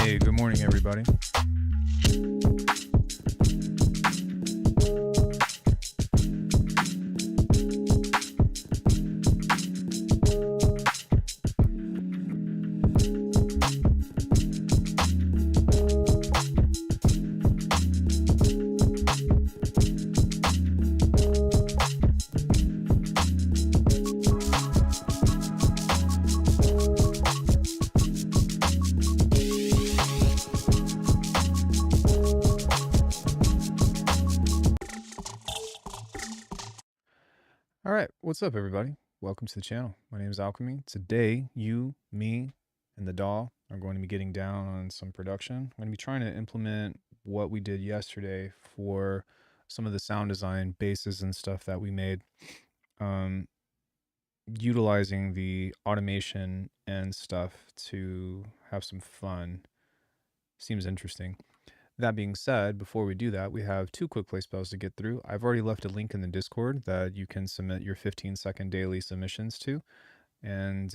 Hey, good morning, everybody. All right, what's up, everybody? Welcome to the channel. My name is Alckemy. Today, you, me, and the DAW are going to be getting down on some production. I'm going to be trying to implement what we did yesterday for some of the sound design bases and stuff that we made, utilizing the automation and stuff to have some fun. Seems interesting. That being said, before we do that, we have 2 quick play spells to get through. I've already left a link in the Discord that you can submit your 15-second daily submissions to. And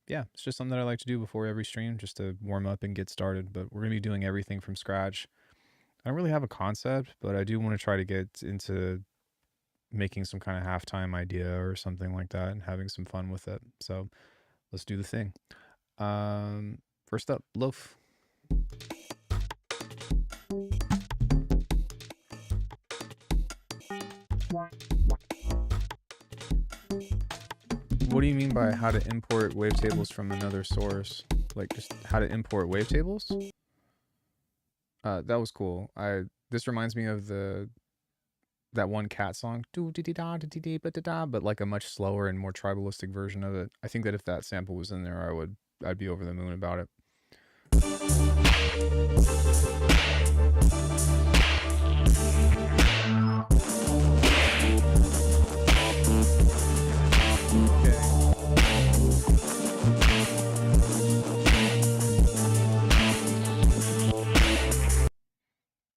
yeah, it's just something that I like to do before every stream, just to warm up and get started. But we're going to be doing everything from scratch. I don't really have a concept, but I do want to try to get into making some kind of halftime idea or something like that and having some fun with it. So let's do the thing. First up, Loaf. What do you mean by how to import wavetables from another source? Like just how to import wavetables? That was cool. This reminds me of that one cat song, but like a much slower and more tribalistic version of it. I think that if that sample was in there, I'd be over the moon about it.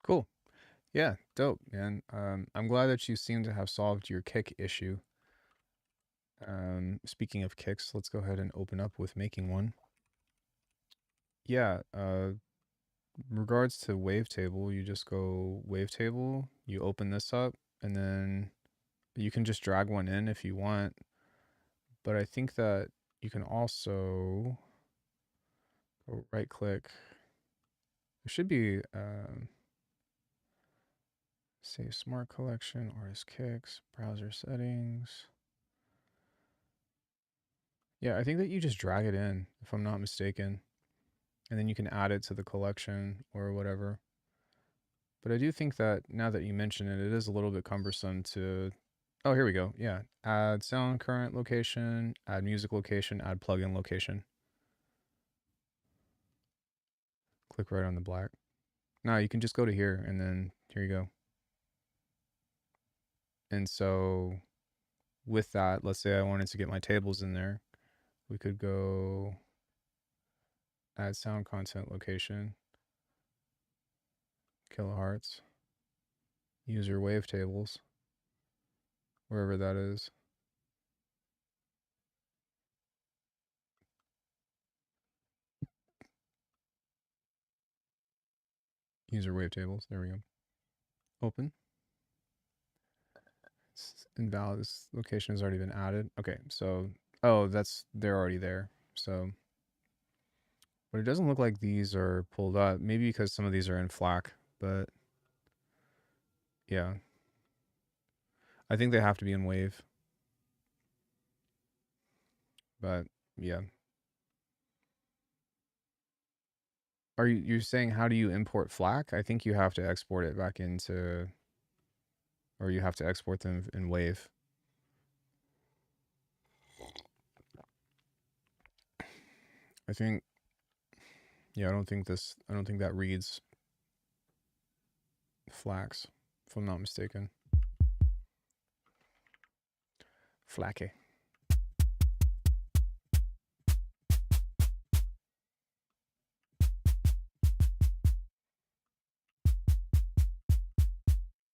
Cool. Yeah, dope, man. I'm glad that you seem to have solved your kick issue. Speaking of kicks, let's go ahead and open up with making one. Yeah, regards to wavetable, you just go wavetable, you open this up, and then you can just drag one in if you want. But I think that you can also go right click. There should be save smart collection, artist kicks, browser settings. Yeah, I think that you just drag it in, if I'm not mistaken. And then you can add it to the collection or whatever. But I do think that now that you mention it, it is a little bit cumbersome to... Oh, here we go. Yeah. Add sound current location, add music location, add plugin location. Click right on the black. No, you can just go to here and then here you go. And so with that, let's say I wanted to get my tables in there. We could go add sound content location, kilohertz, user wavetables, wherever that is. User wavetables, there we go. Open. It's invalid, this location has already been added. Okay, so, oh, they're already there. So, but it doesn't look like these are pulled up. Maybe because some of these are in FLAC, but yeah. I think they have to be in wave. But yeah. Are you're saying how do you import FLAC? I think you have to export it back into, or you have to export them in wave. I think, yeah, I don't think that reads FLACs, if I'm not mistaken. FLACy.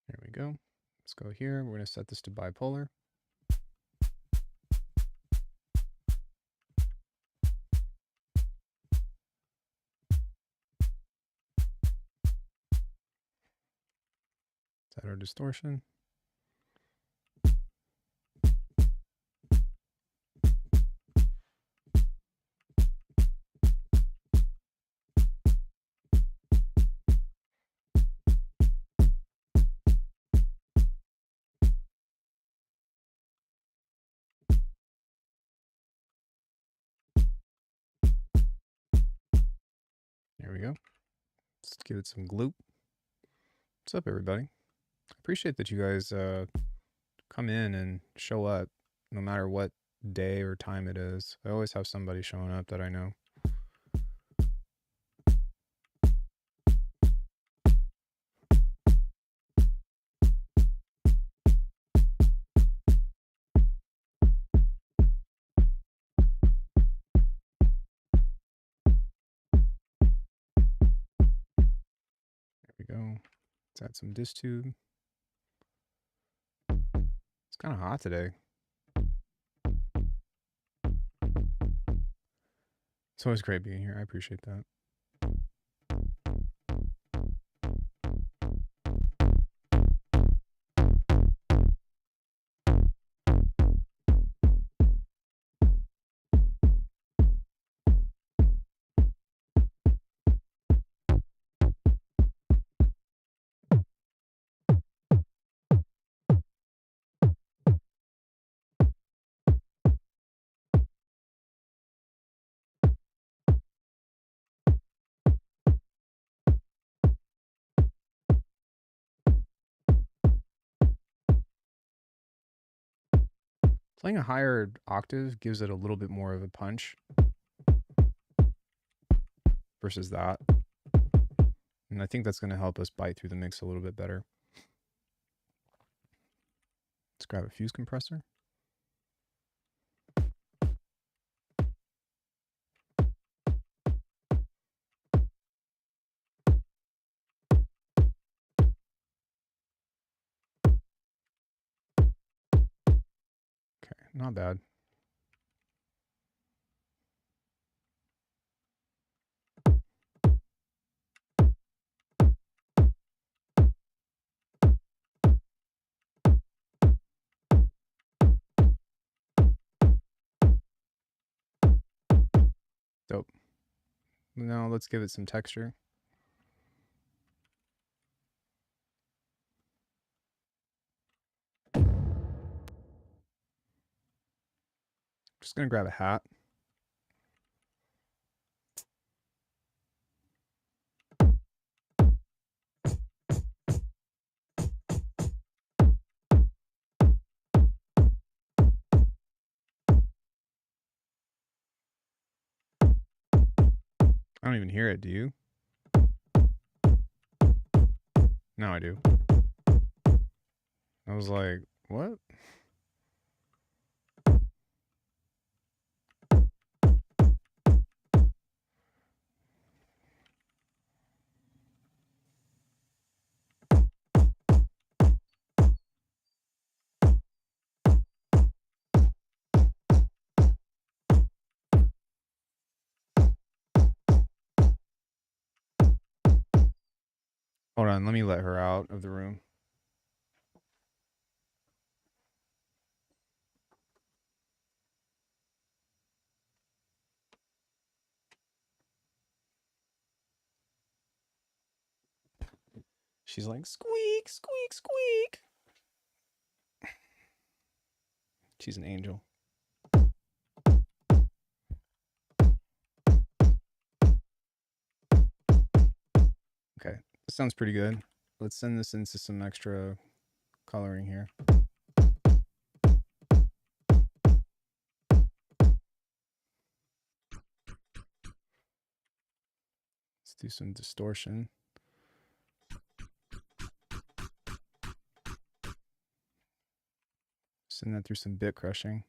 There we go. Let's go here. We're going to set this to bipolar. Better distortion. There we go. Let's give it some gloop. What's up, everybody? I appreciate that you guys come in and show up no matter what day or time it is. I always have somebody showing up that I know. There we go. Let's add some disc tube. It's kind of hot today. It's always great being here. I appreciate that. Playing a higher octave gives it a little bit more of a punch versus that. And I think that's going to help us bite through the mix a little bit better. Let's grab a fuse compressor. Okay, not bad. Dope. Now let's give it some texture. Just gonna grab a hat. I don't even hear it, do you? No, I do. I was like, what? Hold on, let me let her out of the room. She's like, squeak, squeak, squeak. She's an angel. Okay, this sounds pretty good. Let's send this into some extra coloring here. Let's do some distortion. Send that through some bit crushing.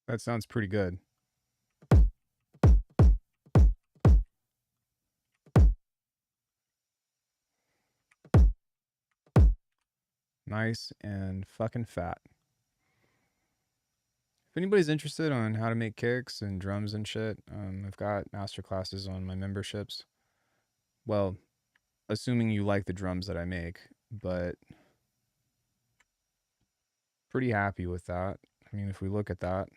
That sounds pretty good. nice and fucking fat. If anybody's interested on how to make kicks and drums and shit, I've got master classes on my memberships. Well, assuming you like the drums that I make, but pretty happy with that. I mean, if we look at that,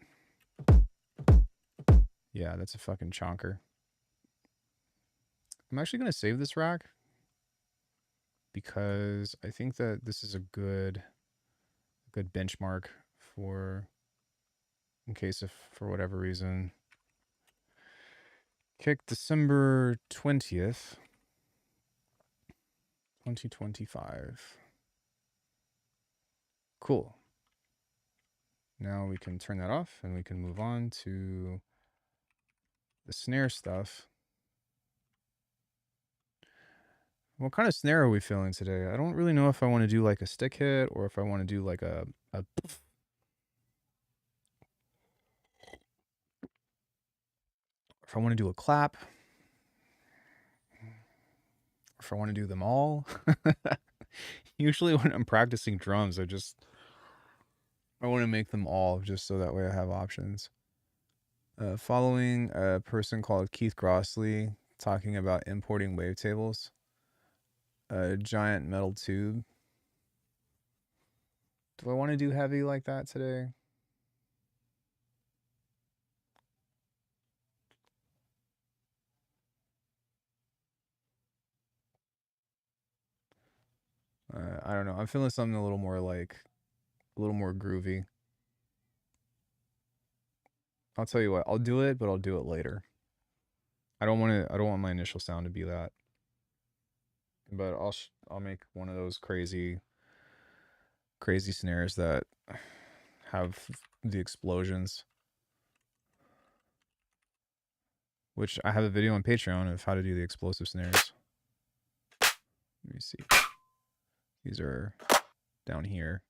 yeah, that's a fucking chonker. I'm actually going to save this rack because I think that this is a good benchmark for in case if for whatever reason kick December 20th 2025. Cool. Now we can turn that off and we can move on to the snare stuff. What kind of snare are we feeling today? I don't really know if I want to do like a stick hit or if I want to do like a if I want to do a clap, or if I want to do them all. Usually when I'm practicing drums, I want to make them all just so that way I have options. Following a person called Keith Grossley talking about importing wavetables, a giant metal tube. Do I want to do heavy like that today? I don't know. I'm feeling something a little more groovy. I'll tell you what. I'll do it, but I'll do it later. I don't want my initial sound to be that. But I'll make one of those crazy snares that have the explosions. Which I have a video on Patreon of how to do the explosive snares. Let me see. These are down here.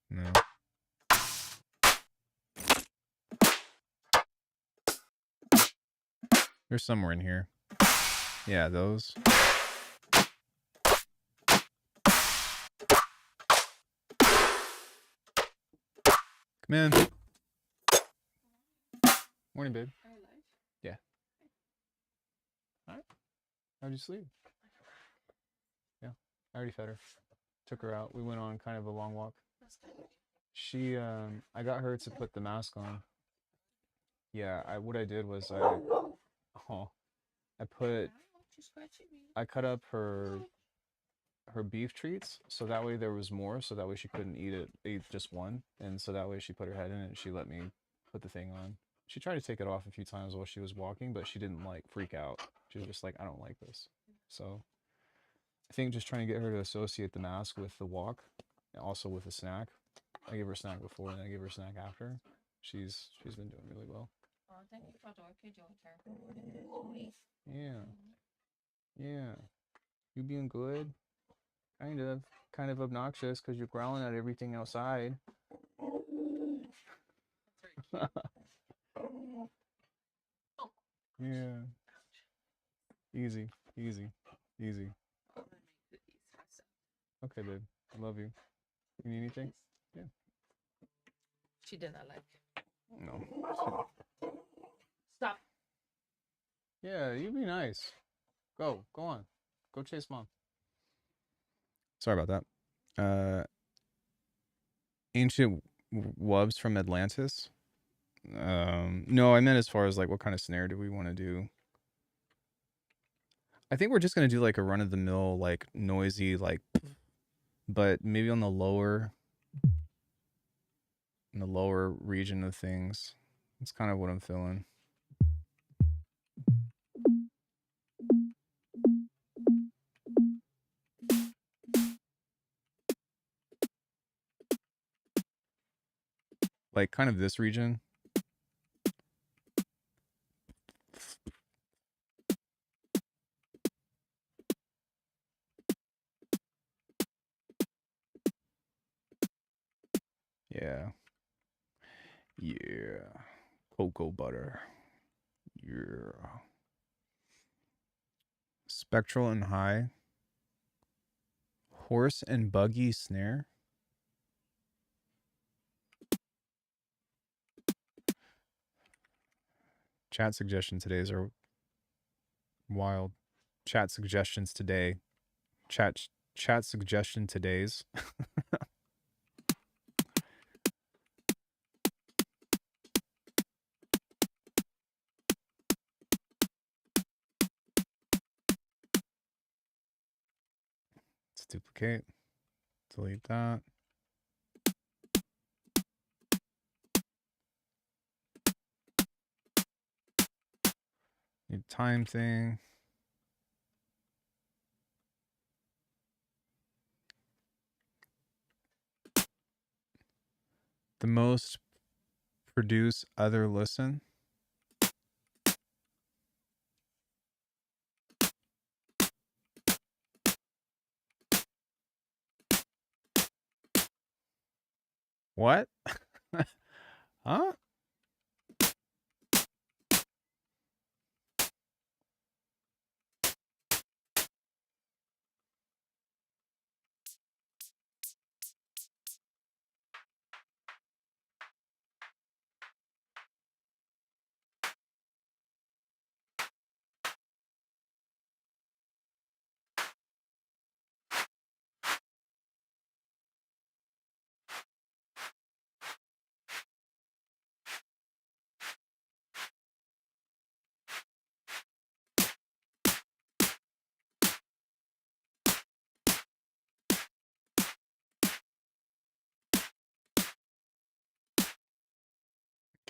No. They're somewhere in here. Yeah, those. Come in. Morning, babe. Yeah. All right. How'd you sleep? Yeah. I already fed her. Took her out. We went on kind of a long walk. She, I got her to put the mask on. Yeah, what I did was I cut up her beef treats so that way there was more, so that way she couldn't eat just one, and so that way she put her head in it and she let me put the thing on. She tried to take it off a few times while she was walking, but she didn't like freak out. She was just like, I don't like this. So I think just trying to get her to associate the mask with the walk and also with a snack. I gave her a snack before and I gave her a snack after. She's been doing really well. Yeah. Yeah. You being good? Kind of obnoxious because you're growling at everything outside. Yeah. Easy. Okay, babe. I love you. You need anything? Yeah. She did not like. No. Stop. Yeah, you be nice. Go on. Go chase mom. Sorry about that. Ancient wubs from Atlantis. No, I meant as far as like what kind of snare do we want to do? I think we're just gonna do like a run of the mill, like noisy, like, but maybe on the lower region of things. That's kind of what I'm feeling. Like kind of this region. Yeah. Yeah. Cocoa butter. Yeah. Spectral and high. Horse and buggy snare. Chat suggestions today's are wild. Chat suggestions today. Chat suggestion today's. Let's duplicate. Delete that. Need time thing. The most produce other listen. What? Huh?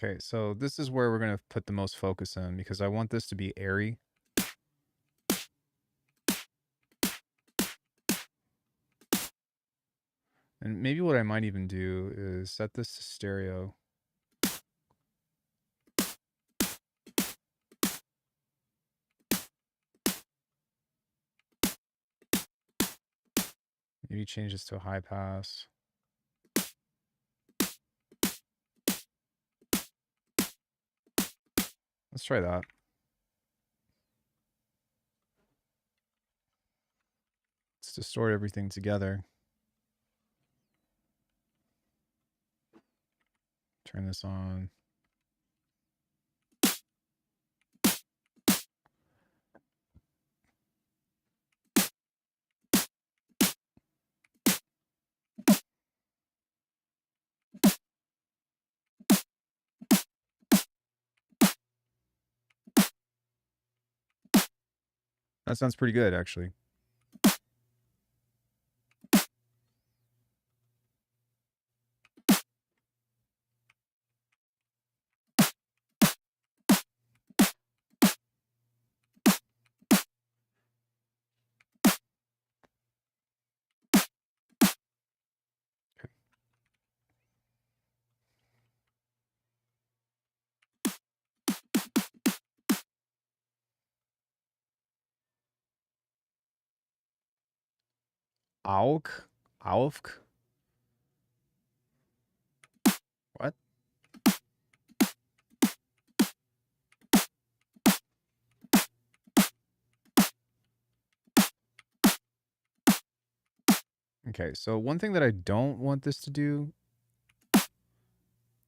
Okay, so this is where we're going to put the most focus in because I want this to be airy. And maybe what I might even do is set this to stereo. Maybe change this to a high pass. Let's try that. Let's distort everything together. Turn this on. That sounds pretty good, actually. Alck? What? Okay, so one thing that I don't want this to do,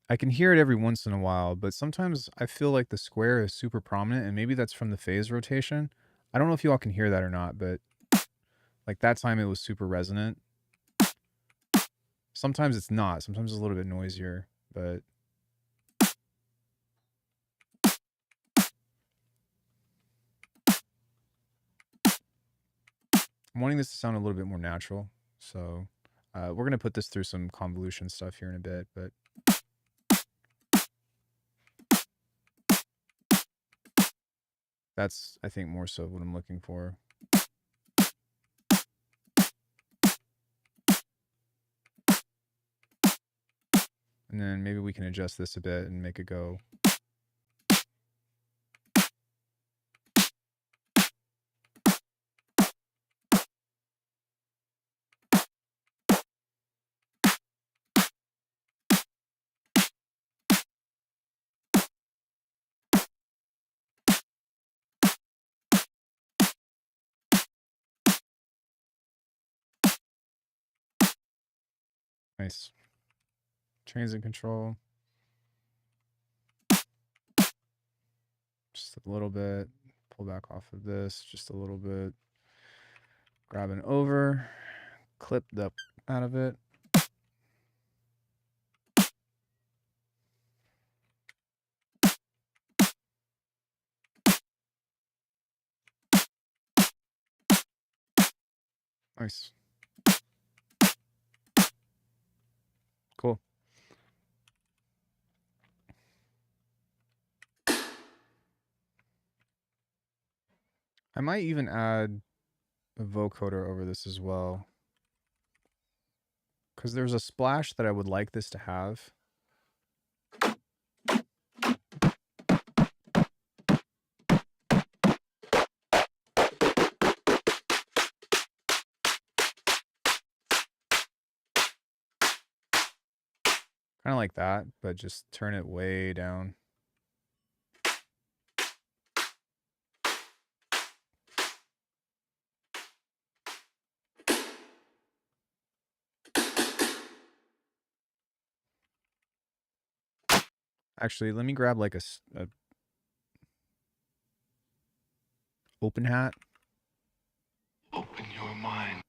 I can hear it every once in a while, but sometimes I feel like the square is super prominent, and maybe that's from the phase rotation. I don't know if you all can hear that or not, but like that time it was super resonant. Sometimes it's not. Sometimes it's a little bit noisier, but I'm wanting this to sound a little bit more natural. So we're going to put this through some convolution stuff here in a bit, but that's, I think, more so what I'm looking for. And then maybe we can adjust this a bit and make it go. Nice. Transit control. Just a little bit. Pull back off of this just a little bit. Grab an over. Clip the out of it. Nice. Cool. I might even add a vocoder over this as well, because there's a splash that I would like this to have. Kind of like that, but just turn it way down. Actually, let me grab like a open hat. Open your mind.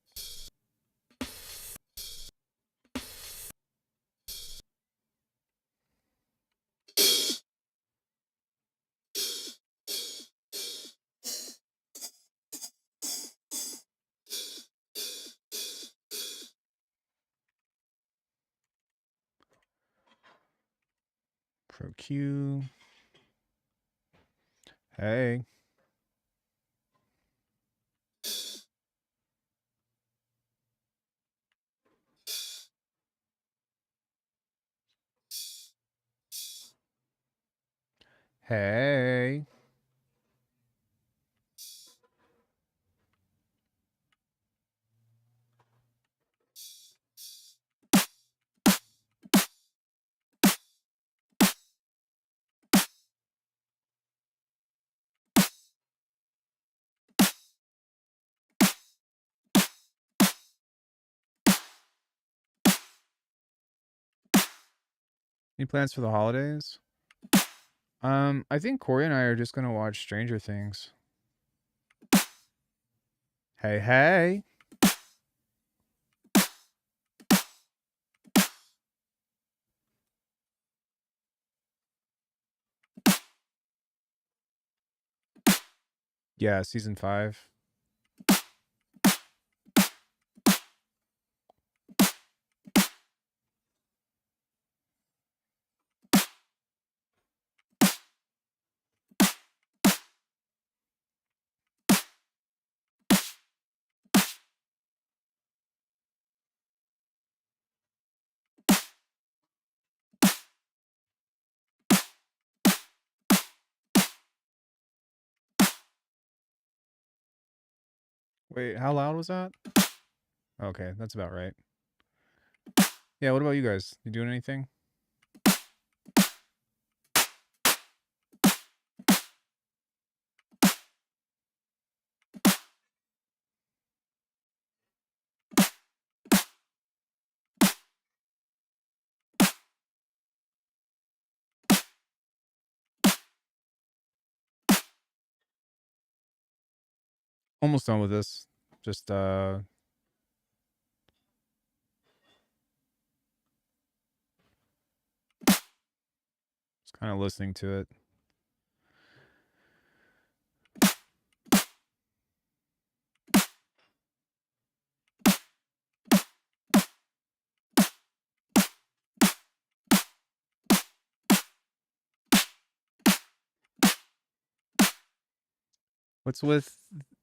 Pro Q. Hey. Hey. Any plans for the holidays? I think Corey and I are just gonna watch Stranger Things. Hey, hey. Yeah, season 5. Wait, how loud was that? Okay, that's about right. Yeah, what about you guys? You doing anything? Almost done with this. Just kind of listening to it.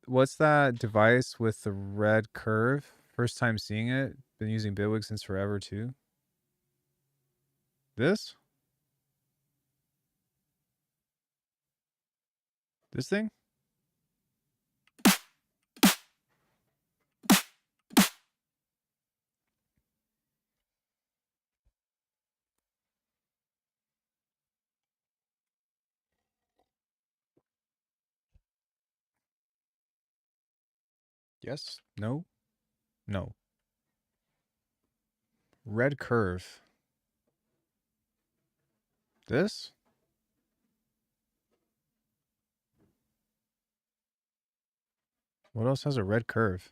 What's that device with the red curve? First time seeing it. Been using Bitwig since forever too. This? This thing? Yes? No? No. Red curve. This? What else has a red curve?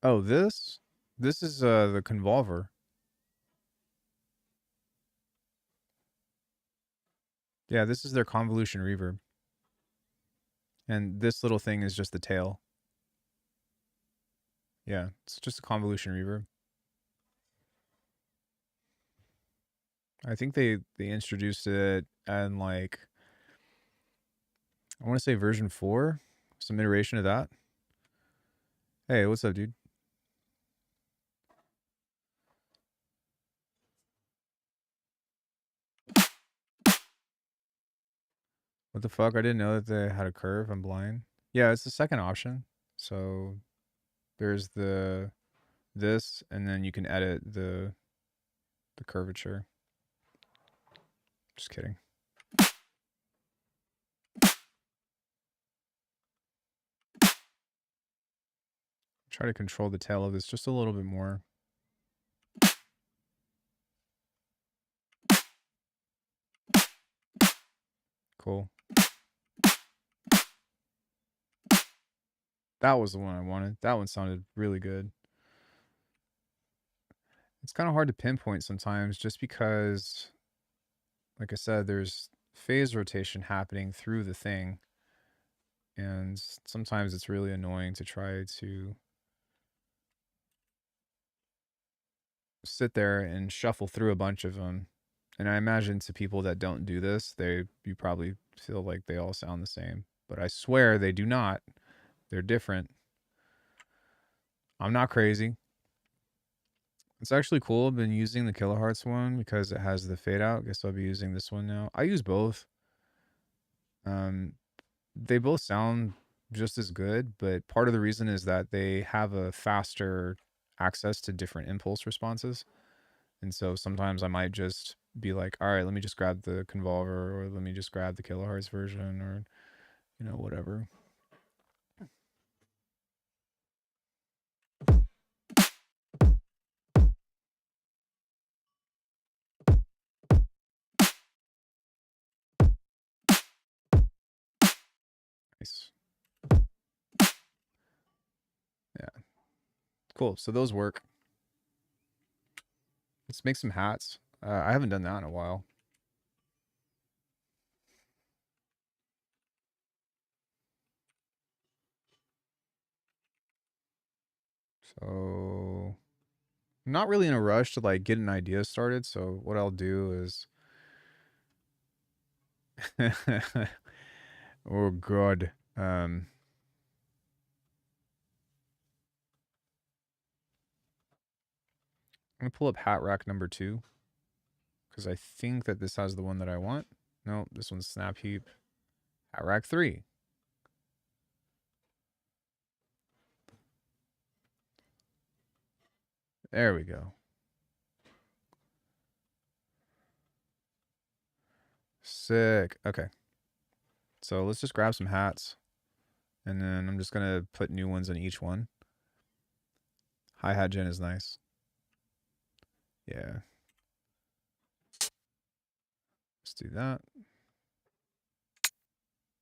Oh, this? This is the convolver. Yeah, this is their convolution reverb. And this little thing is just the tail. Yeah, it's just a convolution reverb. I think they introduced it and like I want to say version 4, some iteration of that. Hey, what's up, dude? What the fuck? I didn't know that they had a curve. I'm blind. Yeah, it's the second option. So there's this, and then you can edit the curvature. Just kidding. Try to control the tail of this just a little bit more. Cool. That was the one I wanted. That one sounded really good. It's kind of hard to pinpoint sometimes just because, like I said, there's phase rotation happening through the thing. And sometimes it's really annoying to try to sit there and shuffle through a bunch of them. And I imagine to people that don't do this, you probably feel like they all sound the same. But I swear they do not. They're different. I'm not crazy. It's actually cool. I've been using the kilohertz one because it has the fade out. Guess I'll be using this one now. I use both. They both sound just as good, but part of the reason is that they have a faster access to different impulse responses. And so sometimes I might just be like, all right, let me just grab the convolver, or let me just grab the kilohertz version, or, whatever. Nice. Yeah. Cool. So those work. Let's make some hats. I haven't done that in a while. So I'm not really in a rush to like get an idea started. So what I'll do is oh god. I'm gonna pull up hat rack number 2 because I think that this has the one that I want. No, this one's snap heap. Hat rack 3. There we go. Sick. Okay. So let's just grab some hats. And then I'm just going to put new ones on each one. Hi-hat gen is nice. Yeah. Let's do that.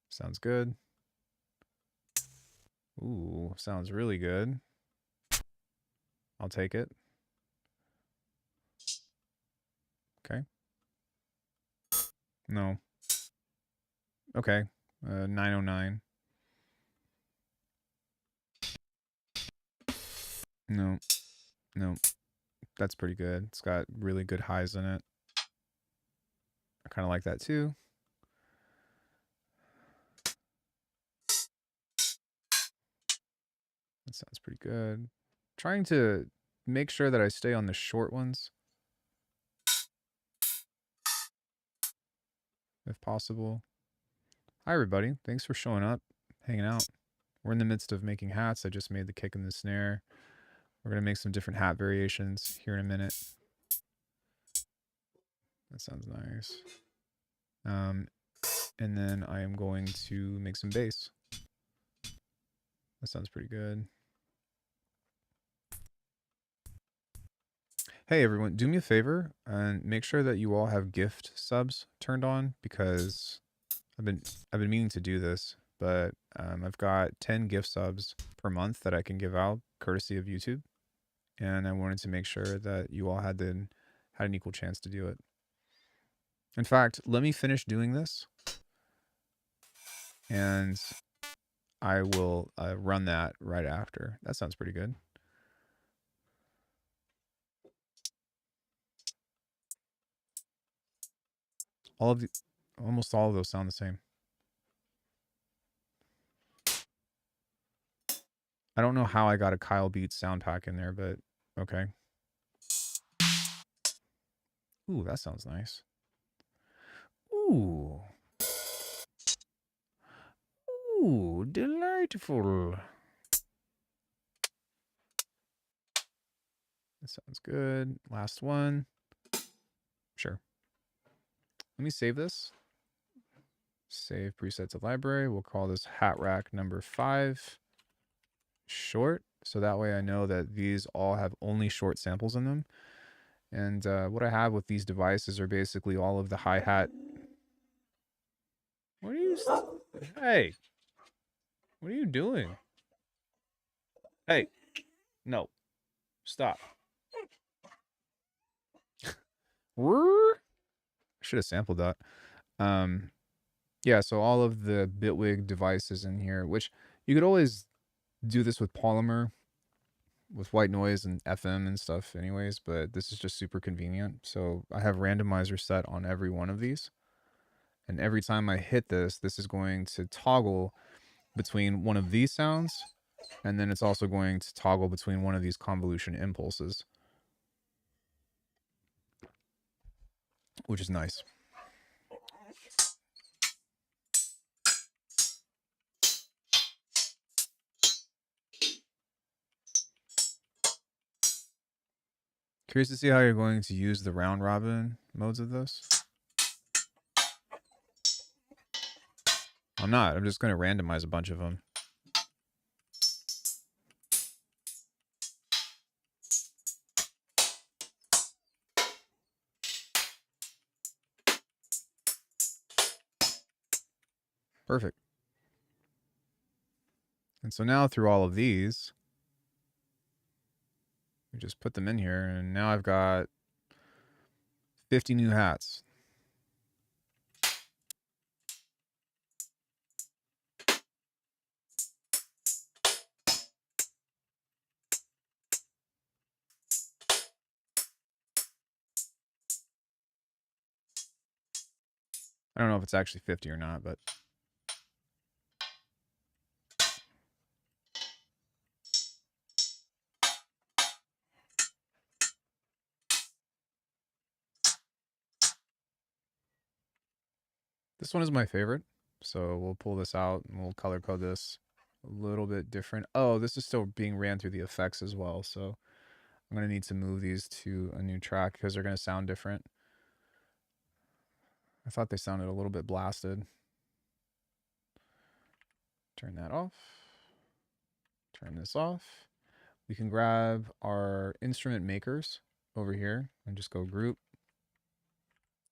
Sounds good. Ooh, sounds really good. I'll take it. Okay. No. Okay. 909. No. No. That's pretty good. It's got really good highs in it. I kind of like that too. That sounds pretty good. Trying to make sure that I stay on the short ones, if possible. Hi, everybody. Thanks for showing up, hanging out. We're in the midst of making hats. I just made the kick and the snare. We're going to make some different hat variations here in a minute. That sounds nice. And then I am going to make some bass. That sounds pretty good. Hey everyone, do me a favor and make sure that you all have gift subs turned on because I've been meaning to do this, but I've got 10 gift subs per month that I can give out courtesy of YouTube, and I wanted to make sure that you all had an equal chance to do it. In fact, let me finish doing this, and I will run that right after. That sounds pretty good. Almost all of those sound the same. I don't know how I got a Kyle Beats sound pack in there, but okay. Ooh, that sounds nice. Ooh. Ooh, delightful. That sounds good. Last one. Sure. Let me save this. Save preset to library. We'll call this hat rack number 5 short. So that way I know that these all have only short samples in them. And what I have with these devices are basically all of the hi-hat. What are you... Hey! What are you doing? Hey! No. Stop. Should have sampled that. Yeah, so all of the Bitwig devices in here, which you could always do this with Polymer, with white noise and FM and stuff anyways, but this is just super convenient. So I have randomizer set on every one of these. And every time I hit this, this is going to toggle between one of these sounds, and then it's also going to toggle between one of these convolution impulses, which is nice. Curious to see how you're going to use the round robin modes of this. I'm not. I'm just going to randomize a bunch of them. Perfect. And so now through all of these, we just put them in here, and now I've got 50 new hats. I don't know if it's actually 50 or not, but this one is my favorite. So we'll pull this out and we'll color code this a little bit different. Oh, this is still being ran through the effects as well. So I'm going to need to move these to a new track because they're going to sound different. I thought they sounded a little bit blasted. Turn that off. Turn this off. We can grab our instrument makers over here and just go group.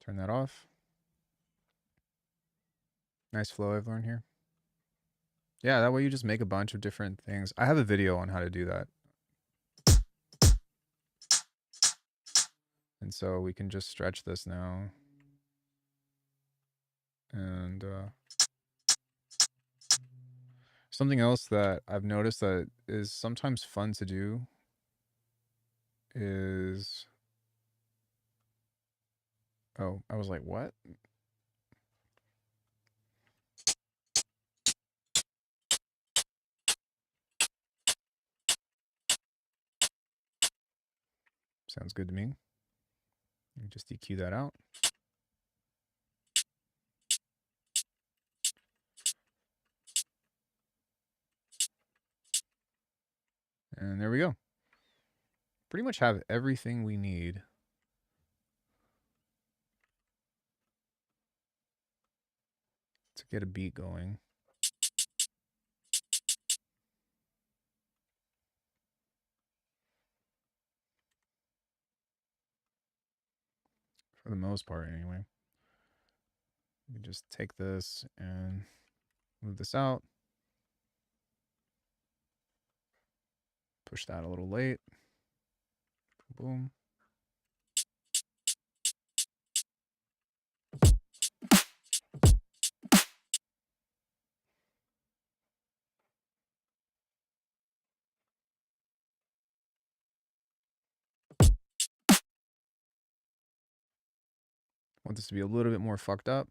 Turn that off. Nice flow I've learned here. Yeah, that way you just make a bunch of different things. I have a video on how to do that. And so we can just stretch this now. And something else that I've noticed that is sometimes fun to do is... Oh, I was like, what? Sounds good to me. Just EQ that out. And there we go. Pretty much have everything we need to get a beat going. the most part anyway. We can just take this and move this out. Push that a little late. Boom. Want this to be a little bit more fucked up.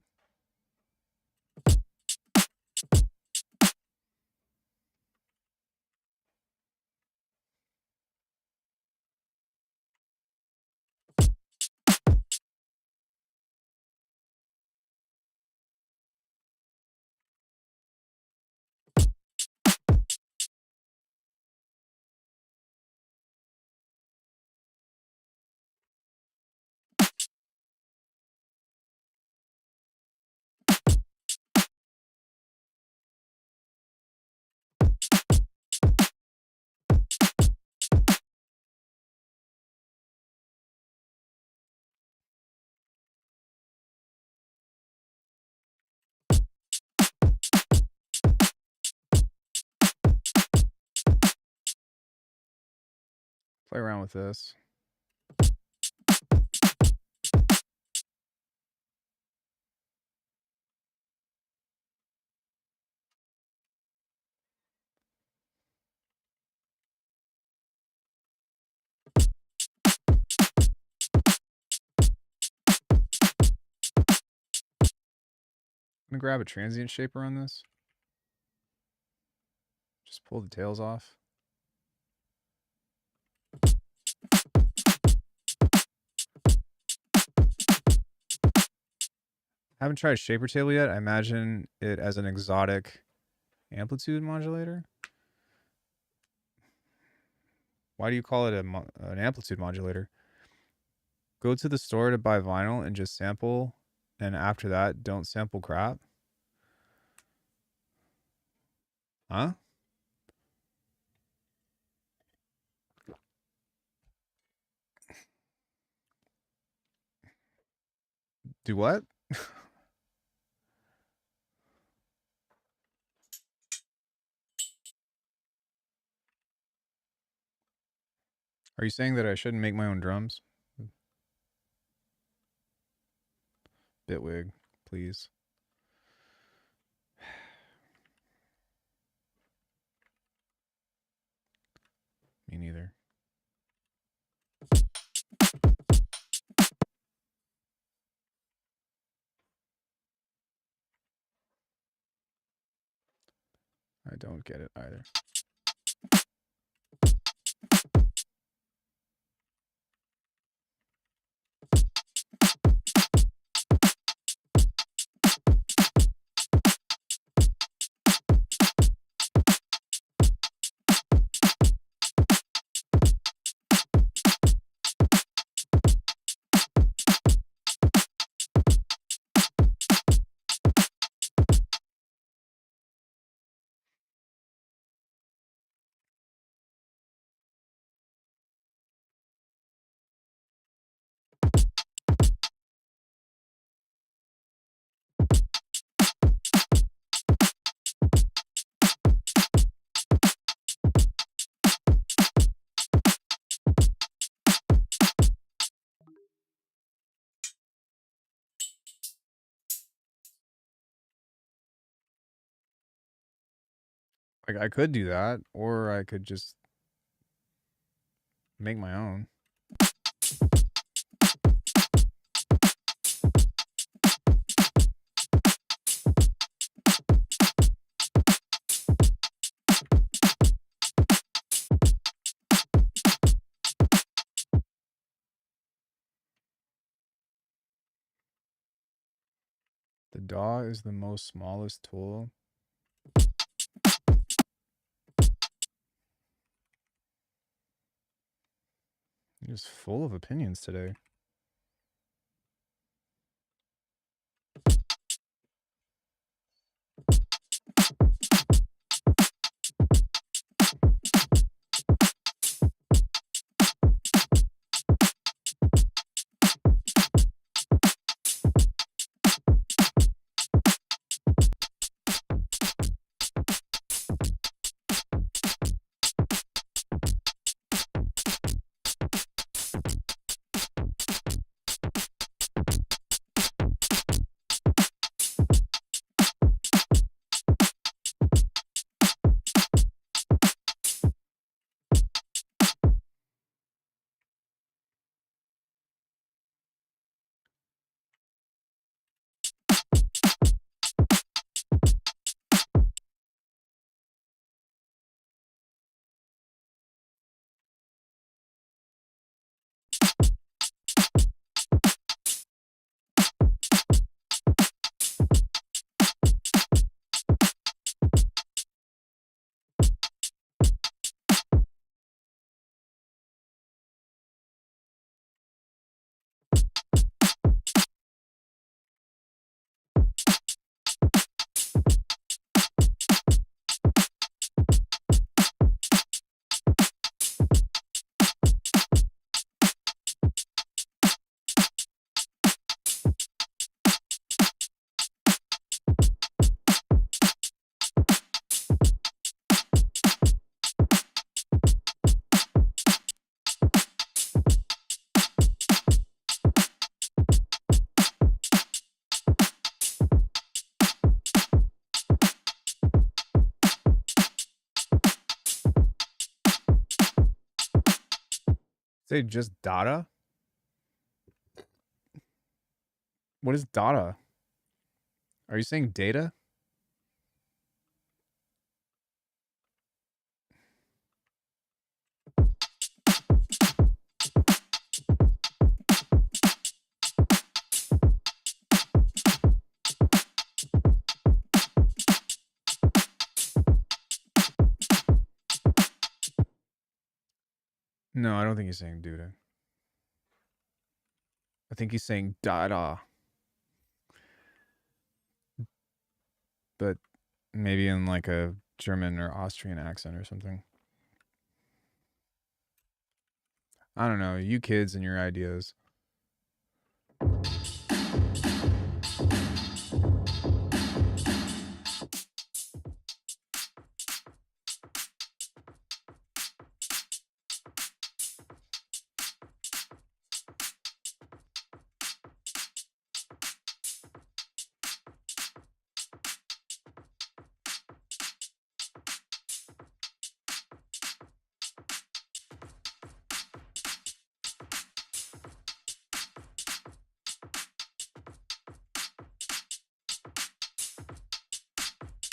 Play around with this. I'm gonna grab a transient shaper on this. Just pull the tails off. I haven't tried shaper table yet. I imagine it as an exotic amplitude modulator. Why do you call it an amplitude modulator? Go to the store to buy vinyl and just sample, and after that, don't sample crap. Huh? Do what? Are you saying that I shouldn't make my own drums? Bitwig, please. Me neither. I don't get it either. Like, I could do that, or I could just make my own. The DAW is the most smallest tool. You're just full of opinions today. Say just data? What is data? Are you saying data? No, I don't think he's saying data. I think he's saying data. But maybe in like a German or Austrian accent or something. I don't know. You kids and your ideas.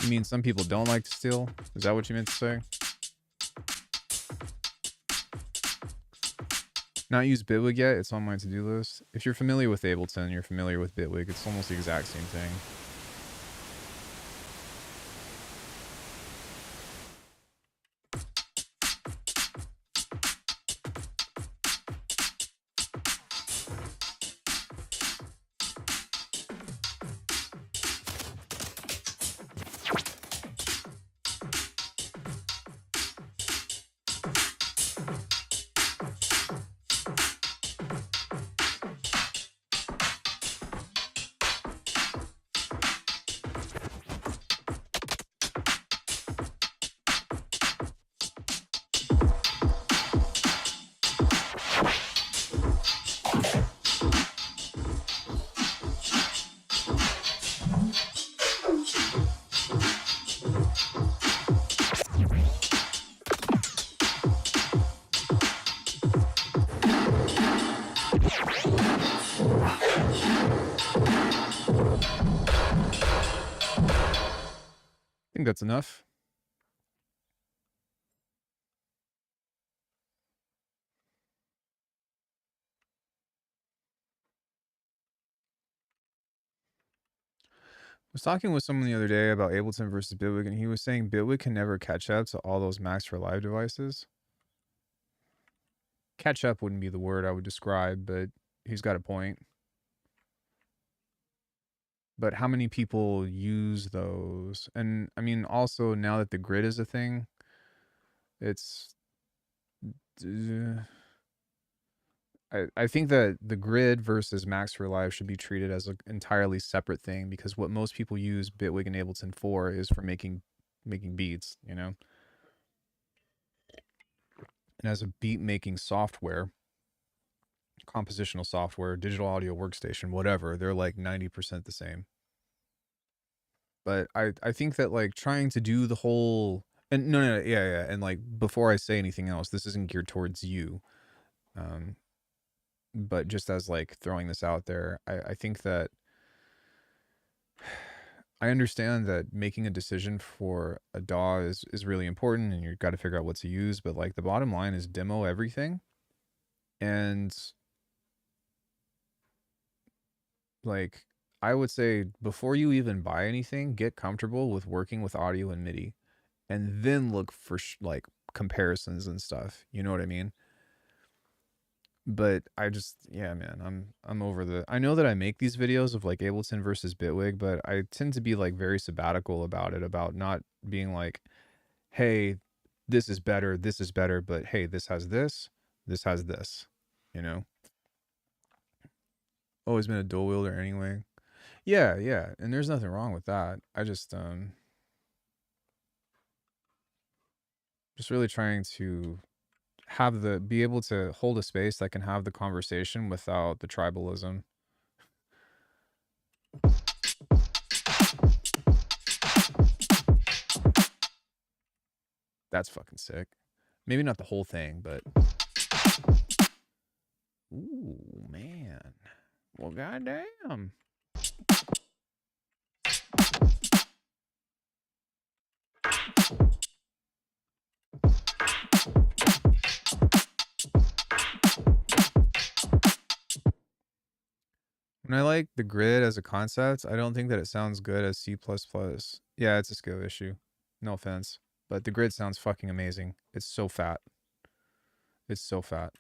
You mean some people don't like to steal? Is that what you meant to say? Not use Bitwig yet? It's on my to-do list. If you're familiar with Ableton, you're familiar with Bitwig. It's almost the exact same thing. I think that's enough. I was talking with someone the other day about Ableton versus Bitwig, and he was saying Bitwig can never catch up to all those Max for Live devices. Catch up wouldn't be the word I would describe, but he's got a point. But how many people use those? And I mean, also now that the grid is a thing, it's I think that the grid versus Max for Live should be treated as an entirely separate thing, because what most people use Bitwig and Ableton for is for making beats, you know? And as a beat making software, compositional software, digital audio workstation, whatever, they're like 90% the same. But I think that like trying to do the whole, and no, yeah, and like before I say anything else, this isn't geared towards you. But just as like throwing this out there, I think that I understand that making a decision for a DAW is really important, and you've got to figure out what to use. But like the bottom line is demo everything, and like I would say before you even buy anything, get comfortable with working with audio and MIDI, and then look for like comparisons and stuff. You know what I mean? But I just, yeah, man, I'm over the, I know that I make these videos of like Ableton versus Bitwig, but I tend to be like very sabbatical about it, about not being like, hey, this is better, but hey, this has this has this, you know? Always been a dual wielder anyway. Yeah, yeah, and there's nothing wrong with that. I just really trying to be able to hold a space that can have the conversation without the tribalism. That's fucking sick. Maybe not the whole thing, but Ooh, man. Well, goddamn. When I like the grid as a concept, I don't think that it sounds good as C++. Yeah, it's a skill issue. No offense. But the grid sounds fucking amazing. It's so fat. It's so fat.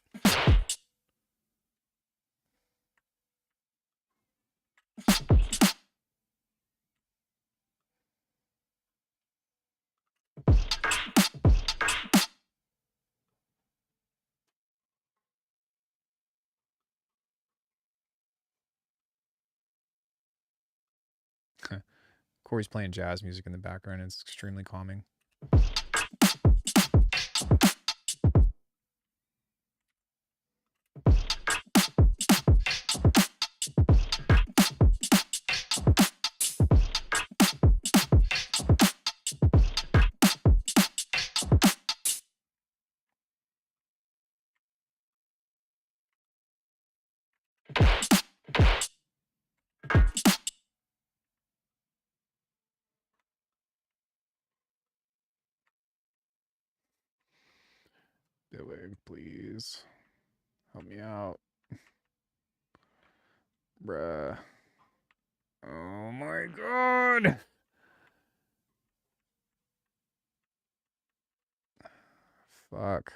Corey's playing jazz music in the background. It's extremely calming. Billy, please. Help me out. Bruh. Oh my god. Fuck.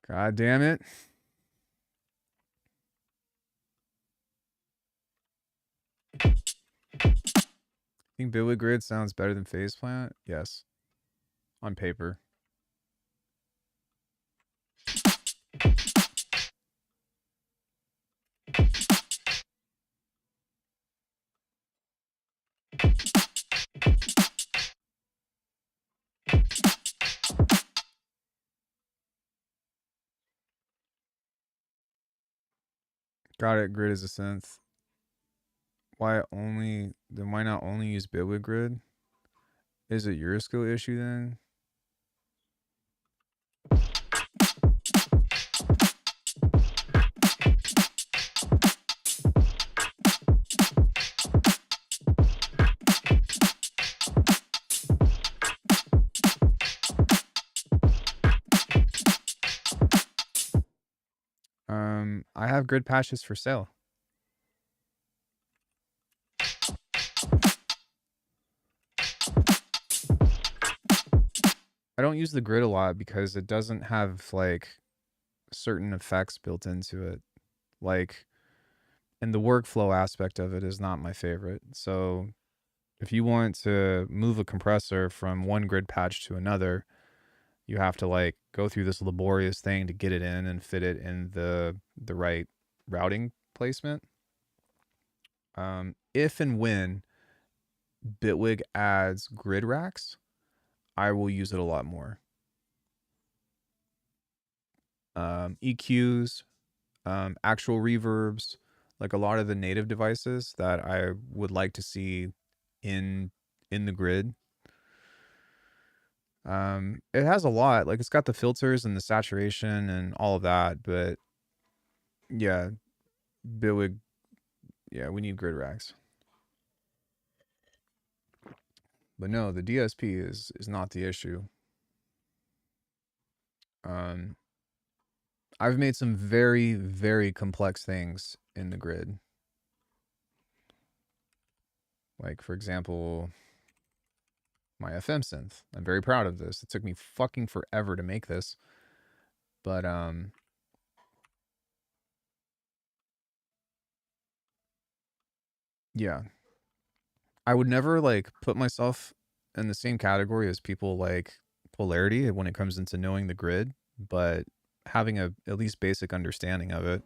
God damn it. Think Billy Grid sounds better than Phase Plant? Yes. On paper. Got it. Grid is a synth. Why not only use Billy Grid? Is it your skill issue then? I have grid patches for sale. I don't use the grid a lot because it doesn't have like certain effects built into it. Like, and the workflow aspect of it is not my favorite. So if you want to move a compressor from one grid patch to another, you have to like go through this laborious thing to get it in and fit it in the right routing placement. If and when Bitwig adds grid racks, I will use it a lot more. EQs, actual reverbs, like a lot of the native devices that I would like to see in the grid. It has a lot, like it's got the filters and the saturation and all of that, but yeah, Bitwig, yeah, we need grid racks. But no, the DSP is not the issue. I've made some very, very complex things in the grid. Like, for example, my FM synth. I'm very proud of this. It took me fucking forever to make this. But, yeah. I would never, like, put myself in the same category as people like Polarity when it comes into knowing the grid, but having a at least basic understanding of it.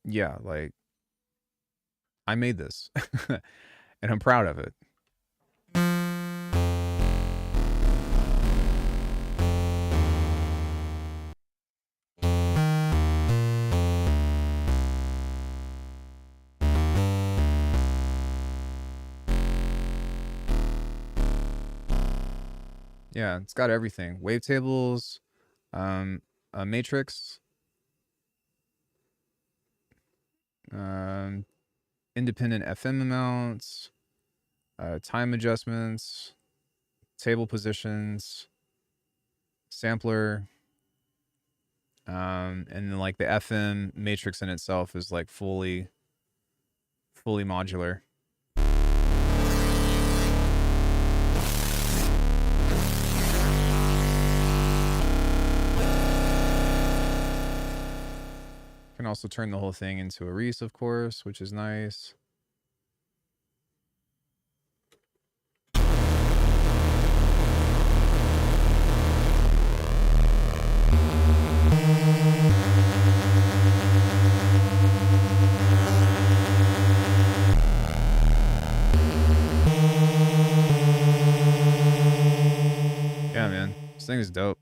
Yeah, like, I made this. And I'm proud of it. Yeah, it's got everything. Wavetables, a matrix, um, independent FM amounts, time adjustments, table positions, sampler, and then like the FM matrix in itself is like fully modular. Can also turn the whole thing into a Reese, of course, which is nice. Yeah, man. This thing is dope.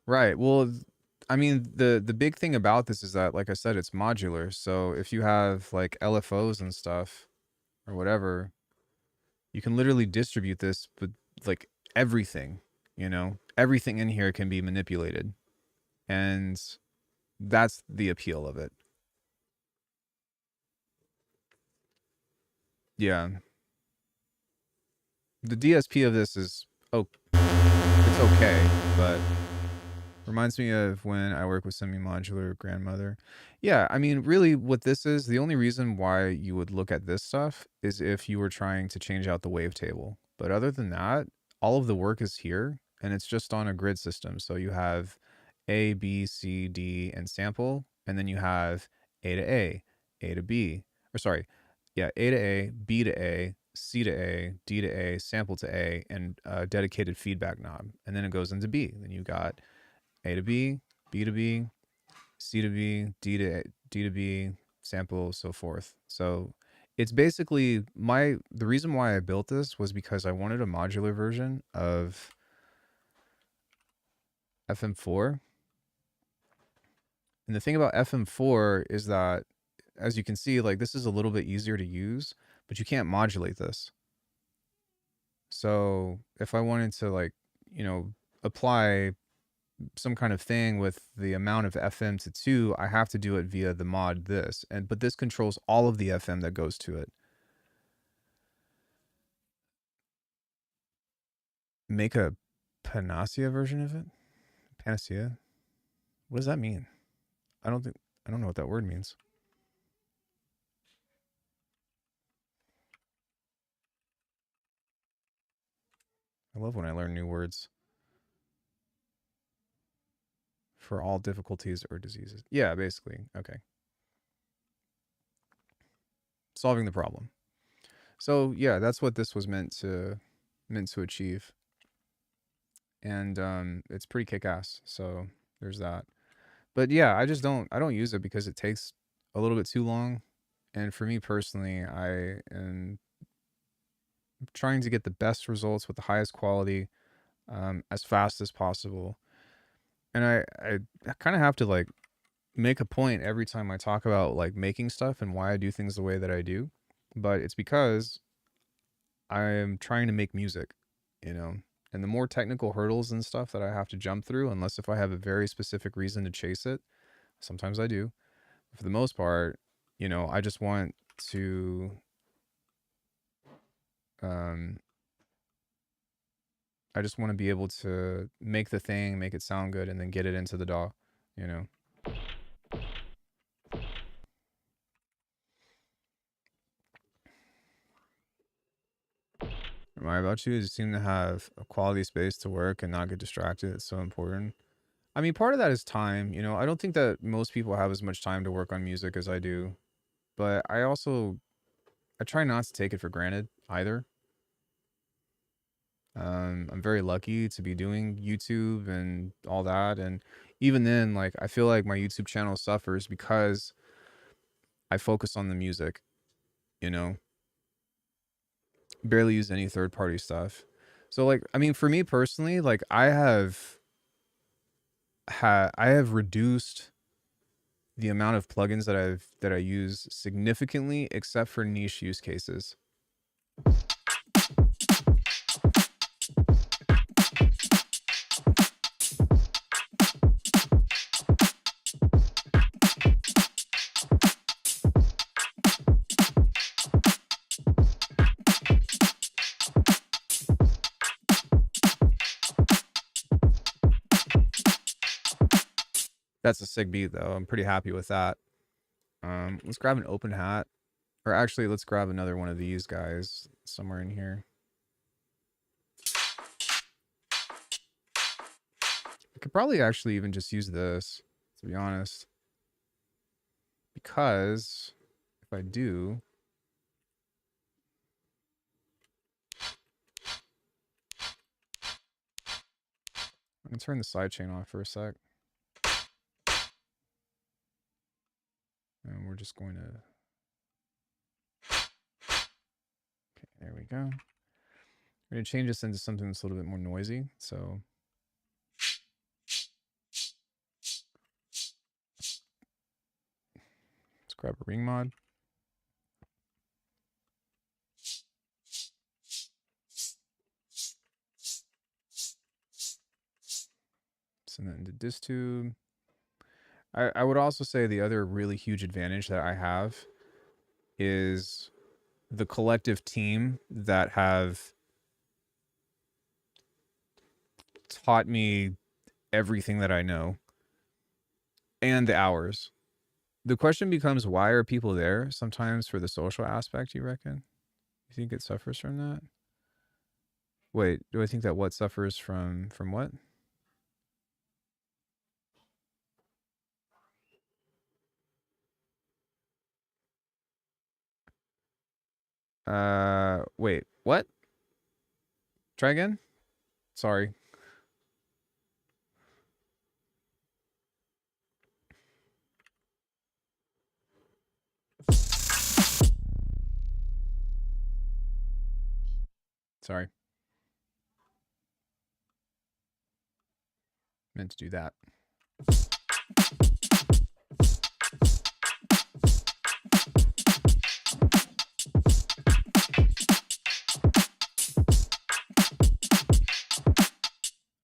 Right. Well, I mean, the big thing about this is that, like I said, it's modular. So if you have like LFOs and stuff or whatever, you can literally distribute this, but like everything, everything in here can be manipulated. And that's the appeal of it. Yeah. The DSP of this is, oh, it's okay, but reminds me of when I work with semi-modular grandmother. Yeah, I mean, really what this is, the only reason why you would look at this stuff is if you were trying to change out the wavetable. But other than that, all of the work is here and it's just on a grid system. So you have A, B, C, D, and sample, and then you have A to A to B, or sorry, yeah, A to A, B to A, C to A, D to A, sample to A, and a dedicated feedback knob. And then it goes into B. Then you got A to B, B to B, C to B, D to B, sample, so forth. So it's basically the reason why I built this was because I wanted a modular version of FM4. And the thing about FM4 is that, as you can see, like this is a little bit easier to use, but you can't modulate this. So if I wanted to like, apply some kind of thing with the amount of FM to 2, I have to do it via the mod this. But this controls all of the FM that goes to it. Make a Panacea version of it? Panacea? What does that mean? I don't know what that word means. I love when I learn new words. For all difficulties or diseases. Yeah, basically. Okay. Solving the problem. So yeah, that's what this was meant to achieve. And it's pretty kick-ass. So there's that. But yeah, I don't use it because it takes a little bit too long. And for me personally, I am trying to get the best results with the highest quality as fast as possible. And I kind of have to like make a point every time I talk about like making stuff and why I do things the way that I do. But it's because I'm trying to make music, and the more technical hurdles and stuff that I have to jump through, unless if I have a very specific reason to chase it, sometimes I do. For the most part, I just want to um I just want to be able to make the thing, make it sound good, and then get it into the DAW. Am I about you? Just seem to have a quality space to work and not get distracted. It's so important. I mean, part of that is time. I don't think that most people have as much time to work on music as I do, but I try not to take it for granted either. I'm very lucky to be doing YouTube and all that, and even then, like I feel like my YouTube channel suffers because I focus on the music. You know, barely use any third party stuff. So like, I mean, for me personally, like I have reduced the amount of plugins that I use significantly, except for niche use cases. That's a sick beat, though. I'm pretty happy with that. Let's grab an open hat. Or actually, let's grab another one of these guys somewhere in here. I could probably actually even just use this, to be honest. Because if I do... I can turn the sidechain off for a sec. And we're just going to... Okay, there we go. We're going to change this into something that's a little bit more noisy. So let's grab a ring mod. Send that into DistTube. I would also say the other really huge advantage that I have is the collective team that have taught me everything that I know and the hours. The question becomes, why are people there sometimes for the social aspect, you reckon? You think it suffers from that? Wait, do I think that what suffers from what? Wait, what? Try again? Sorry. Sorry. Meant to do that.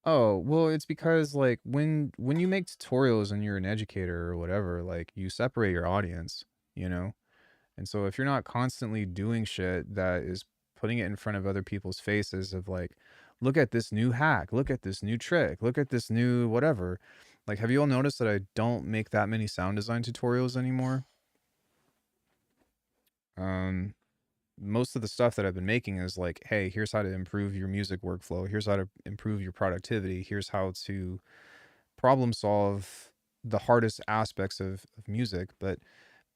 Oh, well, it's because like when you make tutorials and you're an educator or whatever, like you separate your audience, you know? And so if you're not constantly doing shit that is putting it in front of other people's faces of like, look at this new hack, look at this new trick, look at this new whatever. Like, have you all noticed that I don't make that many sound design tutorials anymore? Most of the stuff that I've been making is like, hey, here's how to improve your music workflow. Here's how to improve your productivity. Here's how to problem solve the hardest aspects of music. But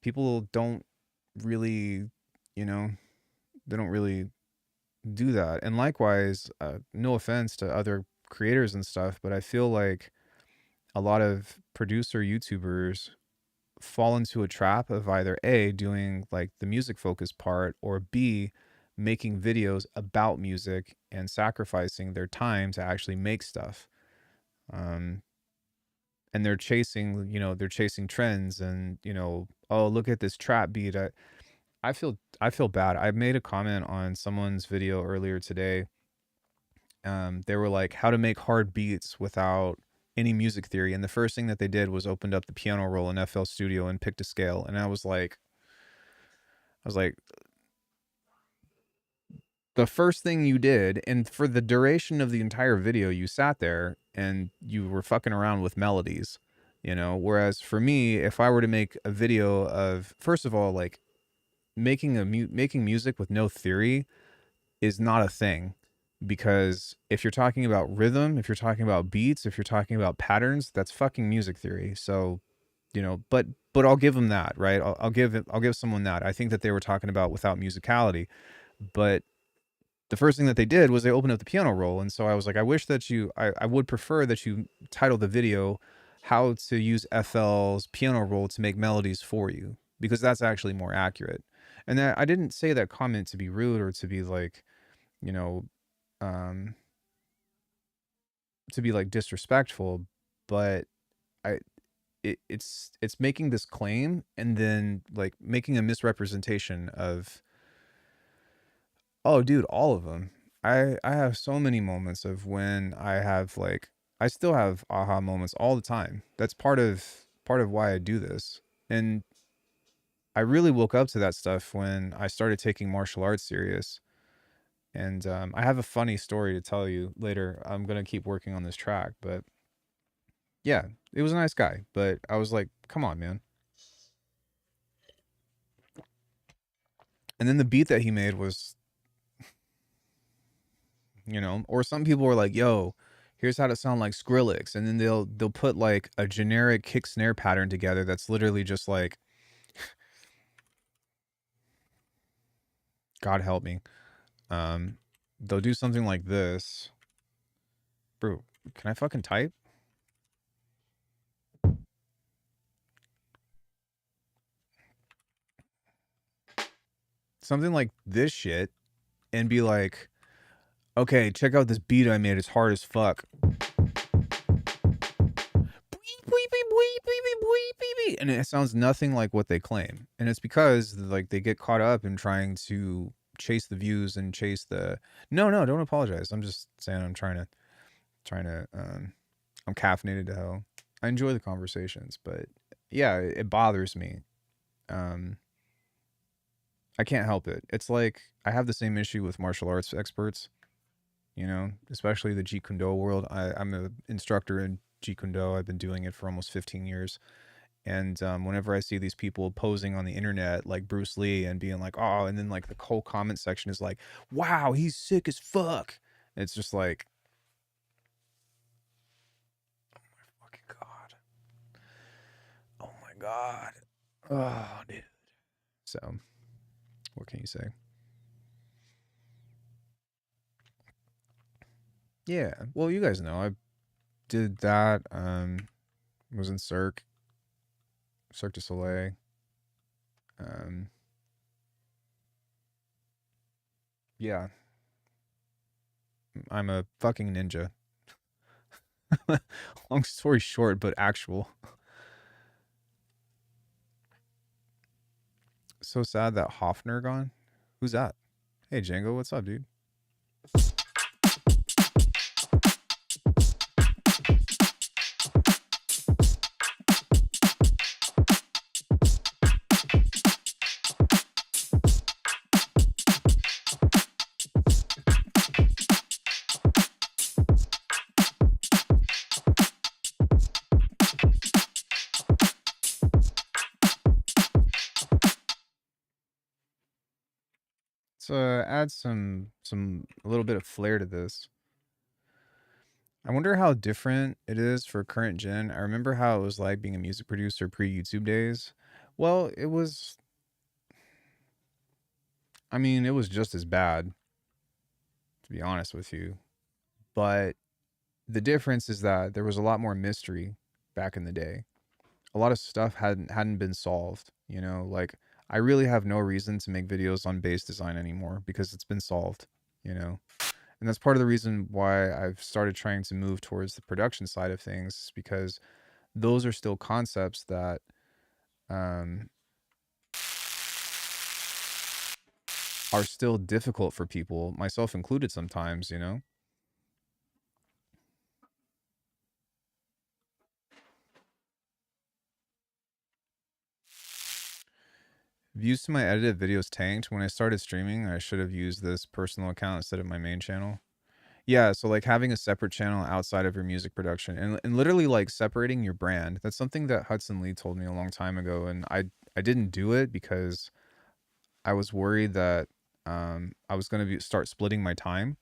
people don't really, you know, they don't really do that. And likewise, no offense to other creators and stuff, but I feel like a lot of producer YouTubers fall into a trap of either A, doing like the music focused part, or B, making videos about music and sacrificing their time to actually make stuff. And they're chasing, they're chasing trends and, oh, look at this trap beat. I feel bad. I made a comment on someone's video earlier today. They were like, how to make hard beats without any music theory. And the first thing that they did was opened up the piano roll in FL Studio and picked a scale. And I was like, the first thing you did, and for the duration of the entire video, you sat there and you were fucking around with melodies, whereas for me, if I were to make a video of, first of all, like making music with no theory is not a thing, because if you're talking about rhythm, if you're talking about beats, if you're talking about patterns, that's fucking music theory. So, but I'll give them that, right? I'll give someone that. I think that they were talking about without musicality, but the first thing that they did was they opened up the piano roll. And so I was like, I wish that I would prefer that you title the video how to use FL's piano roll to make melodies for you, because that's actually more accurate. And that, I didn't say that comment to be rude or to be like, um, to be like disrespectful, but I, it's making this claim and then like making a misrepresentation of Oh, dude, all of them. I have so many moments of when I have like I still have aha moments all the time. That's part of why I do this. And I really woke up to that stuff when I started taking martial arts serious. And I have a funny story to tell you later. I'm gonna keep working on this track, but yeah, it was a nice guy. But I was like, come on, man. And then the beat that he made was, or some people were like, yo, here's how to sound like Skrillex. And then they'll put like a generic kick snare pattern together that's literally just like, God help me. Um, they'll do something like this. Bro, can I fucking type? Something like this shit and be like, okay, check out this beat I made. It's hard as fuck. And it sounds nothing like what they claim. And it's because like they get caught up in trying to chase the views and chase the no, don't apologize. I'm just saying I'm trying to I'm caffeinated to hell. I enjoy the conversations, but yeah, it bothers me. Um I can't help it. It's like I have the same issue with martial arts experts, especially the Jeet Kune Do world. I'm an instructor in Jeet Kune Do. I've been doing it for almost 15 years. And whenever I see these people posing on the internet like Bruce Lee and being like, oh, and then like the whole comment section is like, wow, he's sick as fuck. It's just like, fucking God. Oh my God. Oh, dude. So, what can you say? Yeah. Well, you guys know I did that. Was in Cirque du Soleil. Um, yeah. I'm a fucking ninja. Long story short, but actual. So sad that Hoffner gone. Who's that? Hey Django, what's up, dude? So add some a little bit of flair to this. I wonder how different it is for current gen. I remember how it was like being a music producer pre YouTube days. Well, it was. I mean, it was just as bad, to be honest with you. But the difference is that there was a lot more mystery back in the day. A lot of stuff hadn't been solved. Like I really have no reason to make videos on bass design anymore because it's been solved. You know, and that's part of the reason why I've started trying to move towards the production side of things because those are still concepts that um, are still difficult for people, myself included. Sometimes, views to my edited videos tanked when I started streaming. I should have used this personal account instead of my main channel. Yeah, so like having a separate channel outside of your music production and literally like separating your brand. That's something that Hudson Lee told me a long time ago, and I didn't do it because I was worried that I was going to start splitting my time.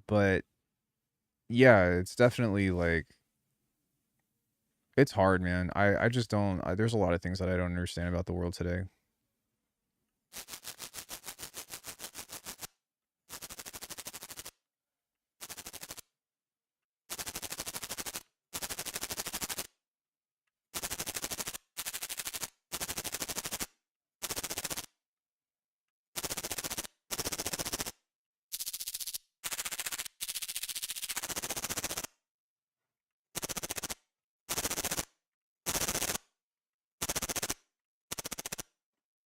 But yeah, it's definitely like it's hard, man. I just don't. There's a lot of things that I don't understand about the world today.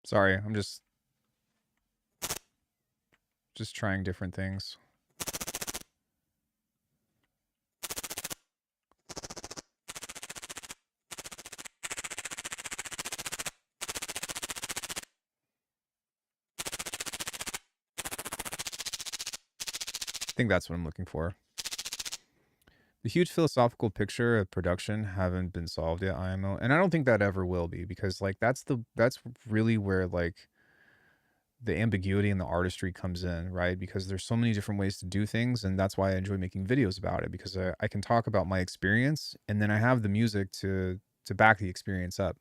Sorry, I'm just just trying different things. I think that's what I'm looking for. The huge philosophical picture of production haven't been solved yet, IMO, and I don't think that ever will be, because like that's really where like the ambiguity and the artistry comes in, right? Because there's so many different ways to do things, and that's why I enjoy making videos about it, because I can talk about my experience, and then I have the music to back the experience up.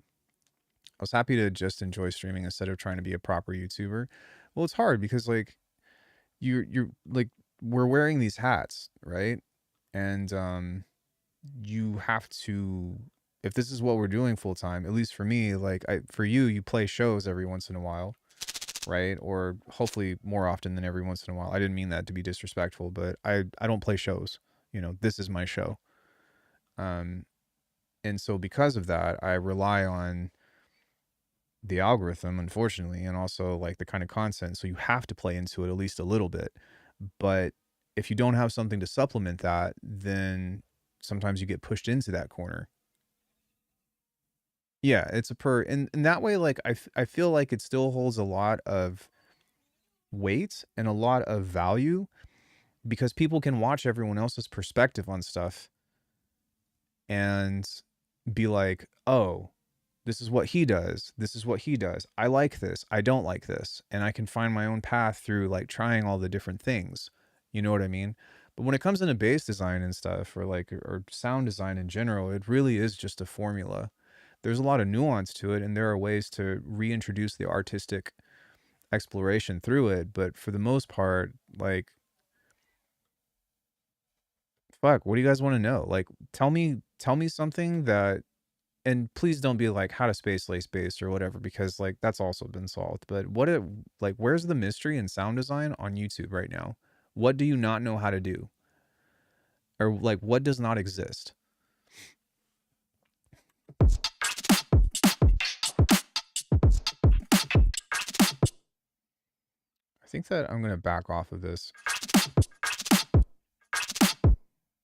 I was happy to just enjoy streaming instead of trying to be a proper YouTuber. Well, it's hard because like you're like we're wearing these hats, right? And you have to, if this is what we're doing full time, at least for me, like for you play shows every once in a while, right? Or hopefully more often than every once in a while. I didn't mean that to be disrespectful, but I don't play shows. You know, this is my show. And so because of that, I rely on the algorithm, unfortunately, and also like the kind of content. So you have to play into it at least a little bit. But if you don't have something to supplement that, then sometimes you get pushed into that corner. Yeah, it's a and that way, like I feel like it still holds a lot of weight and a lot of value, because people can watch everyone else's perspective on stuff and be like, oh, this is what he does. This is what he does. I like this. I don't like this. And I can find my own path through like trying all the different things. You know what I mean? But when it comes into bass design and stuff, or like, or sound design in general, it really is just a formula. There's a lot of nuance to it, and there are ways to reintroduce the artistic exploration through it. But for the most part, like, fuck, what do you guys want to know? Like, tell me something that, and please don't be like how to space lace bass or whatever, because like that's also been solved. But like, where's the mystery in sound design on YouTube right now? What do you not know how to do? Or like, what does not exist? I think that I'm going to back off of this.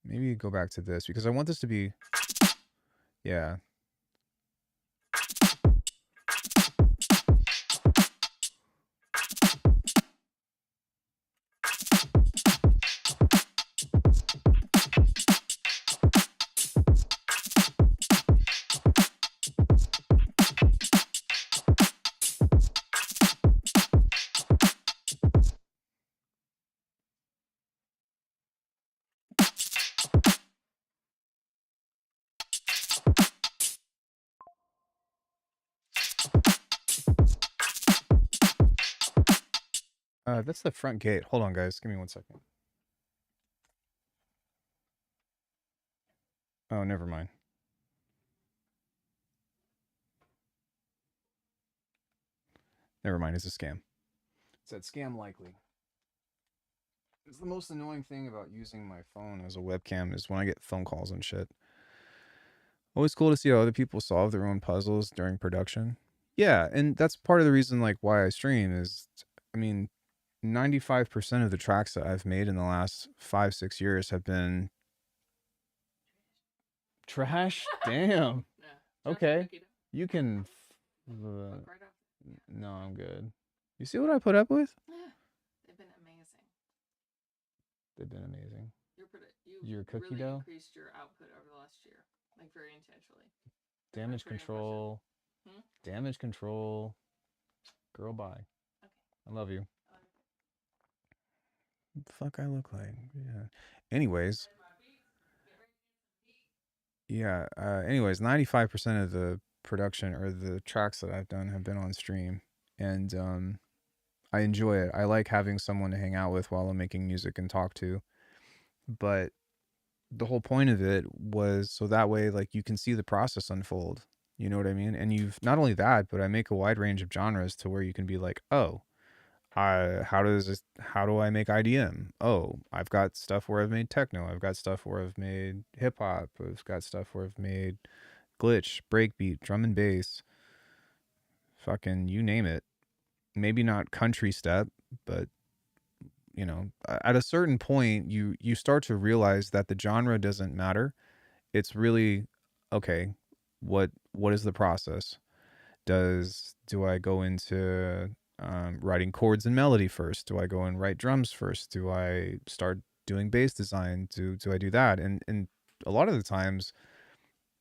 Maybe go back to this, because I want this to be, yeah. That's the front gate. Hold on, guys. Give me 1 second. Oh, never mind. Never mind. It's a scam. It said scam likely. It's the most annoying thing about using my phone as a webcam is when I get phone calls and shit. Always cool to see how other people solve their own puzzles during production. Yeah, and that's part of the reason like why I stream is, I mean, 95% of the tracks that I've made in the last 5-6 years have been trash. Damn. Yeah. Okay. You can Look right up. no, I'm good. You see what I put up with? Yeah. They've been amazing. They've been amazing. You Your cookie really dough? increased your output over the last year, like very intentionally. Damage pretty control. Damage control. Girl, bye. Okay. I love you. What the fuck I look like? Yeah. Anyways. Yeah. Anyways, 95% of the production or the tracks that I've done have been on stream, and I enjoy it. I like having someone to hang out with while I'm making music and talk to. But the whole point of it was so that way, like, you can see the process unfold. You know what I mean? And you've not only that, but I make a wide range of genres to where you can be like, oh, how do I make IDM? Oh, I've got stuff where I've made techno. I've got stuff where I've made hip hop. I've got stuff where I've made glitch, breakbeat, drum and bass. Fucking you name it. Maybe not country step, but you know, at a certain point, you start to realize that the genre doesn't matter. It's really, okay, what is the process? Do I go into writing chords and melody first? Do I go and write drums first? Do I start doing bass design? Do I do that? And a lot of the times,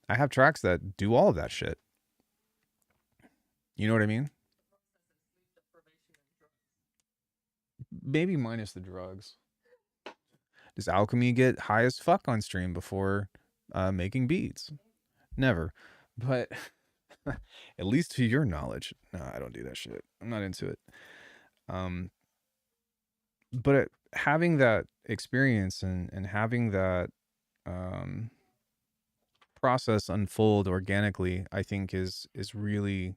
I have tracks that do all of that shit. You know what I mean? Maybe minus the drugs. Does Alchemy get high as fuck on stream before making beats? Never. But at least to your knowledge, no, I don't do that shit. I'm not into it. But having that experience and having that process unfold organically, I think is really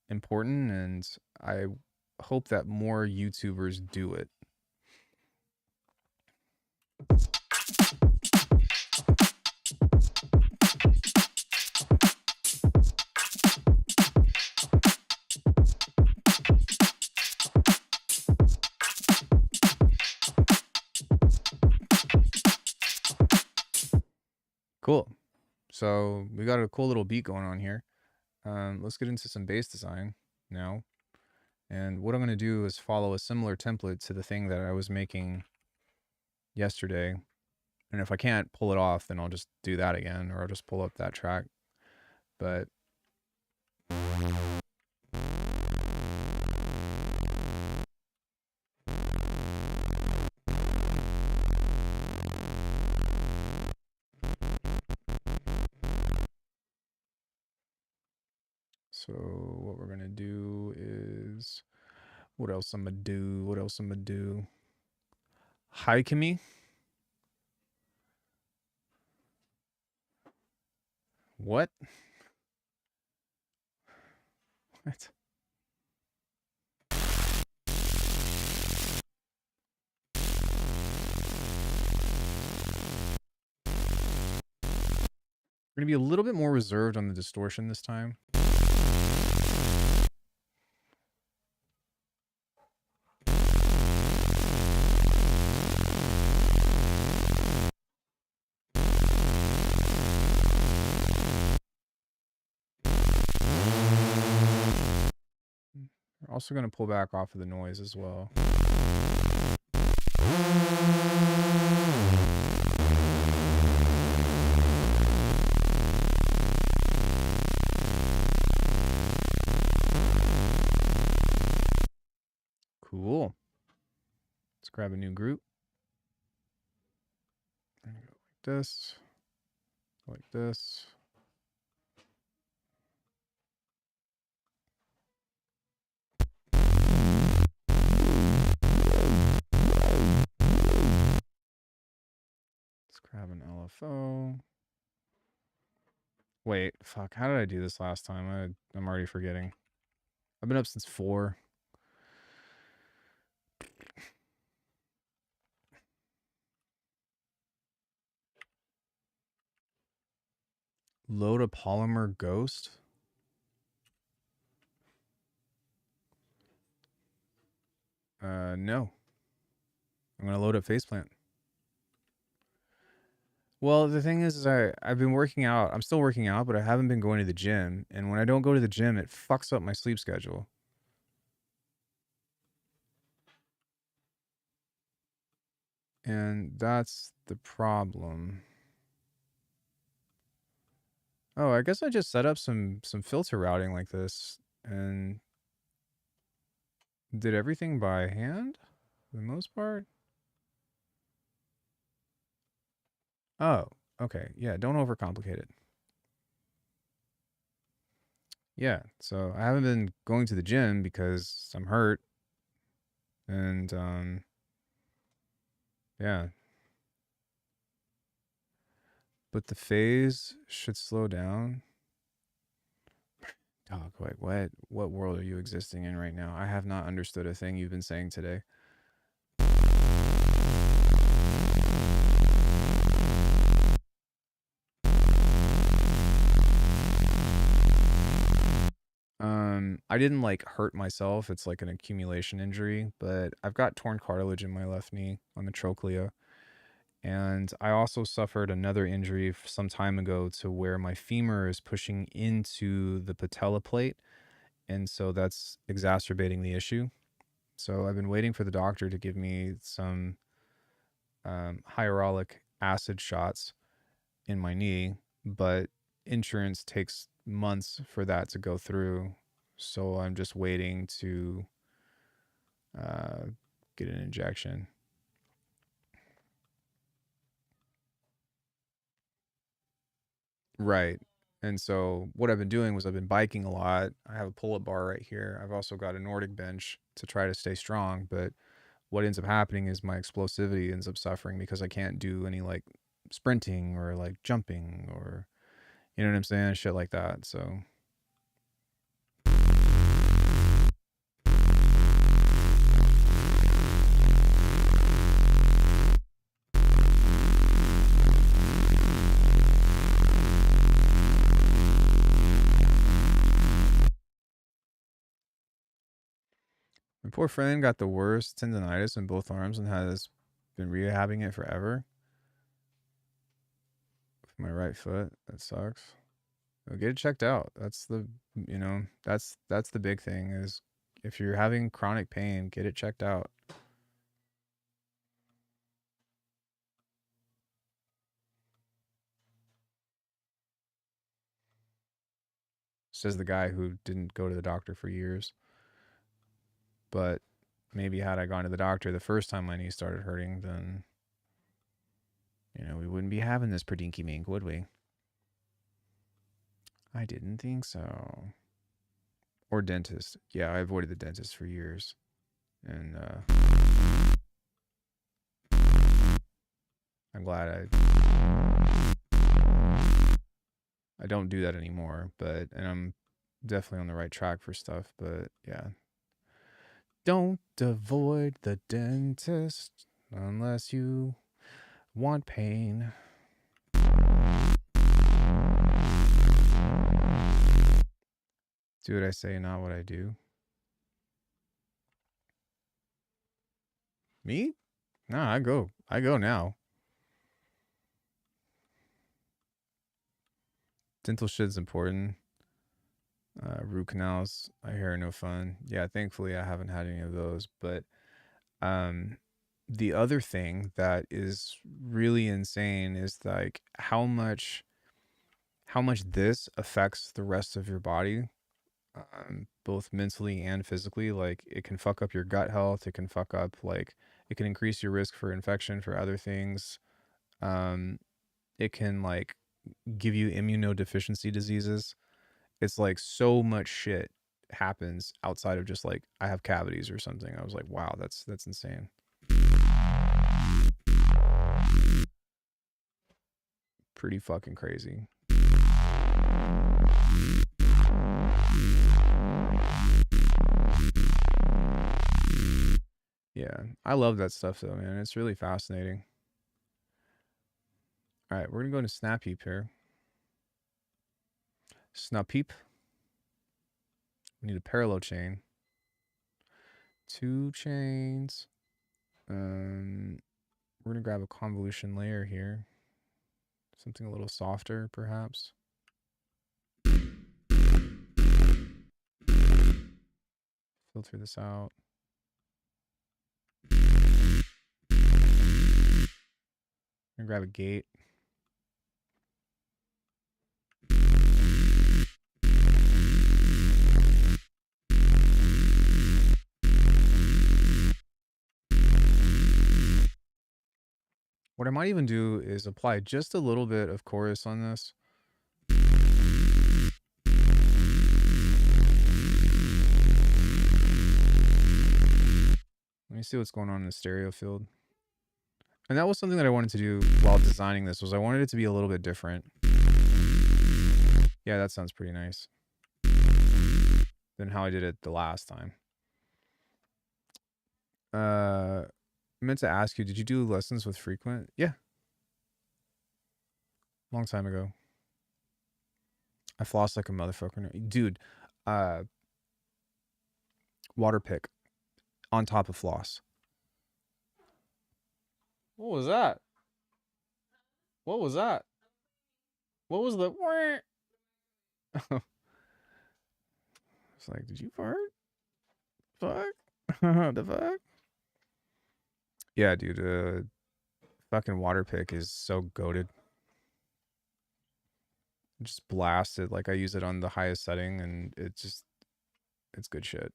important, and I hope that more YouTubers do it. Cool. So we got a cool little beat going on here. Let's get into some bass design now. And what I'm going to do is follow a similar template to the thing that I was making yesterday. And if I can't pull it off, then I'll just do that again, or I'll just pull up that track. But so what we're going to do is, what else I'm going to do? Alckemy. What? What? We're going to be a little bit more reserved on the distortion this time. We're also going to pull back off of the noise as well. Cool. Let's grab a new group. And go like this. Like this. Let's grab an LFO. Wait, fuck, how did I do this last time? I'm already forgetting. I've been up since 4. Load a polymer ghost? No. I'm gonna load up faceplant. Well, the thing is I've been working out. I'm still working out, but I haven't been going to the gym. And when I don't go to the gym, it fucks up my sleep schedule. And that's the problem. Oh, I guess I just set up some filter routing like this and did everything by hand for the most part. Oh, okay. Yeah, don't overcomplicate it. Yeah, so I haven't been going to the gym because I'm hurt. And yeah. But the phase should slow down. Dog, like what world are you existing in right now? I have not understood a thing you've been saying today. I didn't like hurt myself. It's like an accumulation injury, but I've got torn cartilage in my left knee on the trochlea. And I also suffered another injury some time ago to where my femur is pushing into the patella plate. And so that's exacerbating the issue. So I've been waiting for the doctor to give me some hyaluronic acid shots in my knee, but insurance takes months for that to go through. So I'm just waiting to get an injection. Right. And so what I've been doing was I've been biking a lot. I have a pull-up bar right here. I've also got a Nordic bench to try to stay strong, but what ends up happening is my explosivity ends up suffering because I can't do any like sprinting or like jumping or you know what I'm saying? Shit like that. So my poor friend got the worst tendonitis in both arms and has been rehabbing it forever. With my right foot. That sucks. Get it checked out. That's the that's the big thing is if you're having chronic pain, get it checked out. Says the guy who didn't go to the doctor for years. But maybe had I gone to the doctor the first time my knee started hurting, then we wouldn't be having this predinky mink, would we? I didn't think so. Or dentist. Yeah, I avoided the dentist for years. And I'm glad I don't do that anymore, and I'm definitely on the right track for stuff, but yeah. Don't avoid the dentist unless you want pain. Do what I say, not what I do. Me? No, I go now. Dental shit's important. Root canals, I hear, are no fun. Yeah, thankfully I haven't had any of those. But the other thing that is really insane is like how much this affects the rest of your body, both mentally and physically. Like it can fuck up your gut health. It can fuck up it can increase your risk for infection for other things. It can like give you immunodeficiency diseases. It's like so much shit happens outside of just like I have cavities or something. I was like, wow, that's insane. Pretty fucking crazy. Yeah, I love that stuff though, man. It's really fascinating. All right, we're gonna go into Snap Heap here. Snap Heap. We need a parallel chain. 2 chains. We're gonna grab a convolution layer here. Something a little softer, perhaps. Filter this out. I'm gonna grab a gate. What I might even do is apply just a little bit of chorus on this. Let me see what's going on in the stereo field. And that was something that I wanted to do while designing this, was I wanted it to be a little bit different. Yeah, that sounds pretty nice than how I did it the last time. I meant to ask you, did you do lessons with Frequent? Yeah. Long time ago. I floss like a motherfucker. Dude, water pick on top of floss. What was that? What was that? What was the? It's like, did you fart? Fuck. The fuck? Yeah, dude. Fucking water pick is so goated. Just blast it. Like I use it on the highest setting, and it's good shit.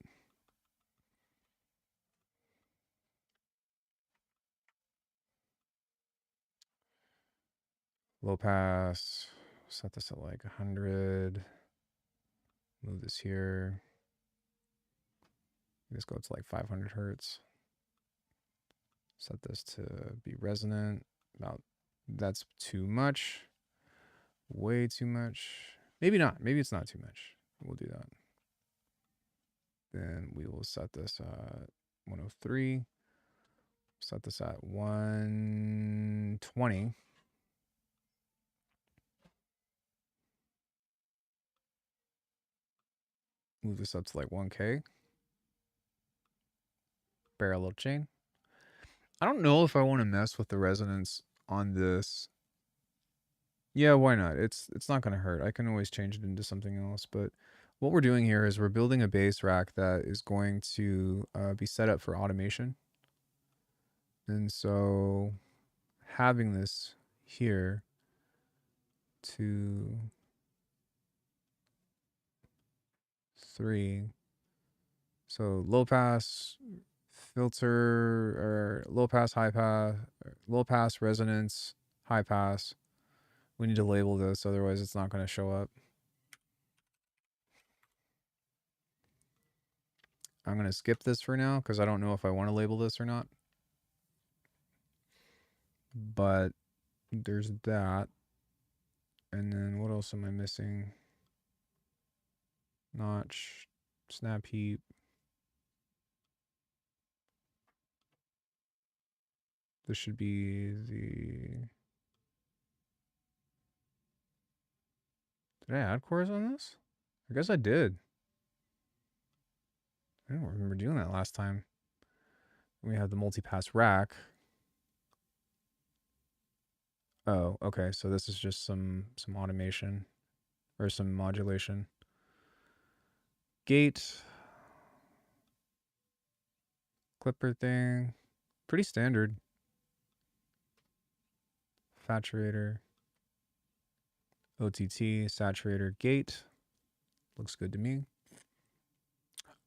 Low pass. Set this at like 100. Move this here. Just go to like 500 hertz. Set this to be resonant. About that's too much. Way too much. Maybe not. Maybe it's not too much. We'll do that. Then we will set this at 103. Set this at 120. Move this up to like 1K. Parallel chain. I don't know if I want to mess with the resonance on this. Yeah, why not? It's not going to hurt. I can always change it into something else. But what we're doing here is we're building a bass rack that is going to be set up for automation. And so having this here to 3. So low pass filter or low pass, high pass, low pass resonance, high pass. We need to label this, otherwise it's not going to show up. I'm going to skip this for now because I don't know if I want to label this or not. But there's that. And then what else am I missing? Notch, snap heap. This should be the... Did I add chorus on this? I guess I did. I don't remember doing that last time. We have the multipass rack. Oh, okay. So this is just some automation or some modulation. Gate. Clipper thing. Pretty standard. Saturator. OTT, saturator, gate. Looks good to me.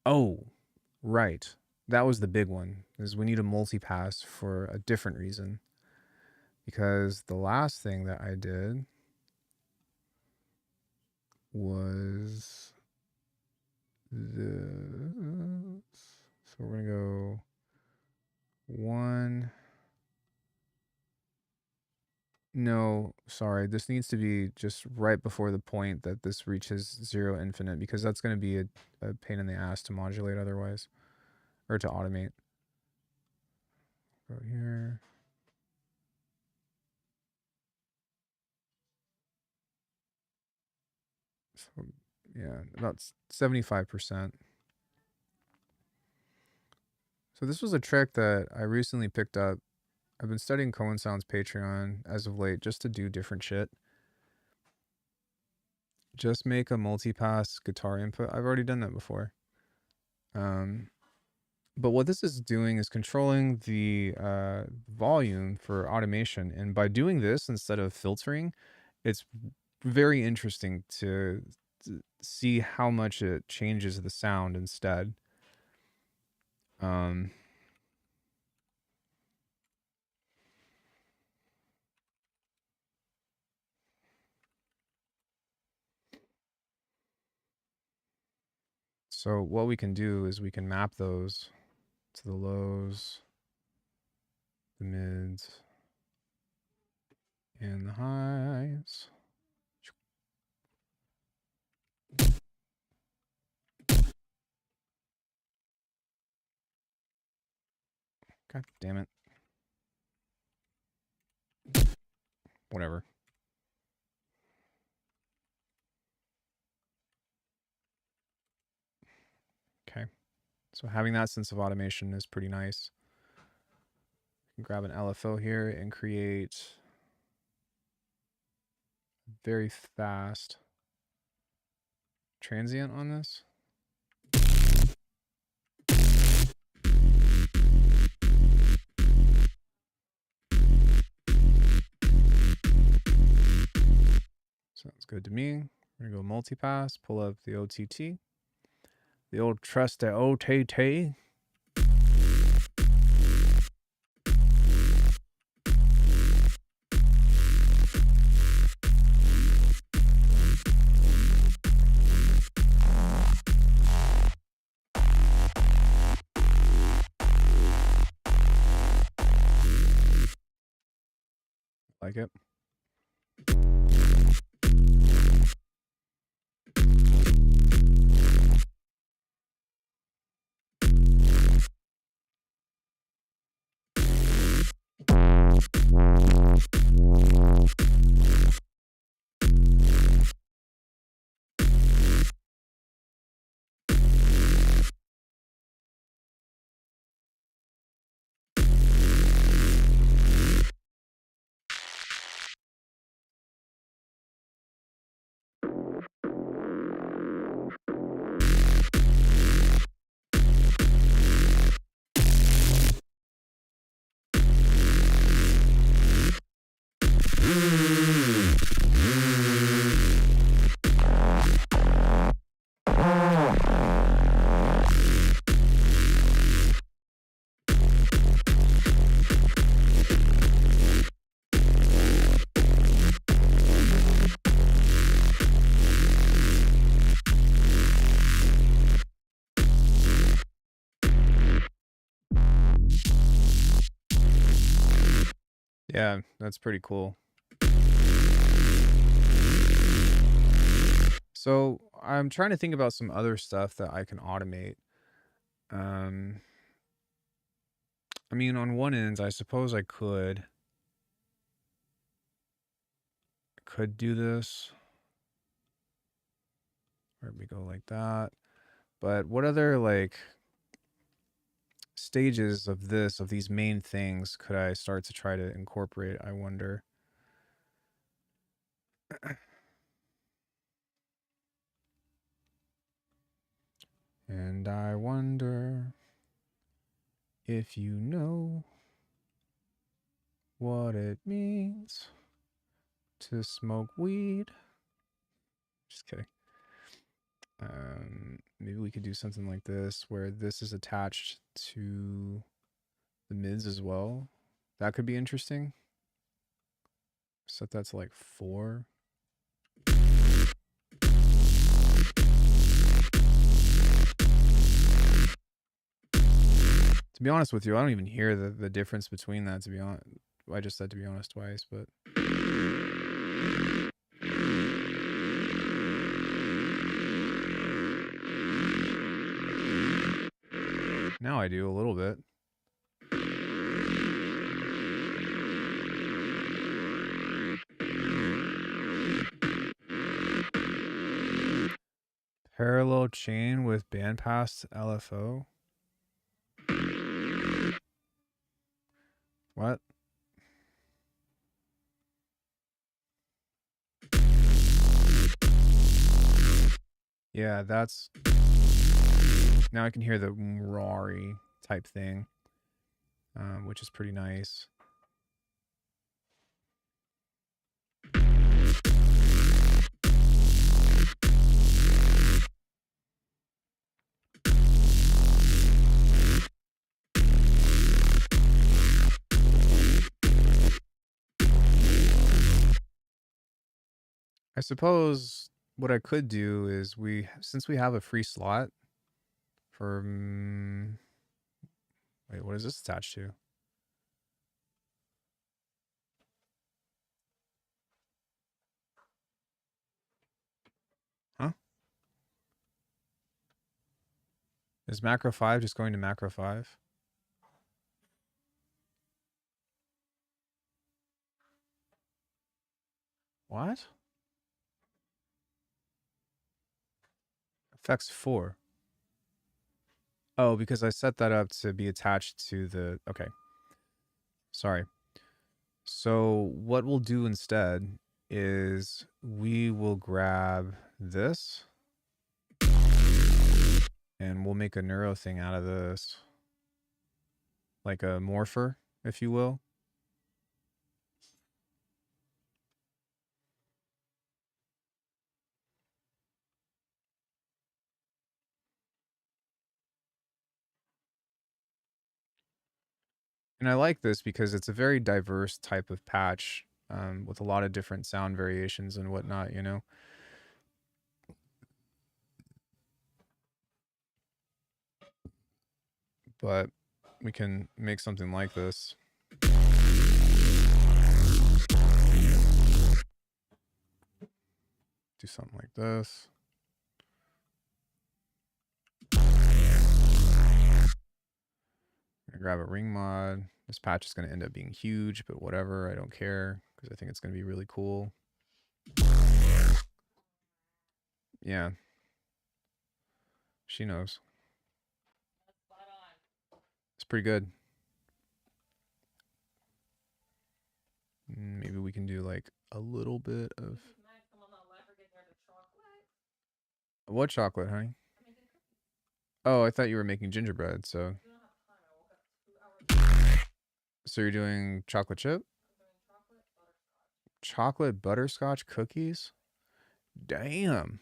Oh, right. That was the big one, is we need a multipass for a different reason. Because the last thing that I did was this. So we're going to go 1. No, sorry. This needs to be just right before the point that this reaches 0 infinite, because that's going to be a pain in the ass to modulate otherwise, or to automate. Go here. So, yeah, about 75%. So this was a trick that I recently picked up. I've been studying Cohen Sound's Patreon as of late just to do different shit. Just make a multipass guitar input. I've already done that before. But what this is doing is controlling the volume for automation. And by doing this instead of filtering, it's very interesting to see how much it changes the sound instead. So what we can do is we can map those to the lows, the mids, and the highs. God damn it. Whatever. Okay. So having that sense of automation is pretty nice. You can grab an LFO here and create very fast transient on this. Sounds good to me. We're gonna go multipass, pull up the OTT. The old trusty OTT. Like it. Yeah, that's pretty cool. So I'm trying to think about some other stuff that I can automate. I mean, on one end, I suppose I could do this. Where we go like that. But what other like stages of these main things could I start to try to incorporate, I wonder? And I wonder if you know what it means to smoke weed. Just kidding. Maybe we could do something like this where this is attached to the mids as well. That could be interesting. Set that to like 4. To be honest with you, I don't even hear the difference between that, to be honest. I just said to be honest twice, but now I do a little bit. Parallel chain with bandpass LFO. What? Yeah, that's... Now I can hear the Rari type thing, which is pretty nice. I suppose what I could do is since we have a free slot for... wait, what is this attached to? Huh? Is macro 5 just going to macro 5? What? Effects 4. Oh, because I set that up to be attached to the... Okay. Sorry. So what we'll do instead is we will grab this and we'll make a neuro thing out of this. Like a morpher, if you will. And I like this because it's a very diverse type of patch with a lot of different sound variations and whatnot, you know? But we can make something like this. Do something like this. I'm gonna grab a ring mod. This patch is gonna end up being huge, but whatever, I don't care because I think it's gonna be really cool. Yeah. She knows. It's pretty good. Maybe we can do like a little bit of... What chocolate, honey? Oh, I thought you were making gingerbread, so... So you're doing chocolate chip? Chocolate butterscotch cookies? Damn.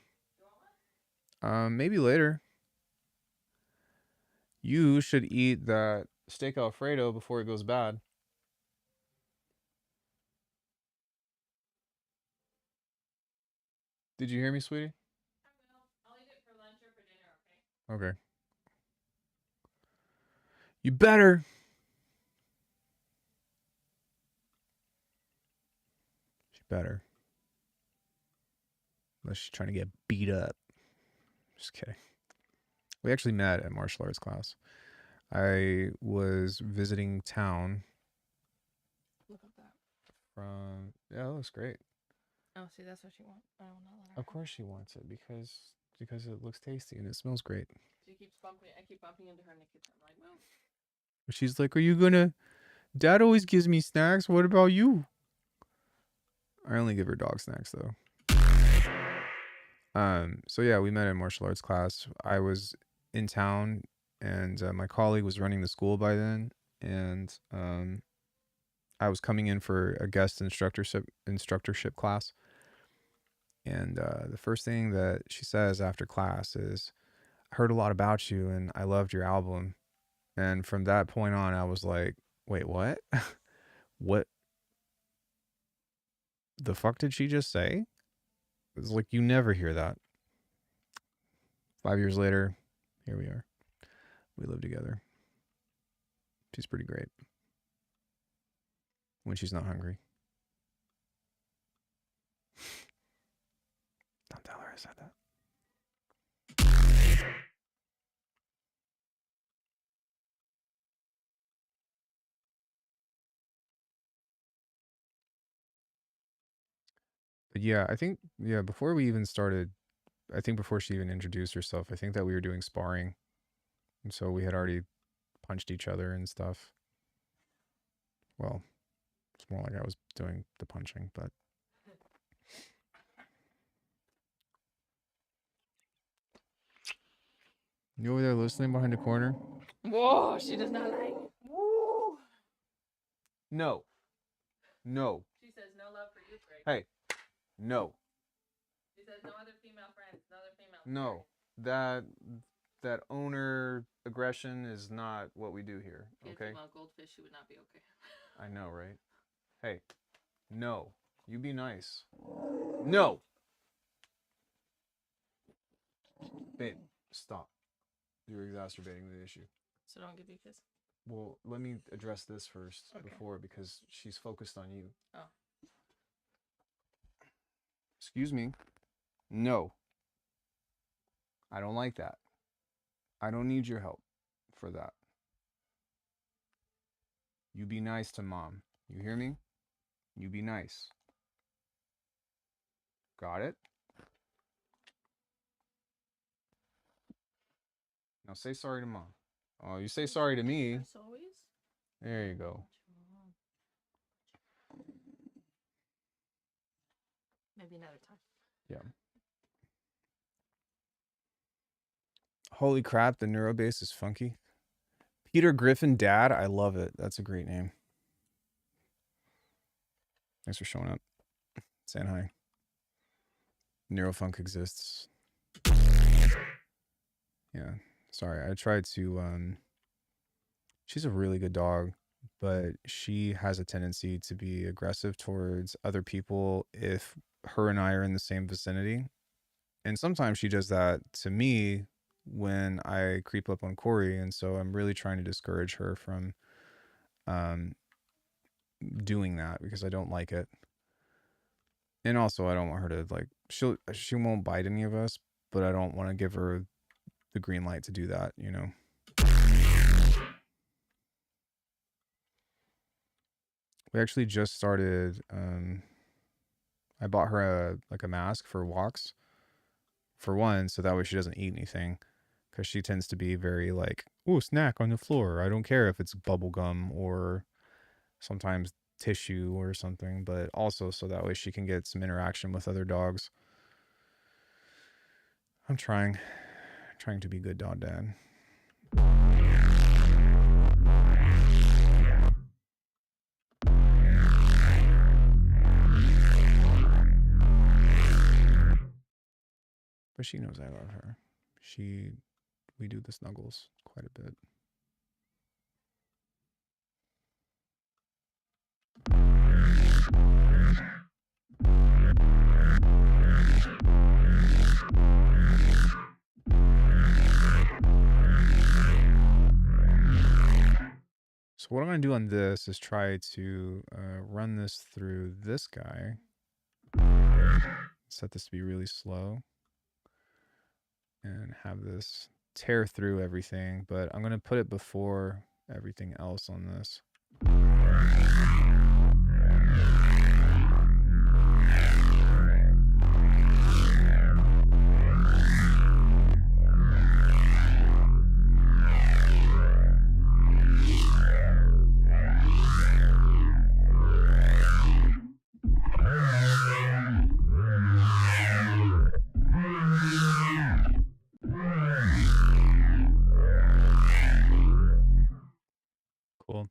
Maybe later. You should eat that steak Alfredo before it goes bad. Did you hear me, sweetie? I'll eat it for lunch or for dinner, okay? Okay. You better. She better. Unless she's trying to get beat up. Just kidding. We actually met at martial arts class. I was visiting town. Look at that. From... Yeah, that looks great. Oh, see, that's what she wants. I will not let her. Of course she wants it because it looks tasty and it smells great. She keeps bumping. I keep bumping into her and I keep I'm like, move. She's like, "Are you gonna... Dad always gives me snacks. What about you?" I only give her dog snacks though. So yeah, we met in martial arts class. I was in town and my colleague was running the school by then, and I was coming in for a guest instructorship class. And the first thing that she says after class is, "I heard a lot about you and I loved your album." And from that point on, I was like, "Wait, what? What the fuck did she just say?" It's like, you never hear that. 5 years later, here we are. We live together. She's pretty great. When she's not hungry. Don't tell her I said that. But yeah, I think, before we even started, I think before she even introduced herself, I think that we were doing sparring. And so we had already punched each other and stuff. Well, it's more like I was doing the punching, but... You over there listening behind the corner? Whoa, she does not like. Woo. No. No. She says no love for you, Greg. Hey. No. She says no other female friends. No other female. No. That owner aggression is not what we do here. Okay. About goldfish, she would not be okay. I know, right? Hey. No. You be nice. No. Babe, stop. You're exacerbating the issue. So don't give you a kiss. Well, let me address this first before, because she's focused on you. Oh. Excuse me. No. I don't like that. I don't need your help for that. You be nice to mom. You hear me? You be nice. Got it? Now say sorry to mom. Oh, you say sorry to me. As always. There you go. Maybe another time. Yeah. Holy crap, the neurobase is funky. Peter Griffin Dad, I love it. That's a great name. Thanks for showing up. Saying hi. Neurofunk exists. Yeah. Sorry, I tried to she's a really good dog, but she has a tendency to be aggressive towards other people if her and I are in the same vicinity. And sometimes she does that to me when I creep up on Corey, and so I'm really trying to discourage her from doing that because I don't like it. And also I don't want her to like she won't bite any of us, but I don't want to give her the green light to do that, you know. We actually just started I bought her a mask for walks. For one, so that way she doesn't eat anything, because she tends to be very like, "Ooh, snack on the floor." I don't care if it's bubble gum or sometimes tissue or something, but also so that way she can get some interaction with other dogs. I'm trying to be good dog dad. But she knows I love her. We do the snuggles quite a bit. So what I'm going to do on this is try to run this through this guy. Set this to be really slow. And have this tear through everything, but I'm going to put it before everything else on this. Cool.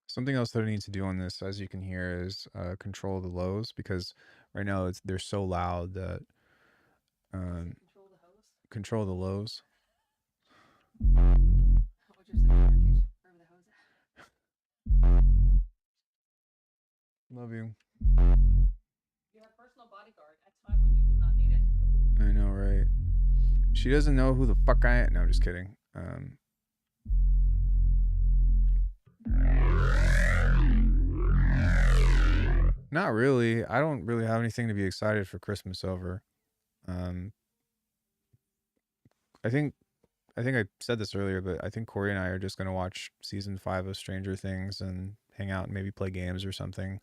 Something else that I need to do on this, as you can hear, is control the lows, because right now they're so loud that Control the hose. control the lows. What's your second rotation? Wherever the hose at. Love you. You have personal bodyguard at time when you do not need it. I know, right? She doesn't know who the fuck I am. No, just kidding. Not really. I don't really have anything to be excited for Christmas over. I think I said this earlier, but I think Corey and I are just gonna watch season 5 of Stranger Things and hang out and maybe play games or something.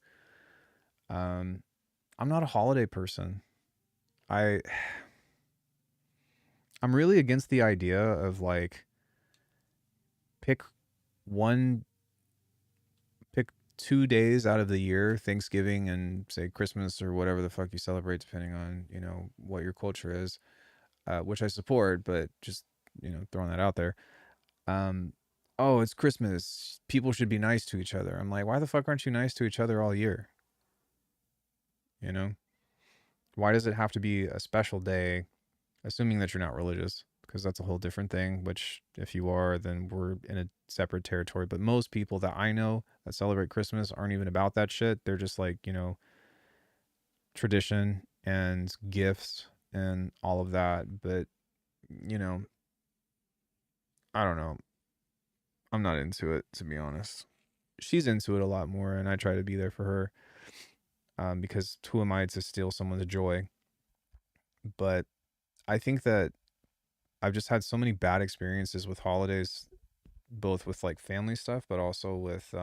I'm not a holiday person. I'm really against the idea of like pick one pick 2 days out of the year, Thanksgiving and say Christmas or whatever the fuck you celebrate, depending on, you know, what your culture is, which I support, but just, you know, throwing that out there. Oh, it's Christmas. People should be nice to each other. I'm like, why the fuck aren't you nice to each other all year? You know? Why does it have to be a special day, assuming that you're not religious? Because that's a whole different thing, which if you are, then we're in a separate territory. But most people that I know that celebrate Christmas aren't even about that shit. They're just like, you know, tradition and gifts and all of that. But, you know, I don't know. I'm not into it, to be honest. She's into it a lot more, and I try to be there for her, because who am I to steal someone's joy? But I think that I've just had so many bad experiences with holidays, both with like family stuff, but also with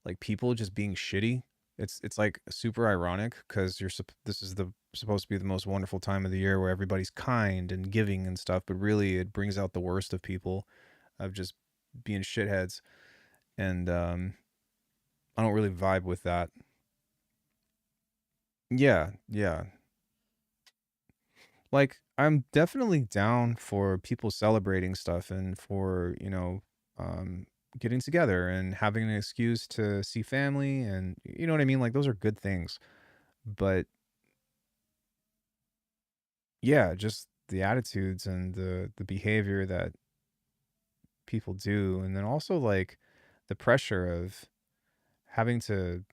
like people just being shitty. It's like super ironic because this is the supposed to be the most wonderful time of the year where everybody's kind and giving and stuff, but really it brings out the worst of people of just being shitheads, and I don't really vibe with that. Yeah, yeah. Like I'm definitely down for people celebrating stuff and for, um getting together and having an excuse to see family, and you know what I mean? Like those are good things. But yeah, just the attitudes and the behavior that people do, and then also like the pressure of having to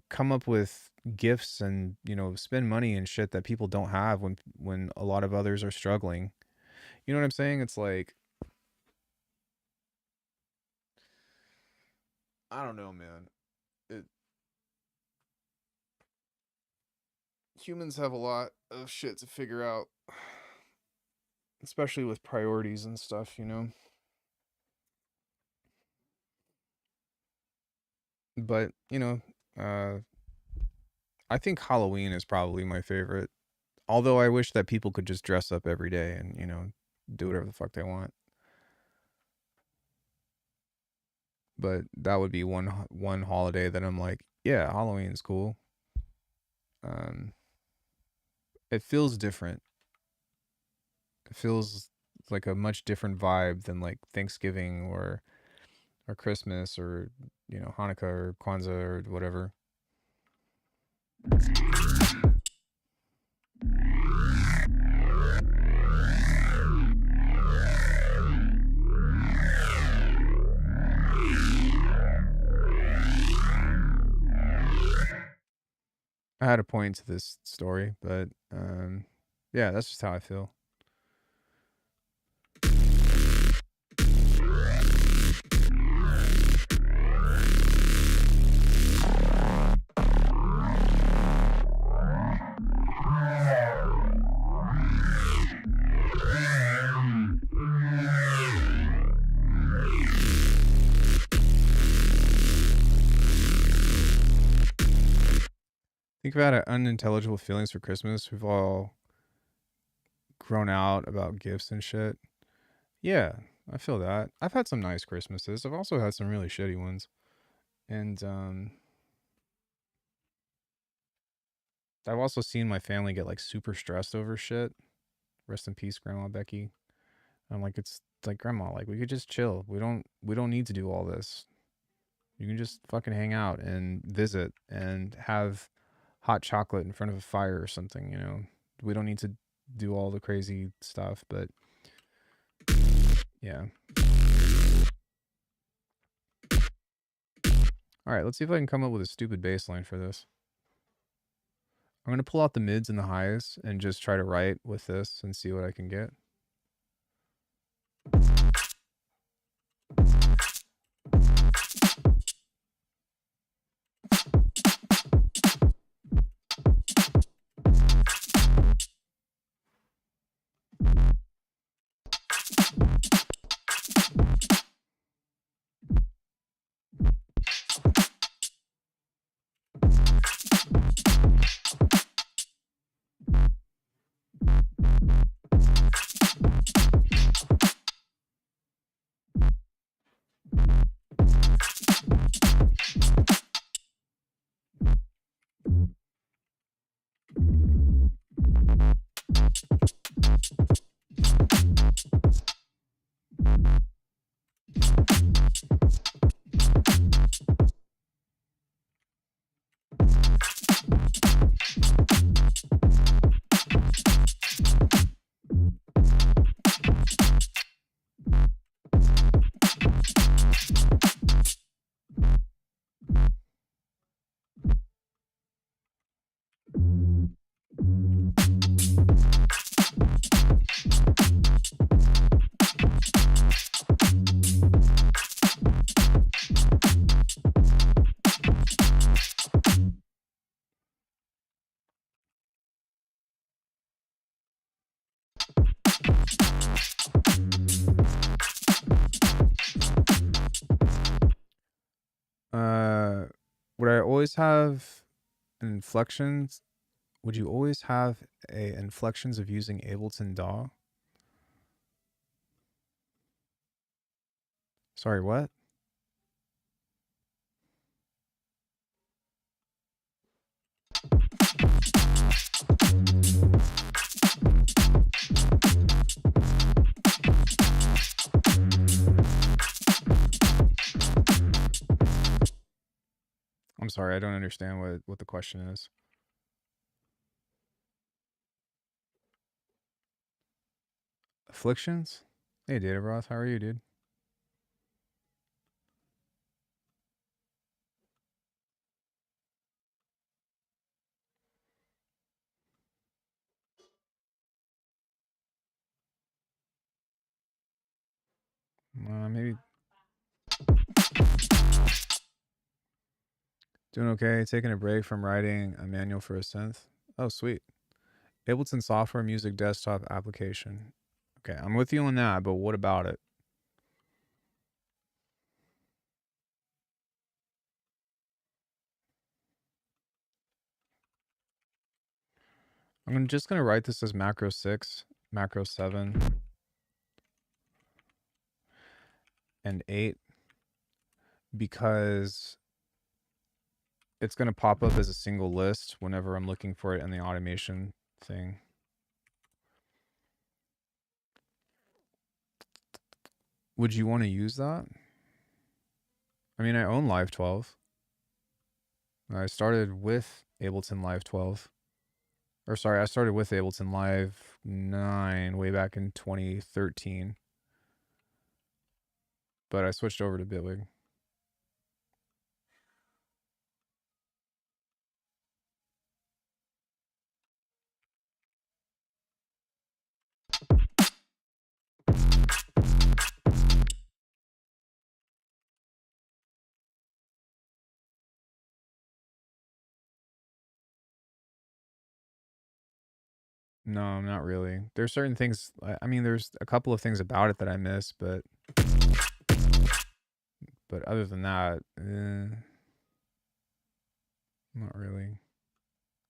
come up with gifts and, spend money and shit that people don't have when a lot of others are struggling. You know what I'm saying? It's like, I don't know, man. It, humans have a lot of shit to figure out, especially with priorities and stuff. But, uh I think Halloween is probably my favorite. Although I wish that people could just dress up every day and, do whatever the fuck they want. But that would be one holiday that I'm like, yeah, Halloween's cool. Um it feels different. It feels like a much different vibe than like Thanksgiving or Christmas or, Hanukkah or Kwanzaa or whatever. I had a point to this story, but yeah, that's just how I feel. Think about unintelligible feelings for Christmas. We've all grown out about gifts and shit. Yeah, I feel that. I've had some nice Christmases. I've also had some really shitty ones. And I've also seen my family get like super stressed over shit. Rest in peace, Grandma Becky. I'm like, it's like, Grandma, like we could just chill. We don't need to do all this. You can just fucking hang out and visit and have hot chocolate in front of a fire or something. We don't need to do all the crazy stuff, but yeah. All right, let's see if I can come up with a stupid bass line for this. I'm going to pull out the mids and the highs and just try to write with this and see what I can get. always have inflections? Would you always have inflections of using Ableton DAW? Sorry, what? I'm sorry, I don't understand what the question is. Afflictions? Hey, Data Roth, how are you, dude? Maybe doing okay. Taking a break from writing a manual for a synth. Oh, sweet. Ableton software music desktop application. Okay, I'm with you on that, but what about it? I'm just going to write this as macro 6, macro 7, and 8 because it's going to pop up as a single list whenever I'm looking for it in the automation thing. Would you want to use that? I mean, I own Live 12. I started with Ableton Live 12. Or sorry, I started with Ableton Live 9 way back in 2013. But I switched over to Bitwig. No, not really. There's certain things. I mean, there's a couple of things about it that I miss, but other than that, not really.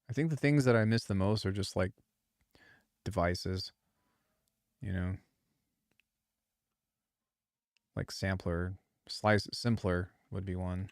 I think the things that I miss the most are just like devices, you know, like sampler, slice simpler would be one.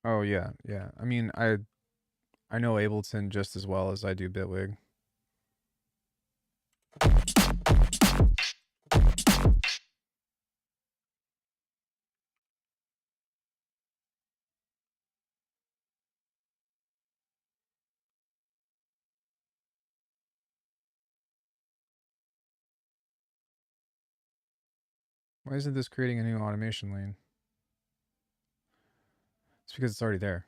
Oh yeah, yeah. I mean, I know Ableton just as well as I do Bitwig. Why isn't this creating a new automation lane? It's because it's already there.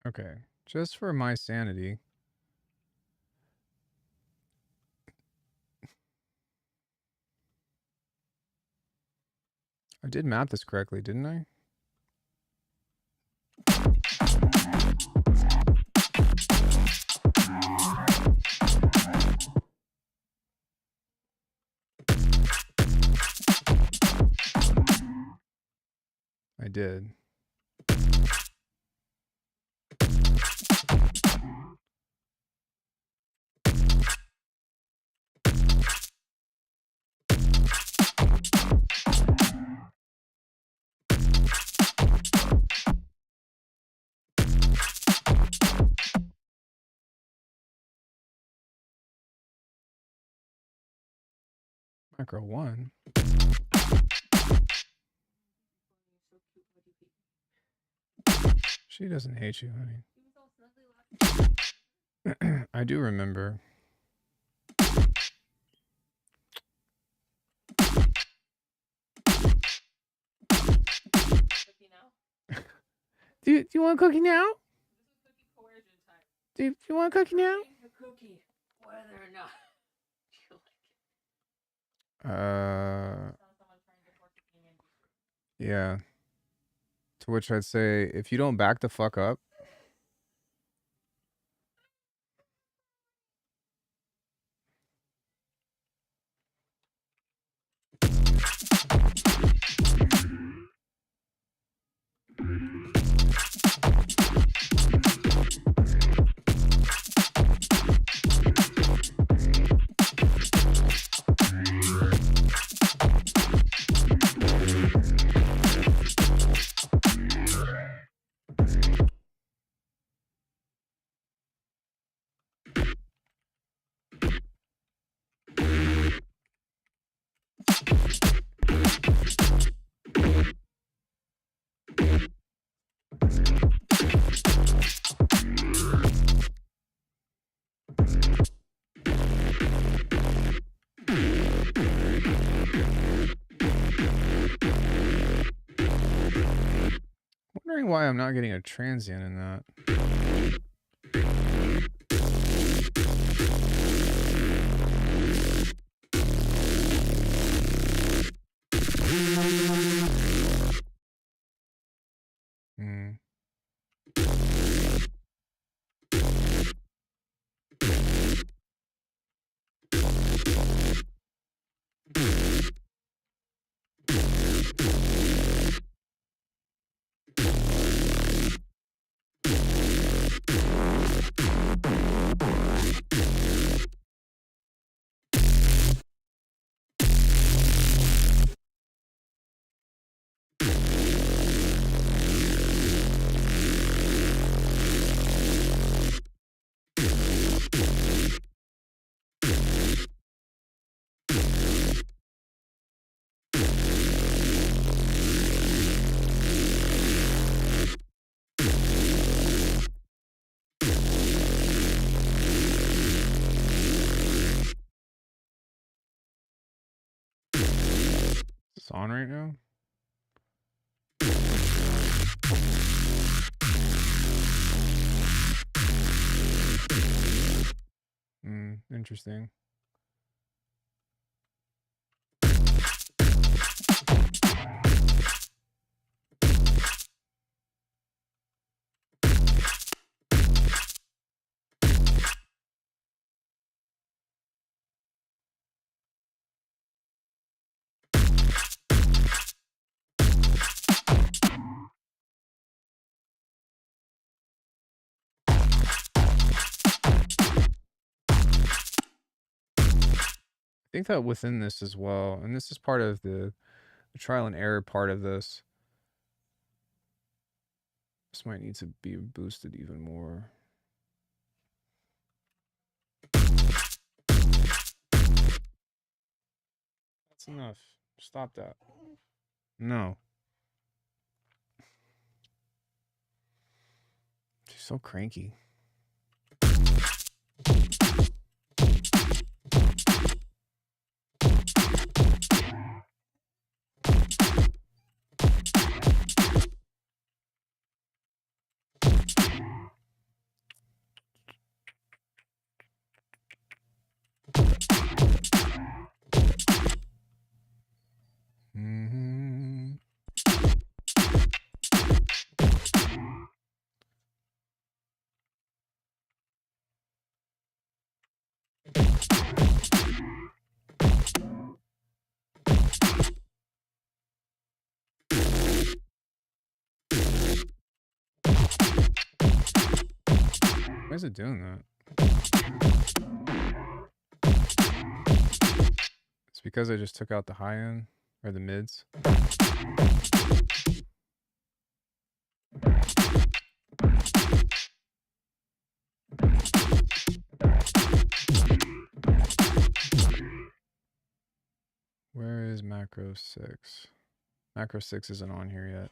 Okay, just for my sanity, I did map this correctly, didn't I? I did. Micro 1. She doesn't hate you, honey. I do remember. Cookie now? Do you want a cookie now? This is cookie coercion time. Do you want a cookie now? A cookie, whether or not you like it. Someone trying to force a game in. Yeah. To which I'd say, if you don't back the fuck up. Wondering why I'm not getting a transient in that. Hmm. Is this on right now? Interesting. I think that within this as well, and this is part of the trial and error part of this. This might need to be boosted even more. That's enough. Stop that. No. She's so cranky. Why is it doing that? It's because I just took out the high end or the mids. Where is macro 6? Macro 6 isn't on here yet.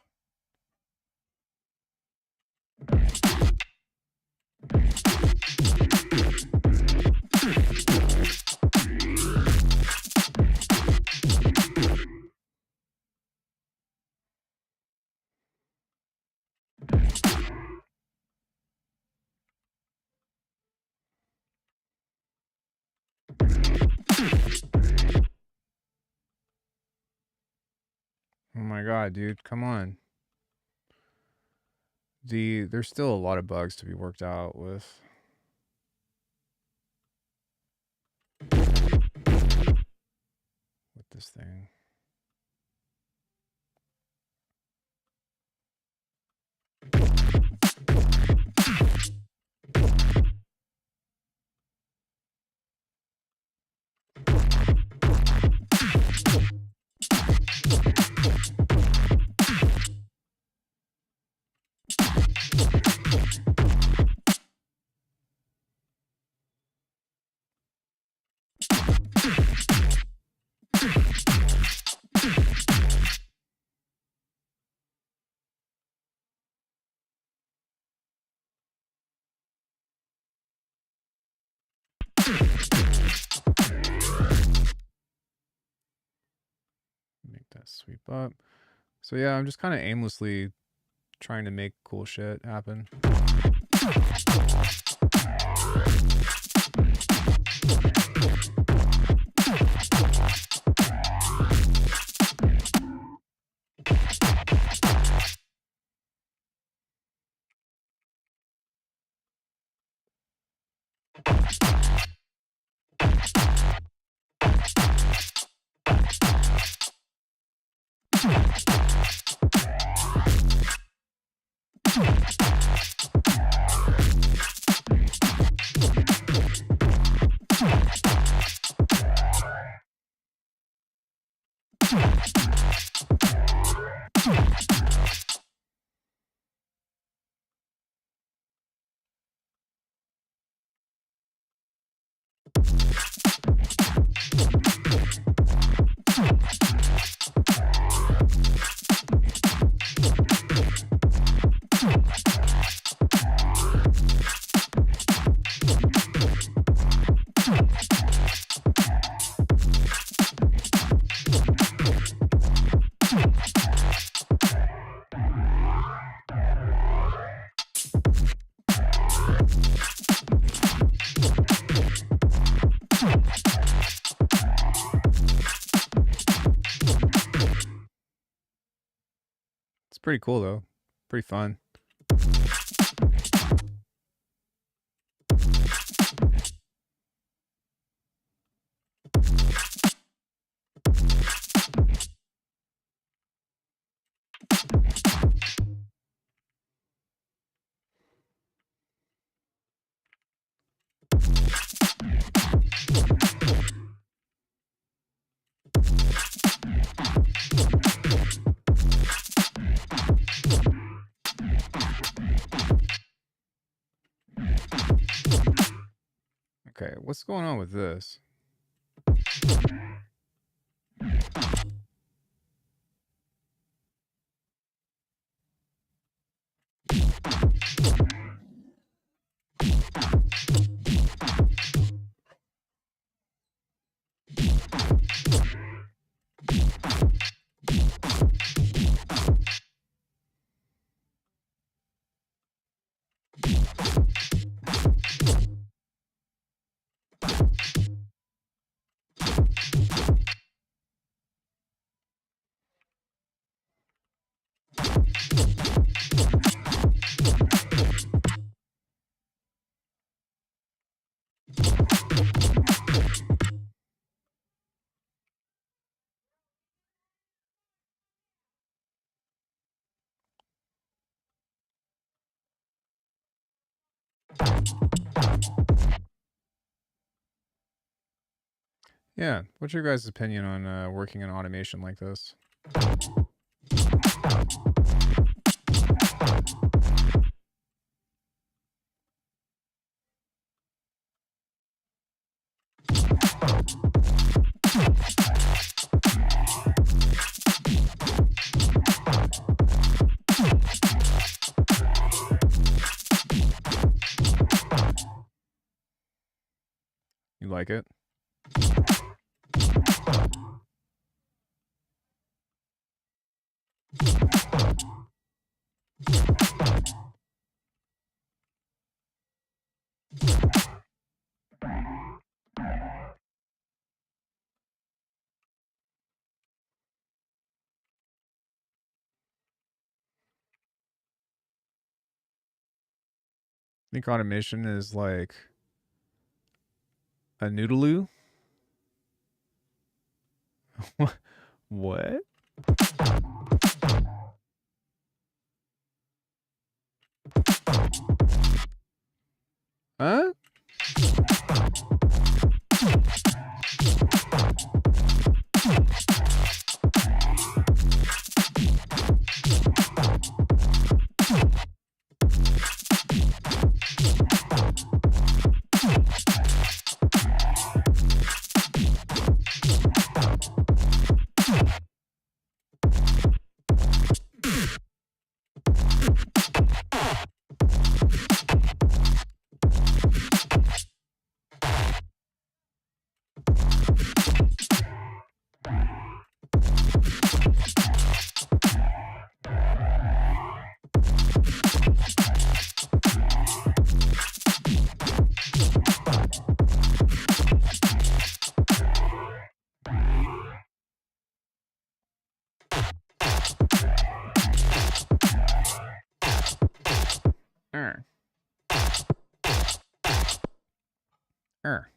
Oh my god, dude, come on. There's still a lot of bugs to be worked out with this thing. Make that sweep up. So yeah, I'm just kind of aimlessly trying to make cool shit happen. It's pretty cool though. Pretty fun. Okay, what's going on with this? Yeah, what's your guys' opinion on working in automation like this? You like it? I think automation is like a noodaloo. What? Huh? Er. Er.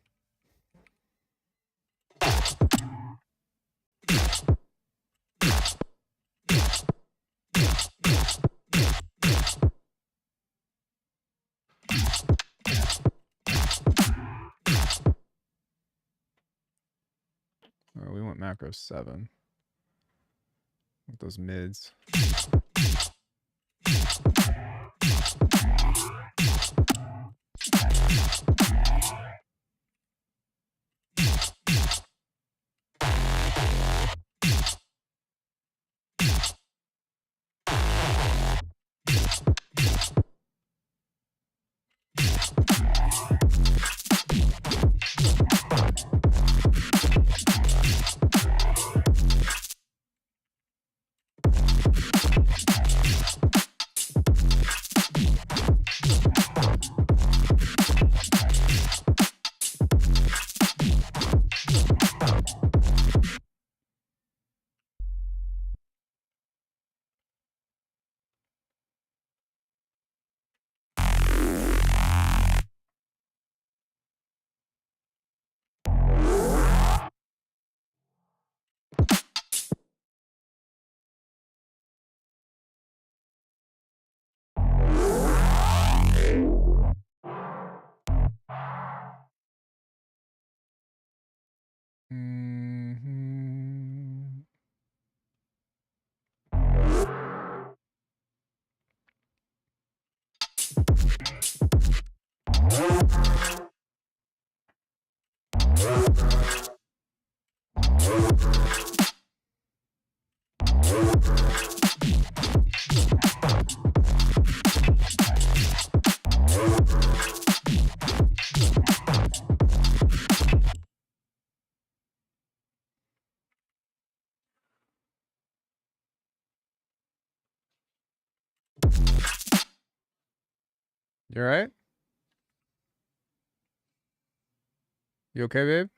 Oh, we went macro 7 with those mids. Mm-hmm. You all right? You okay, babe?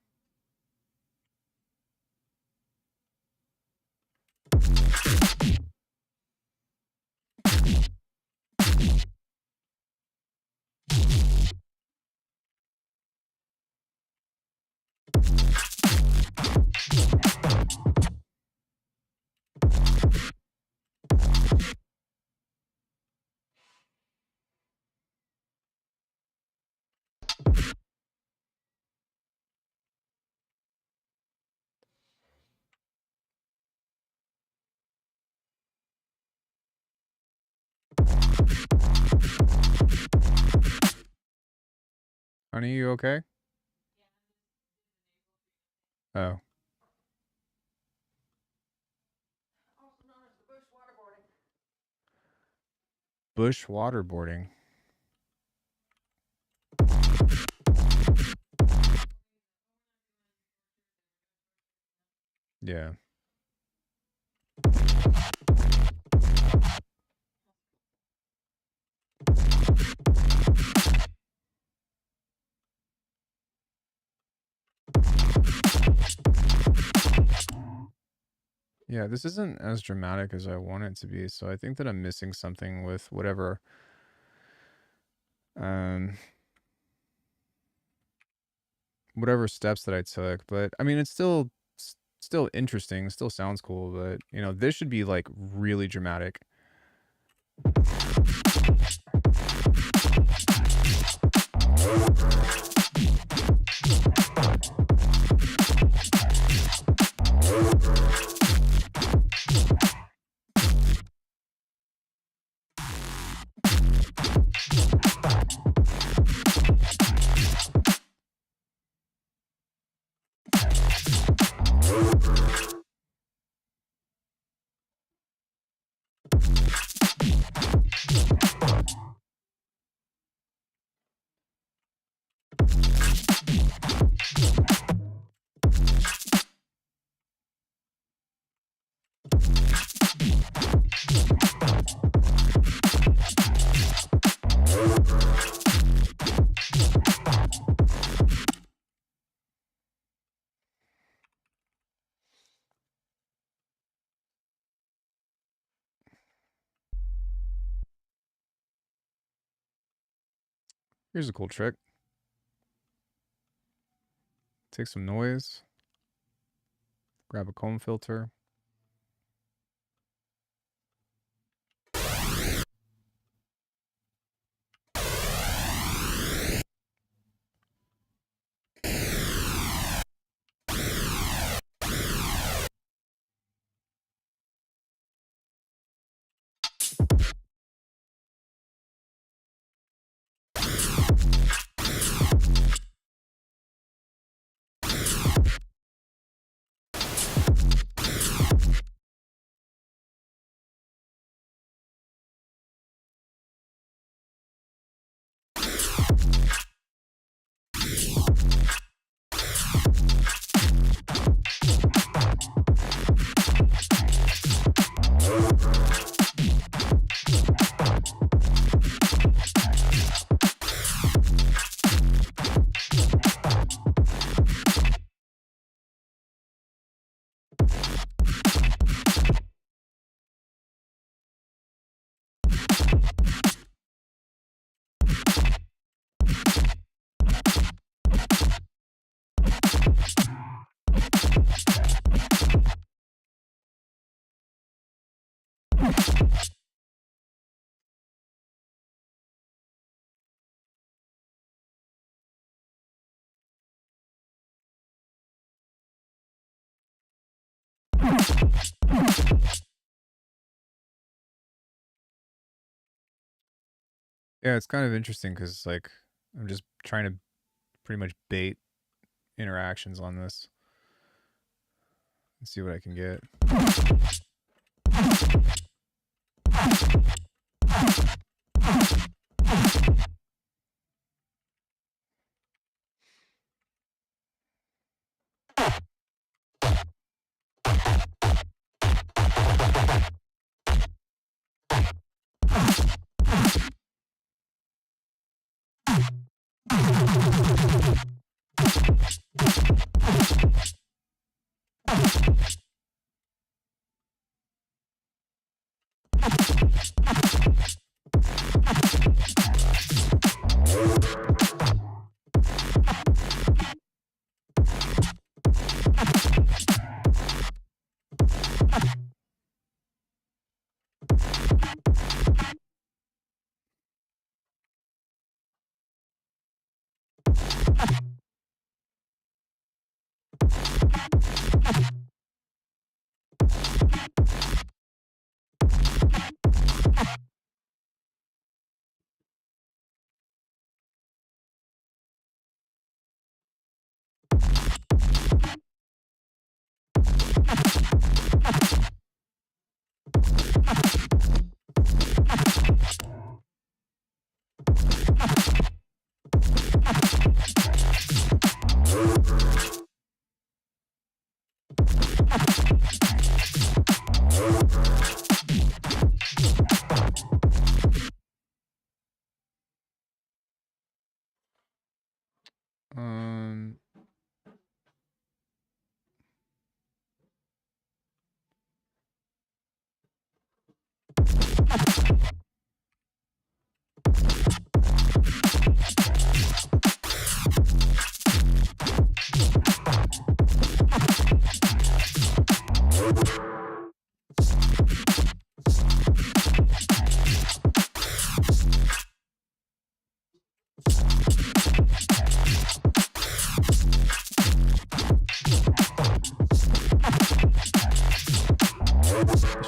Honey, you okay? Oh. Also known as the bush waterboarding. Bush waterboarding. Yeah. Yeah, this isn't as dramatic as I want it to be, so I think that I'm missing something with whatever whatever steps that I took. But I mean, it's still interesting, still sounds cool, but you know, this should be like really dramatic. Here's a cool trick. Take some noise, grab a comb filter. Yeah, it's kind of interesting because like I'm just trying to pretty much bait interactions on this and see what I can get.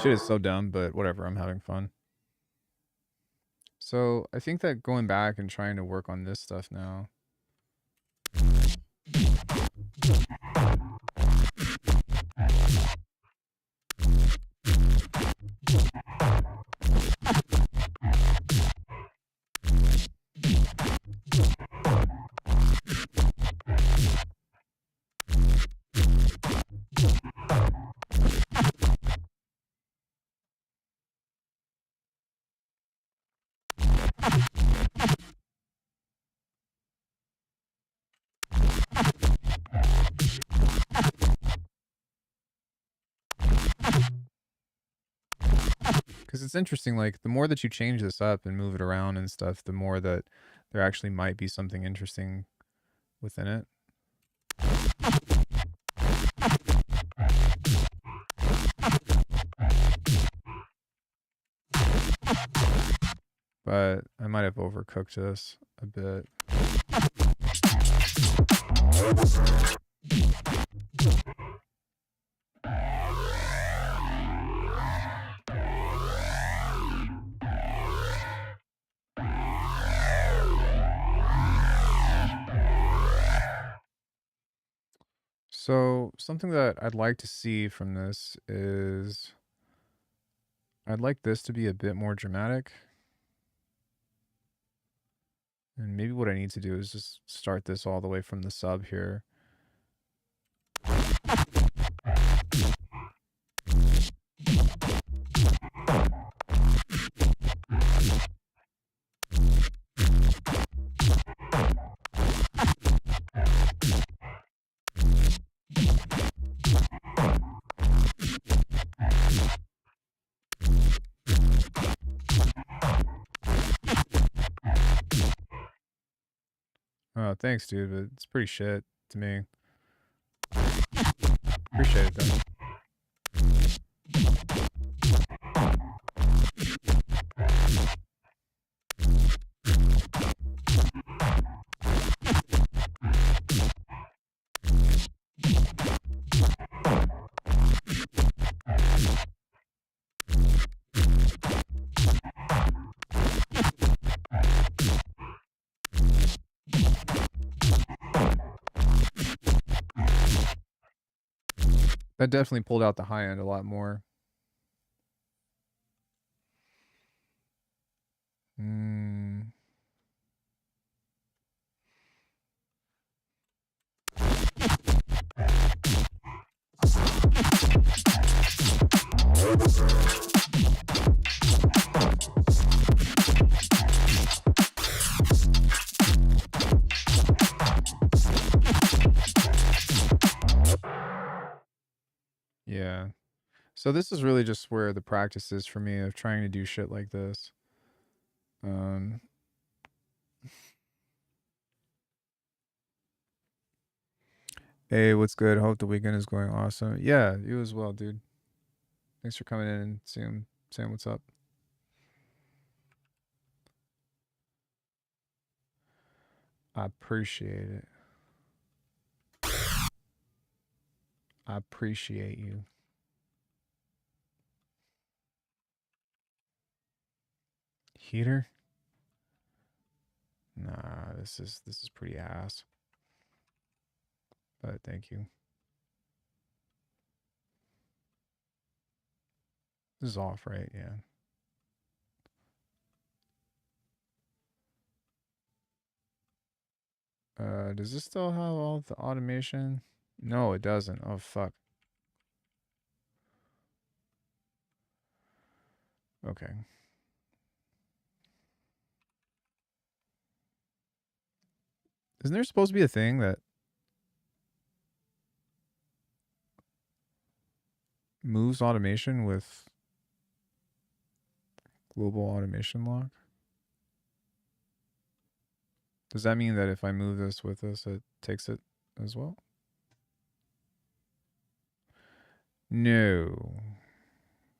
Shit is so dumb, but whatever. I'm having fun. So I think that going back and trying to work on this stuff now. Because it's interesting, like, the more that you change this up and move it around and stuff, the more that there actually might be something interesting within it. But I might have overcooked this a bit. So something that I'd like to see from this is I'd like this to be a bit more dramatic. And maybe what I need to do is just start this all the way from the sub here. Oh, thanks, dude, but it's pretty shit to me. Appreciate it, though. That definitely pulled out the high end a lot more. Yeah. So this is really just where the practice is for me of trying to do shit like this. Hey, what's good? Hope the weekend is going awesome. Yeah, you as well, dude. Thanks for coming in and saying what's up. I appreciate it. I appreciate you. Heater? Nah, this is pretty ass. But thank you. This is off, right? Yeah. Does this still have all the automation? No, it doesn't. Oh, fuck. Okay. Isn't there supposed to be a thing that moves automation with global automation lock? Does that mean that if I move this with this, it takes it as well? No.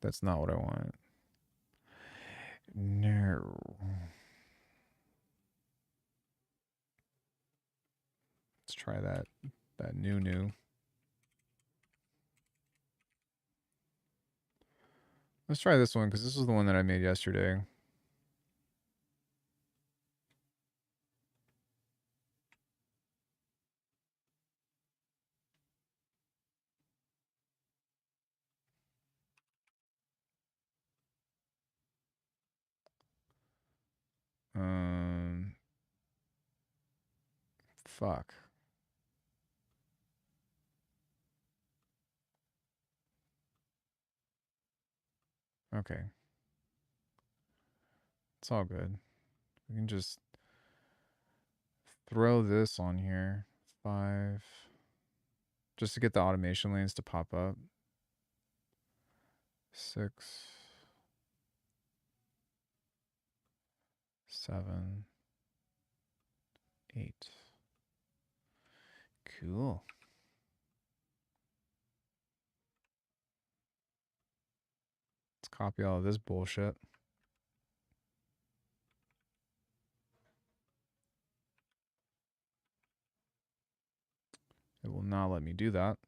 That's not what I want. No. Let's try that new. Let's try this one because this is the one that I made yesterday. Fuck. Okay. It's all good. We can just throw this on here. 5. Just to get the automation lanes to pop up. 6. 7. 8. Cool. Let's copy all of this bullshit. It will not let me do that.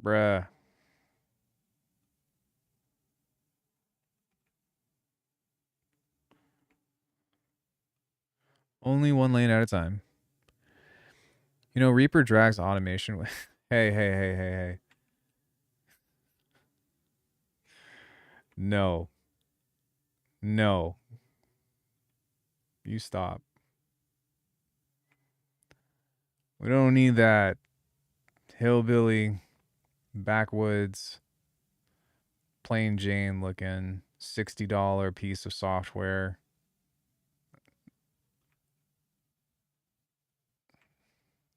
Bruh. Only one lane at a time. You know, Reaper drags automation with... Hey. No. No. You stop. We don't need that hillbilly, backwoods, plain Jane looking $60 piece of software.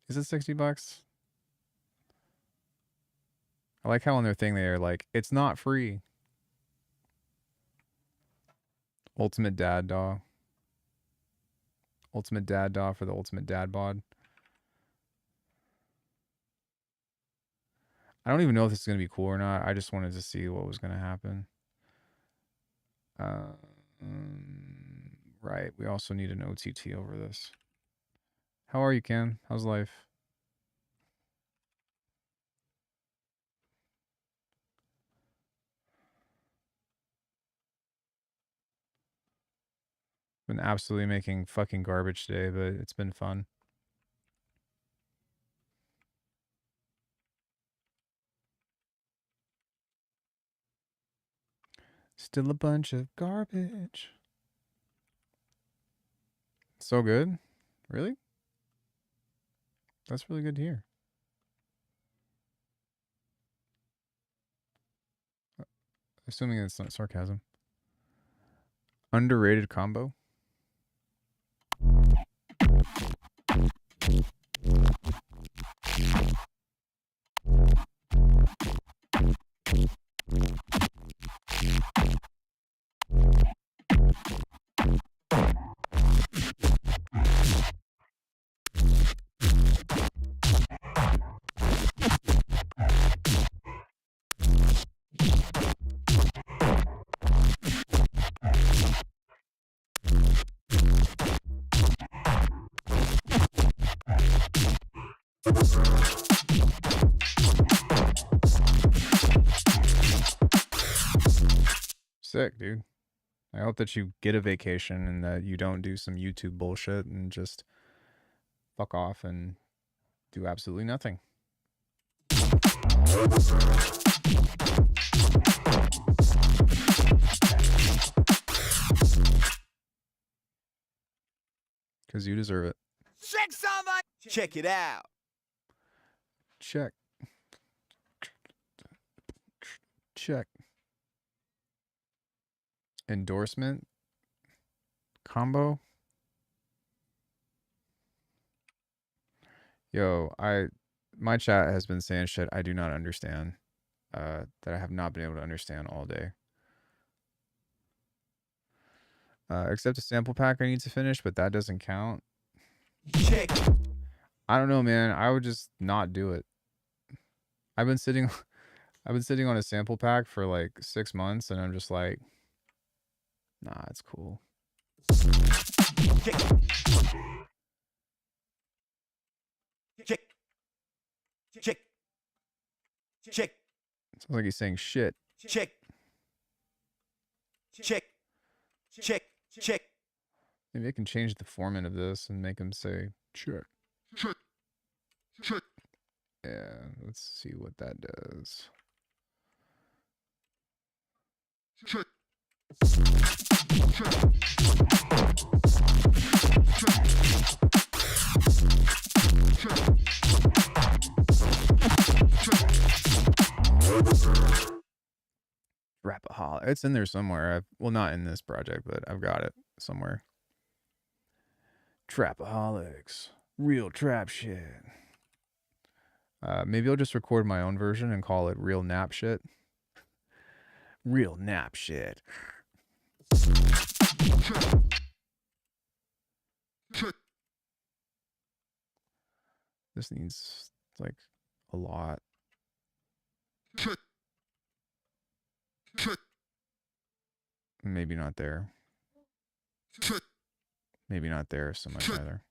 Is it $60? I like how on their thing they are like, it's not free. Ultimate dad dog. Ultimate dad dog for the ultimate dad bod. I don't even know if this is going to be cool or not. I just wanted to see what was going to happen. Right. We also need an OTT over this. How are you, Cam? How's life? Been absolutely making fucking garbage today, but it's been fun. Still a bunch of garbage. So good? Really? That's really good to hear. Assuming it's not sarcasm. Underrated combo? Sick, dude. I hope that you get a vacation and that you don't do some YouTube bullshit and just fuck off and do absolutely nothing. Because you deserve it. Check somebody. Check it out. Check. Check. Endorsement combo. Yo, my chat has been saying shit I do not understand. That I have not been able to understand all day. Except a sample pack I need to finish, but that doesn't count. Check. I don't know, man. I would just not do it. I've been sitting on a sample pack for like 6 months, and I'm just like, nah, it's cool. Check. Check. Check. Check. Sounds like he's saying shit. Check. Check. Check. Check. Maybe I can change the format of this and make him say check. Check. Check. Yeah, let's see what that does. Check. Rapaholic. It's in there somewhere. Well, not in this project, but I've got it somewhere. Trapaholics. Real trap shit. Maybe I'll just record my own version and call it Real Nap Shit. Real Nap Shit. This needs, like, a lot. Maybe not there. Maybe not there so much either.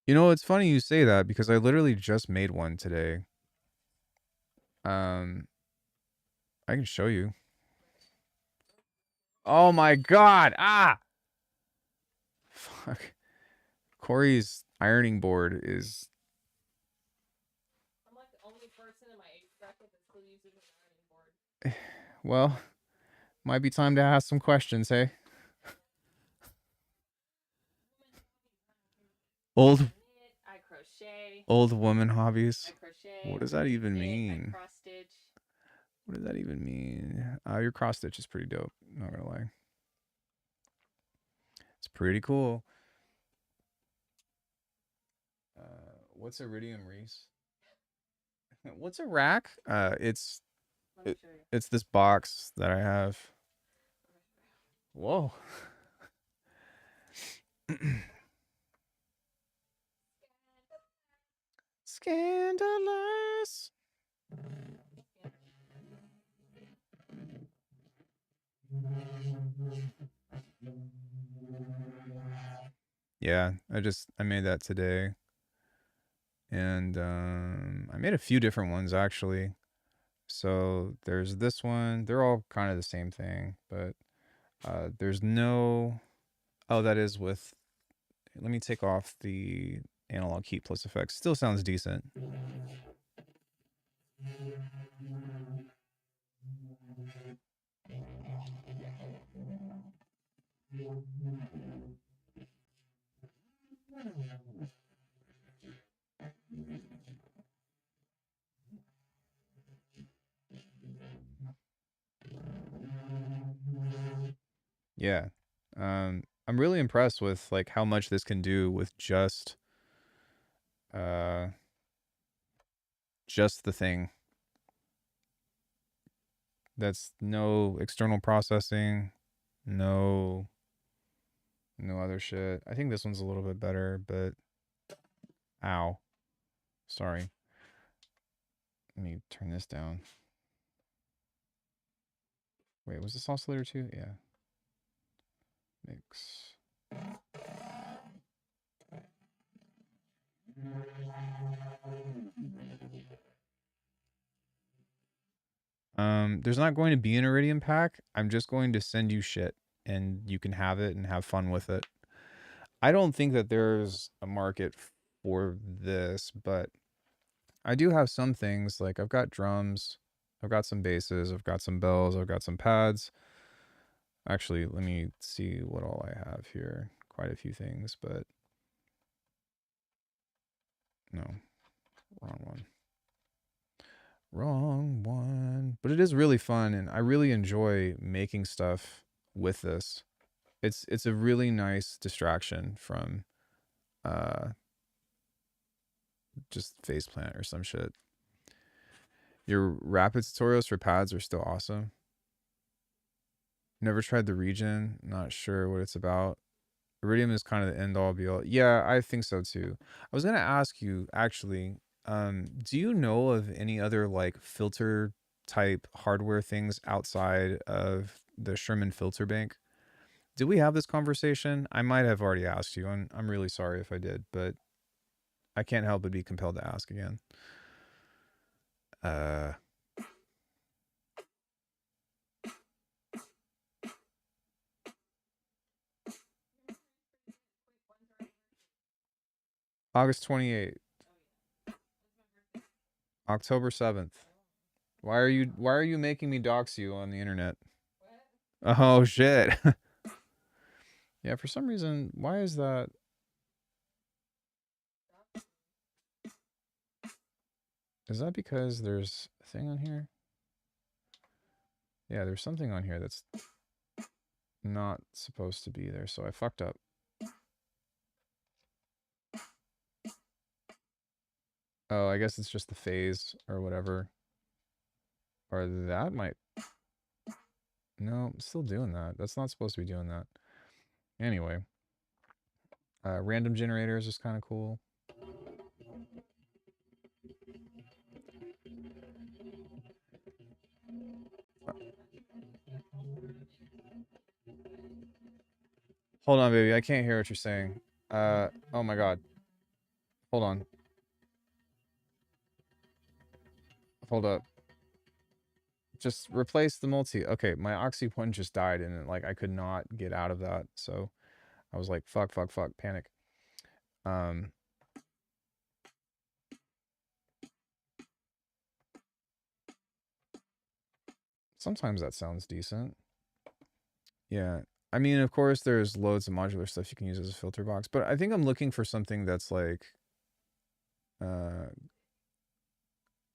You know, it's funny you say that because I literally just made one today. I can show you. Oh my god! Ah! Fuck. Corey's ironing board is... I'm like the only person in my age bracket that still uses an ironing board. Well, might be time to ask some questions, hey? Old I crochet. old woman hobbies. I crochet. What does that even I mean? cross stitch. What does that even mean? Your cross stitch is pretty dope. Not gonna lie. It's pretty cool. What's iridium, Reese? What's a rack? It's Let me show you. it's this box that I have. Whoa. Scandalous. Yeah, I made that today. And I made a few different ones actually. So there's this one. They're all kind of the same thing, but there's no... Oh, that is with... Let me take off the analog heat plus effects. Still sounds decent. Yeah. I'm really impressed with like how much this can do with just the thing. That's no external processing, no other shit. I think this one's a little bit better, but ow. Sorry. Let me turn this down. Wait, was this oscillator too? Yeah. Mix. There's not going to be an iridium pack. I'm just going to send you shit and you can have it and have fun with it. I don't think that there's a market for this, but I do have some things. Like I've got drums, I've got some basses, I've got some bells, I've got some pads. Actually, let me see what all I have here. Quite a few things, but no, wrong one. Wrong one. But it is really fun, and I really enjoy making stuff with this. It's a really nice distraction from just faceplant or some shit. Your rapid tutorials for pads are still awesome. Never tried the region. Not sure what it's about. Iridium is kind of the end all be all. Yeah, I think so too. I was gonna ask you actually, do you know of any other like filter type hardware things outside of the Sherman filter bank? Did we have this conversation? I might have already asked you, and I'm really sorry if I did, but I can't help but be compelled to ask again. August 28th. October 7th. Why are you making me dox you on the internet? Oh shit. Yeah, for some reason, why is that? Is that because there's a thing on here? Yeah, there's something on here that's not supposed to be there, so I fucked up. Oh, I guess it's just the phase or whatever. Or that might... No, I'm still doing that. That's not supposed to be doing that. Anyway. Random generators is kind of cool. Hold on, baby. I can't hear what you're saying. Oh my god. Hold on. Hold up. Just replace the multi. Okay, my Oxy one just died and like I could not get out of that. So I was like, fuck, panic. Sometimes that sounds decent. Yeah. I mean, of course, there's loads of modular stuff you can use as a filter box, but I think I'm looking for something that's like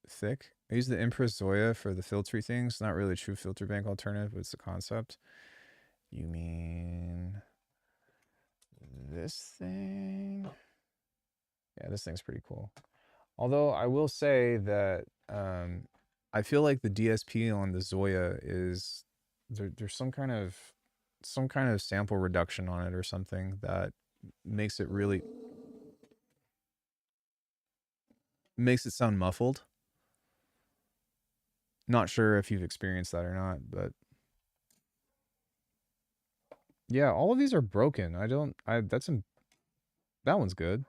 thick. I use the Empress Zoya for the filtery things. Not really a true filter bank alternative, but it's the concept. You mean this thing? Yeah, this thing's pretty cool. Although I will say that I feel like the DSP on the Zoya is there's some kind of sample reduction on it or something that makes it sound muffled. Not sure if you've experienced that or not, but yeah, all of these are broken. That one's good.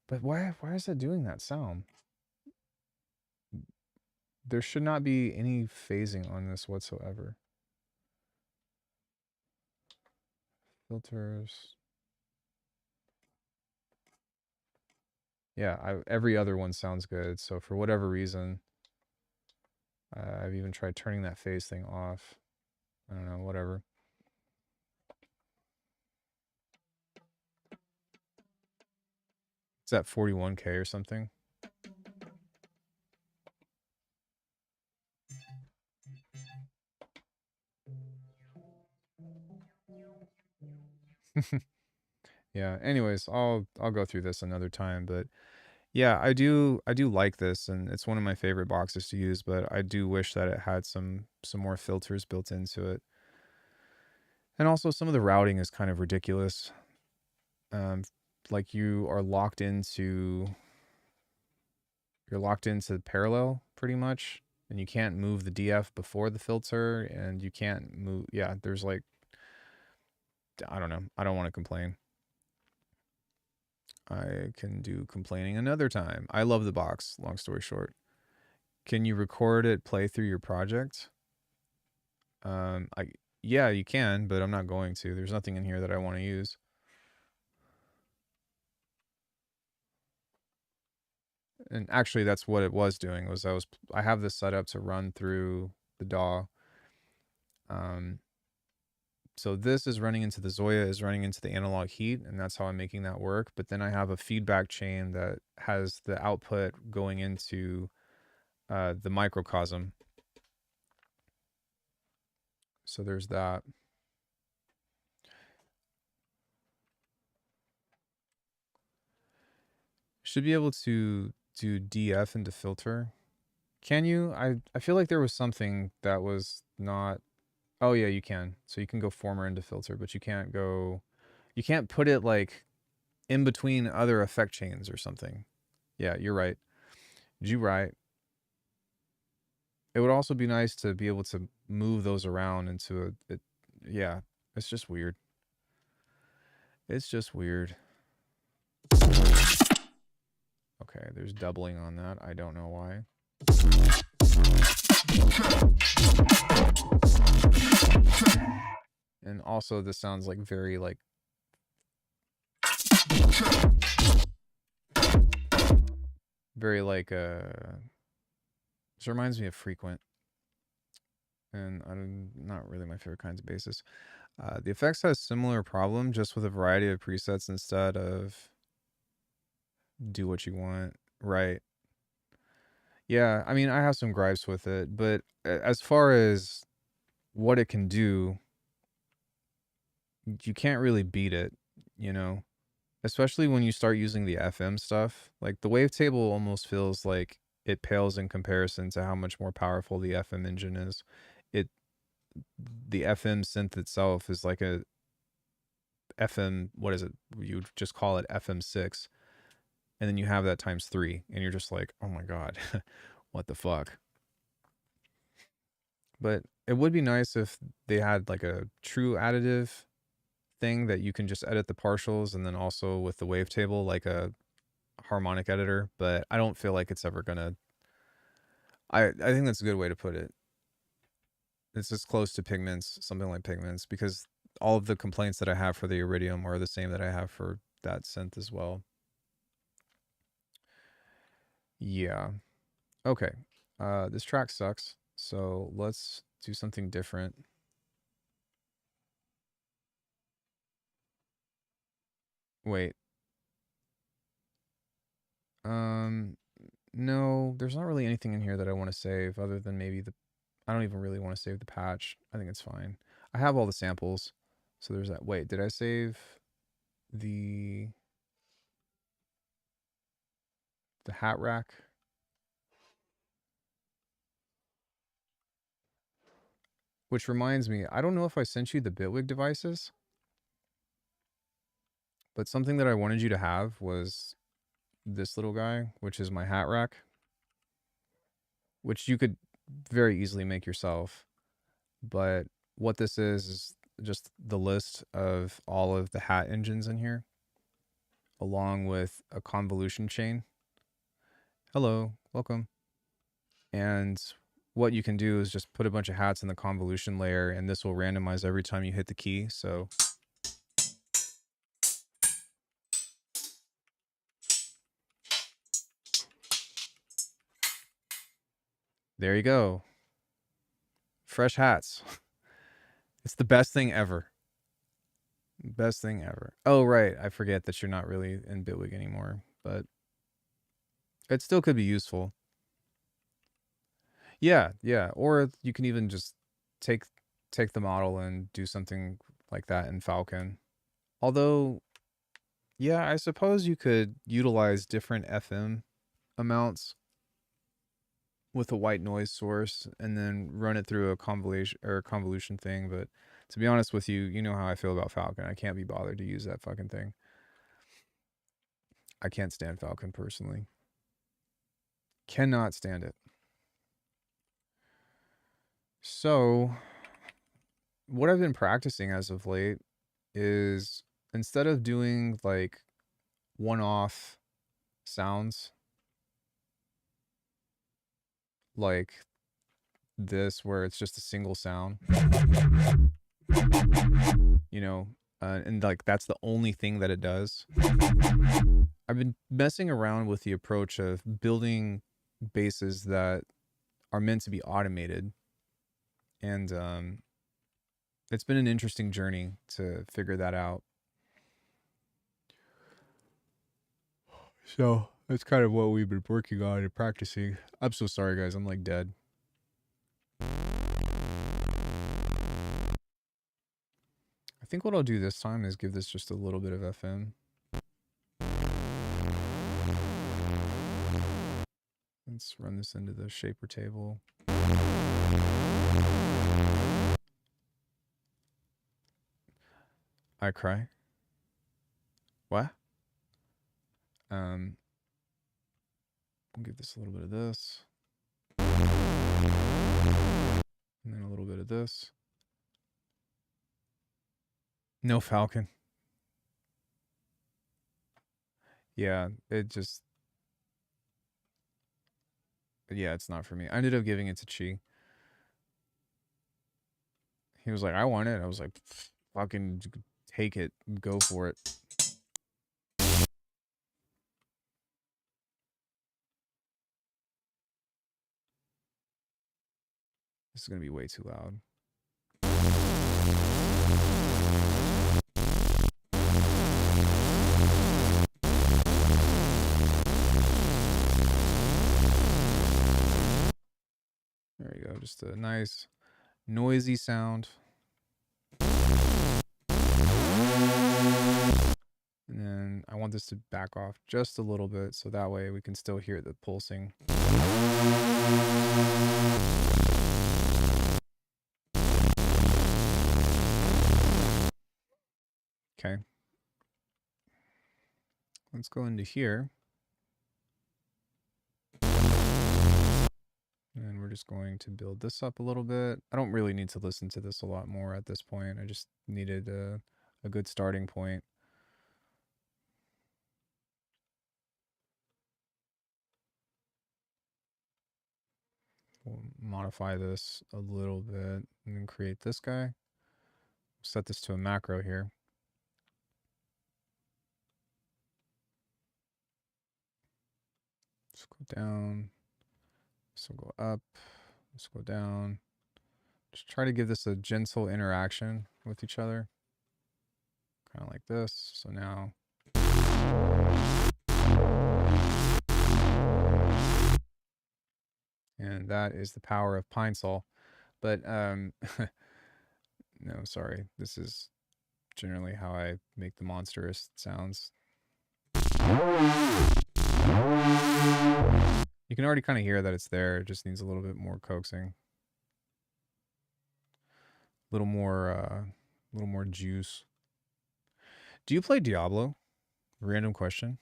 But why is it doing that sound? There should not be any phasing on this whatsoever. Filters. Yeah, every other one sounds good. So for whatever reason, I've even tried turning that phase thing off. I don't know, whatever. It's at 41K or something. Yeah, anyways, I'll go through this another time, but yeah, I do like this, and it's one of my favorite boxes to use, but I do wish that it had some more filters built into it. And also some of the routing is kind of ridiculous. Like you're locked into parallel pretty much, and you can't move the DF before the filter, and you can't move, yeah, there's like, I don't know, I don't want to complain. I can do complaining another time. I love the box, long story short. Can you record it, play through your project? Yeah, you can, but I'm not going to. There's nothing in here that I want to use. And actually, that's what it was doing. I have this set up to run through the DAW. So this is running into the Zoya, is running into the analog heat, and that's how I'm making that work. But then I have a feedback chain that has the output going into the microcosm. So there's that. Should be able to do DF into filter. Can you? I feel like there was something that was not... Oh yeah, you can. So you can go former into filter, but you can't put it like in between other effect chains or something. Yeah, you're right. You right. It would also be nice to be able to move those around into yeah, it's just weird. It's just weird. Okay, there's doubling on that. I don't know why. And also this sounds like very like this reminds me of frequent, and I'm not really my favorite kinds of basses. The effects has similar problem, just with a variety of presets instead of do what you want. Right. Yeah, I mean, I have some gripes with it, but as far as what it can do, you can't really beat it, you know? Especially when you start using the FM stuff. Like the wavetable almost feels like it pales in comparison to how much more powerful the FM engine is. It the FM synth itself is like a FM, what is it? You just call it FM6. And then you have that times 3 and you're just like, "Oh my god. What the fuck?" But it would be nice if they had like a true additive thing that you can just edit the partials, and then also with the wavetable like a harmonic editor, but I don't feel like it's ever gonna. I think that's a good way to put it. It's as close to Pigments, something like Pigments, because all of the complaints that I have for the Iridium are the same that I have for that synth as well. Yeah. Okay. This track sucks, so let's do something different. Wait. No, there's not really anything in here that I want to save other than maybe I don't even really want to save the patch. I think it's fine. I have all the samples. So there's that. Wait, did I save the hat rack? Which reminds me, I don't know if I sent you the Bitwig devices, but something that I wanted you to have was this little guy, which is my hat rack, which you could very easily make yourself. But what this is just the list of all of the hat engines in here, along with a convolution chain. Hello, welcome. And what you can do is just put a bunch of hats in the convolution layer, and this will randomize every time you hit the key. So there you go. Fresh hats. It's the best thing ever. Best thing ever. Oh, right. I forget that you're not really in Bitwig anymore, but it still could be useful. Yeah, yeah. Or you can even just take the model and do something like that in Falcon. Although, yeah, I suppose you could utilize different FM amounts with a white noise source and then run it through a convolution thing. But to be honest with you, you know how I feel about Falcon. I can't be bothered to use that fucking thing. I can't stand Falcon personally. Cannot stand it. So what I've been practicing as of late is, instead of doing like one-off sounds like this where it's just a single sound, you know, and like that's the only thing that it does. I've been messing around with the approach of building basses that are meant to be automated, and it's been an interesting journey to figure that out. So that's kind of what we've been working on and practicing. I'm so sorry, guys. I'm like dead. I think what I'll do this time is give this just a little bit of FM. Let's run this into the shaper table. I cry. What? We'll give this a little bit of this. And then a little bit of this. No Falcon. Yeah, it just... yeah, it's not for me. I ended up giving it to Chi. He was like, I want it. I was like, fucking take it. Go for it. This is going to be way too loud. There you go. Just a nice noisy sound. And then I want this to back off just a little bit so that way we can still hear the pulsing. Okay. Let's go into here. And we're just going to build this up a little bit. I don't really need to listen to this a lot more at this point. I just needed a good starting point. We'll modify this a little bit and then create this guy. Set this to a macro here. Let's go down. This will go up. Let's go down. Just try to give this a gentle interaction with each other. Kind of like this. So now. And that is the power of Pine Sol. But, no, sorry. This is generally how I make the monstrous sounds. You can already kind of hear that it's there. It just needs a little bit more coaxing. A little more juice. Do you play Diablo? Random question.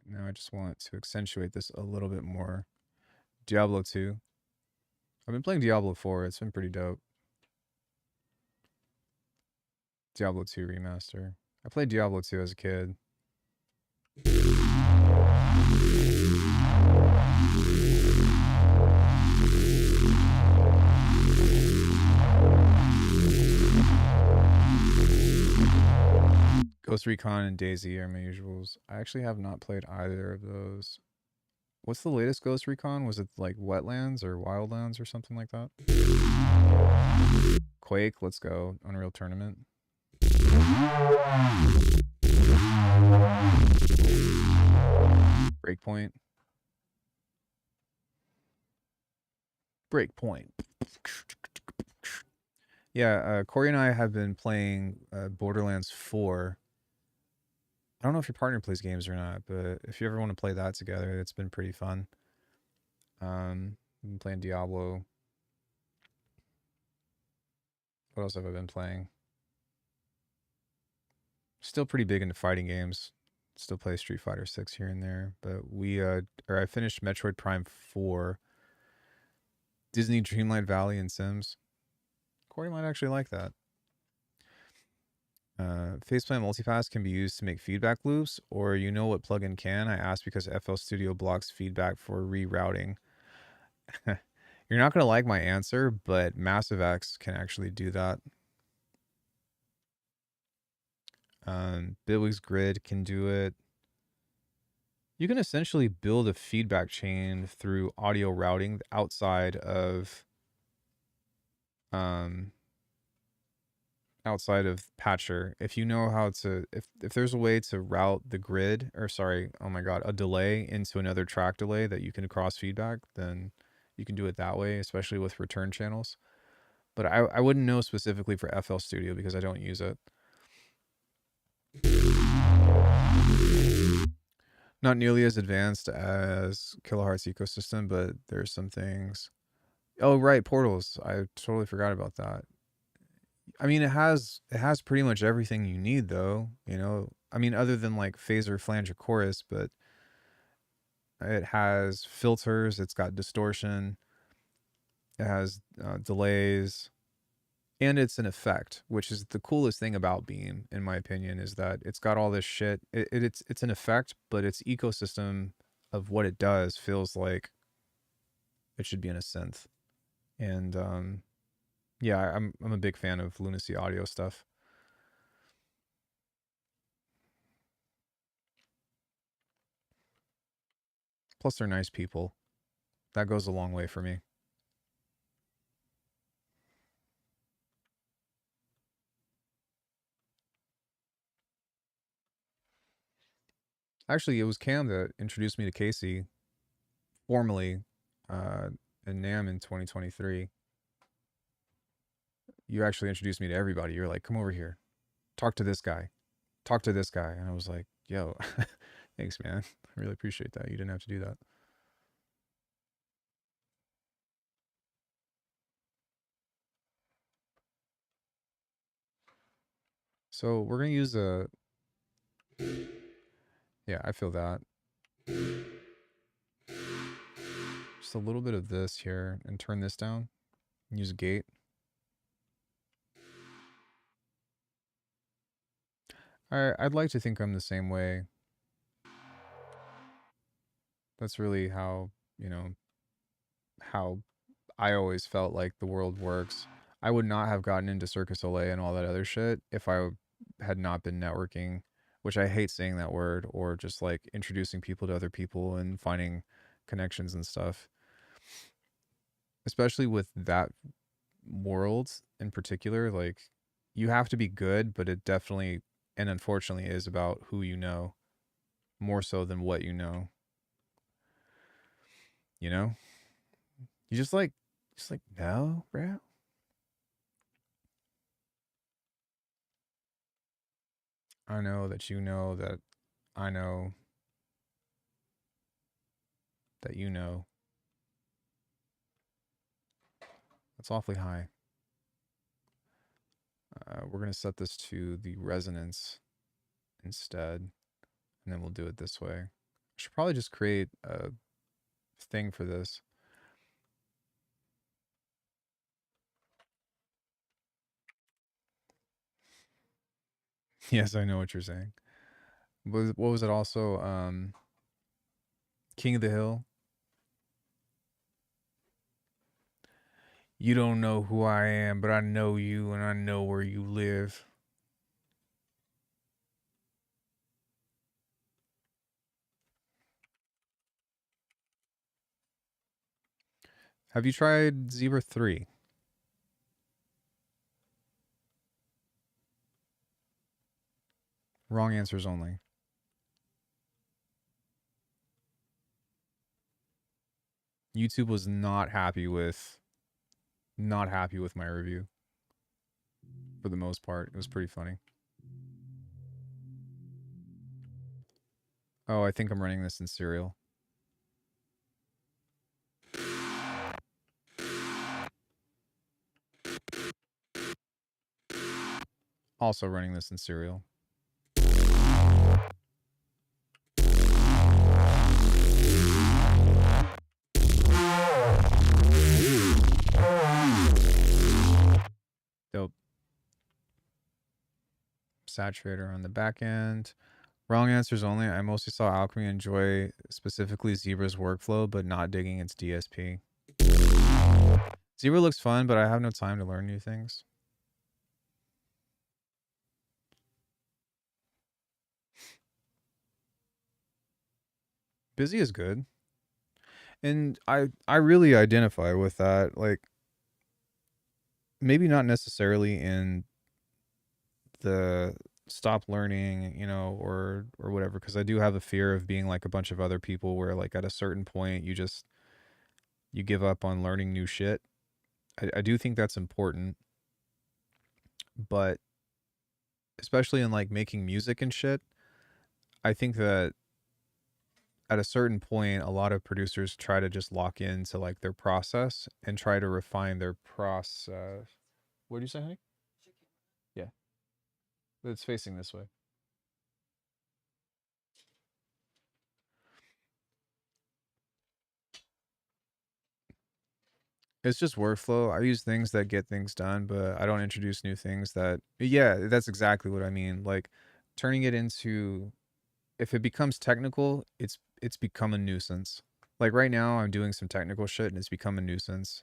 Now I just want to accentuate this a little bit more. Diablo 2. I've been playing Diablo 4. It's been pretty dope. Diablo 2 remaster. I played Diablo 2 as a kid. Ghost Recon and DayZ are my usuals. I actually have not played either of those. What's the latest Ghost Recon? Was it like Wetlands or Wildlands or something like that? Quake, let's go. Unreal Tournament. Breakpoint. Breakpoint. Yeah, Corey and I have been playing Borderlands 4. I don't know if your partner plays games or not, but if you ever want to play that together, it's been pretty fun. I've been playing Diablo. What else have I been playing? Still pretty big into fighting games. Still play Street Fighter 6 here and there, but I finished Metroid Prime 4, Disney Dreamlight Valley, and Sims. Corey might actually like that. Faceplant Multipass can be used to make feedback loops, or you know what plugin can? I asked because FL Studio blocks feedback for rerouting. You're not going to like my answer, but MassiveX can actually do that. Bitwig's Grid can do it. You can essentially build a feedback chain through audio routing outside of Patcher. If you know how to, if there's a way to route the grid, or sorry, oh my god, a delay into another track delay that you can cross feedback, then you can do it that way, especially with return channels. But I wouldn't know specifically for FL Studio because I don't use it. Not nearly as advanced as Kiloheart's ecosystem, but there's some things. Oh, right, portals. I totally forgot about that. I mean, it has pretty much everything you need, though. You know, I mean, other than like phaser, flanger, chorus, but It has filters. It's got distortion. It has delays, and it's an effect, which is the coolest thing about Beam, in my opinion, is that it's got all this shit. It's an effect, but its ecosystem of what it does feels like it should be in a synth. And yeah, I'm a big fan of Lunacy audio stuff. Plus, they're nice people. That goes a long way for me. Actually, it was Cam that introduced me to Casey formally in NAM in 2023. You actually introduced me to everybody. You're like, come over here, talk to this guy, talk to this guy. And I was like, yo, thanks, man. I really appreciate that. You didn't have to do that. So we're going to use a, yeah, I feel that. Just a little bit of this here and turn this down. Use a gate. I'd like to think I'm the same way. That's really how, you know, how I always felt like the world works. I would not have gotten into Circus Olay and all that other shit if I had not been networking, which I hate saying that word, or just like introducing people to other people and finding connections and stuff. Especially with that world in particular, like you have to be good, but it definitely and unfortunately is about who you know more so than what you know. You know? You just like no, bro. I know that you know that I know that you know. That's awfully high. We're going to set this to the resonance instead, and then we'll do it this way. I should probably just create a thing for this. Yes, I know what you're saying. What was it also? King of the Hill. You don't know who I am, but I know you and I know where you live. Have you tried Zebra 3? Wrong answers only. YouTube was not happy with my review. For the most part, it was pretty funny. Oh, I think I'm running this in serial. Also running this in serial. Dope. Saturator on the back end. Wrong answers only. I mostly saw Alckemy enjoy specifically Zebra's workflow, but not digging its DSP. Zebra looks fun, but I have no time to learn new things. Busy is good. And I really identify with that. Like, maybe not necessarily in the stop learning, you know, or whatever, because I do have a fear of being like a bunch of other people where like at a certain point you give up on learning new shit. I do think that's important, but especially in like making music and shit, I think that at a certain point a lot of producers try to just lock into like their process and try to refine their process. What do you say, honey? Yeah. It's facing this way. It's just workflow. I use things that get things done, but I don't introduce new things that, yeah, that's exactly what I mean. Like turning it into, if it becomes technical, it's become a nuisance. Like right now I'm doing some technical shit and it's become a nuisance.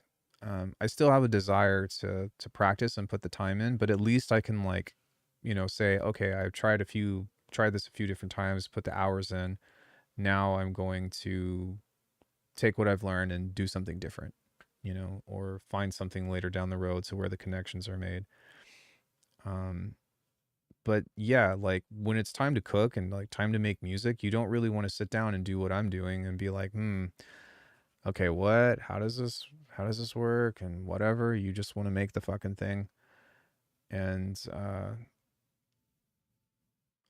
I still have a desire to practice and put the time in, but at least I can like, say, okay, I've tried this a few different times, put the hours in. Now I'm going to take what I've learned and do something different, or find something later down the road to where the connections are made. But yeah, like when it's time to cook and like time to make music, you don't really want to sit down and do what I'm doing and be like, okay, what? How does this work? And whatever. You just want to make the fucking thing. And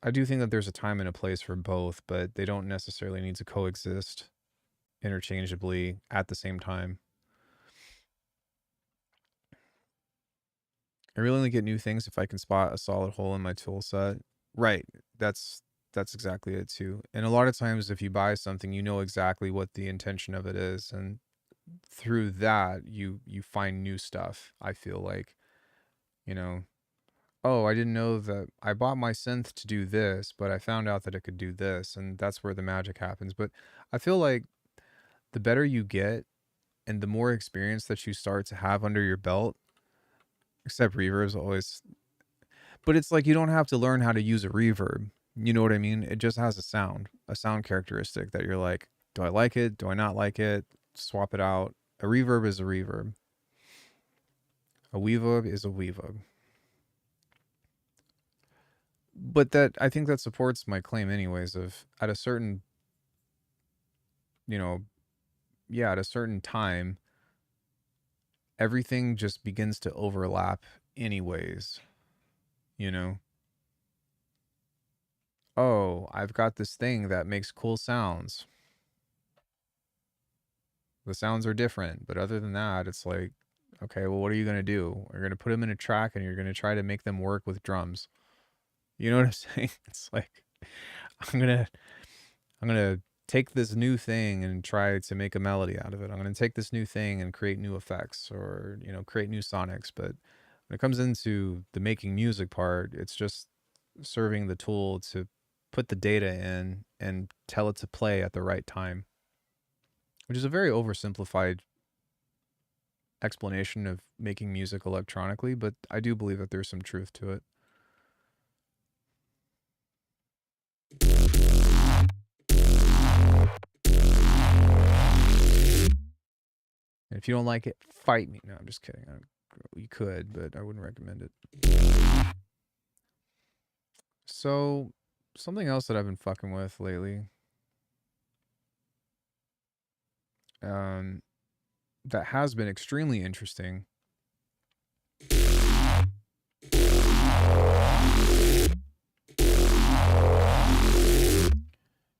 I do think that there's a time and a place for both, but they don't necessarily need to coexist interchangeably at the same time. I really only get new things if I can spot a solid hole in my tool set. Right. That's exactly it too. And a lot of times if you buy something, you know exactly what the intention of it is, and through that you find new stuff. I feel like, oh, I didn't know that I bought my synth to do this, but I found out that it could do this, and that's where the magic happens. But I feel like the better you get and the more experience that you start to have under your belt, except reverb's always, but it's like you don't have to learn how to use a reverb. You know what I mean? It just has a sound characteristic that you're like, do I like it? Do I not like it? Swap it out. A reverb is a reverb. A weverb is a weverb. But I think that supports my claim anyways of at a certain, at a certain time, everything just begins to overlap anyways, Oh, I've got this thing that makes cool sounds. The sounds are different, but other than that, it's like, okay, well, what are you going to do? You're going to put them in a track and you're going to try to make them work with drums. You know what I'm saying? It's like, I'm going to take this new thing and try to make a melody out of it. I'm going to take this new thing and create new effects or, create new sonics. But when it comes into the making music part, it's just serving the tool to put the data in and tell it to play at the right time, which is a very oversimplified explanation of making music electronically, but I do believe that there's some truth to it. And if you don't like it, fight me. No, I'm just kidding. You could, but I wouldn't recommend it. So, something else that I've been fucking with lately, that has been extremely interesting,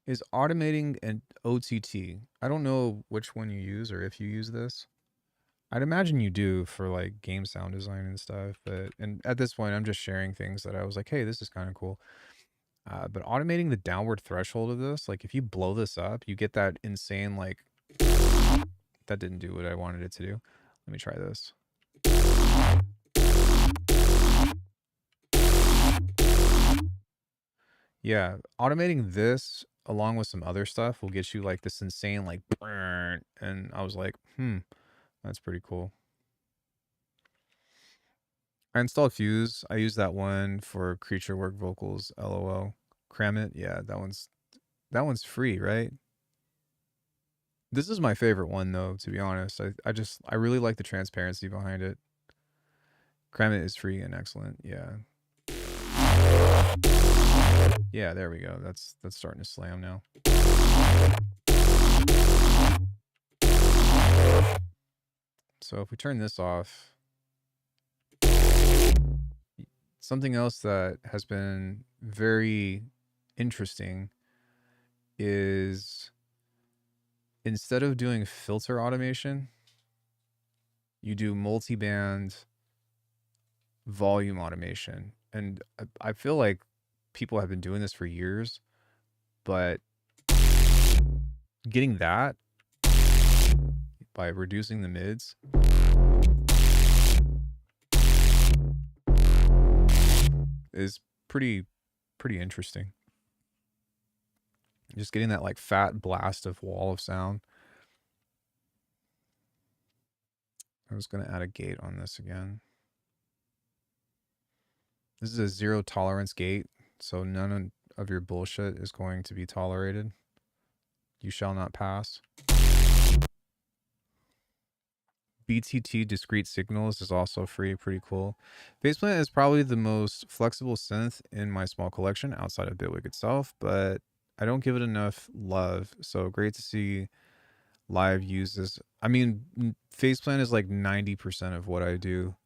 is automating an OTT. I don't know which one you use or if you use this. I'd imagine you do for like game sound design and stuff, and at this point I'm just sharing things that I was like, hey, this is kind of cool. But automating the downward threshold of this, like if you blow this up, you get that insane, like, that didn't do what I wanted it to do. Let me try this. Yeah, automating this along with some other stuff will get you like this insane, like, and I was like, that's pretty cool. I installed Fuse. I use that one for creature work vocals, LOL. Cramming, yeah, that one's free, right? This is my favorite one though, to be honest. I really like the transparency behind it. Cramming is free and excellent, yeah. Yeah, there we go. That's starting to slam now. So if we turn this off, something else that has been very interesting is instead of doing filter automation, you do multi-band volume automation. And I feel like people have been doing this for years, but getting that by reducing the mids is pretty interesting. Just getting that like fat blast of wall of sound. I was going to add a gate on this again. This is a 0 tolerance gate, so none of your bullshit is going to be tolerated. You shall not pass. BTT discrete signals is also free, pretty cool. Faceplant is probably the most flexible synth in my small collection outside of Bitwig itself, but I don't give it enough love. So great to see live uses. I mean, Faceplant is like 90% of what I do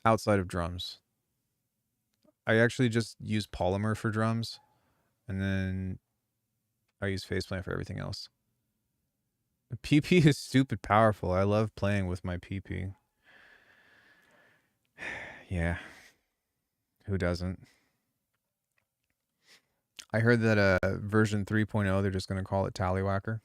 outside of drums. I actually just use Polymer for drums, and then I use Faceplant for everything else. The PP is stupid powerful. I love playing with my PP. Yeah. Who doesn't? I heard that version 3.0, they're just going to call it Tallywhacker.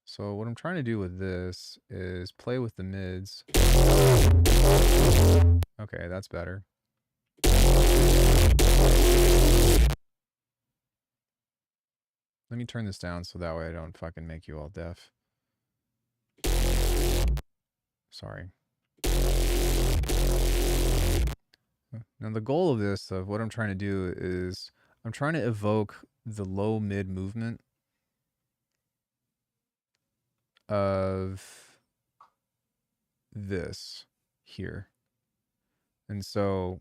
So what I'm trying to do with this is play with the mids. Okay, that's better. Let me turn this down so that way I don't fucking make you all deaf. Sorry. Now the goal of this, of what I'm trying to do, is I'm trying to evoke the low mid movement of this here. And so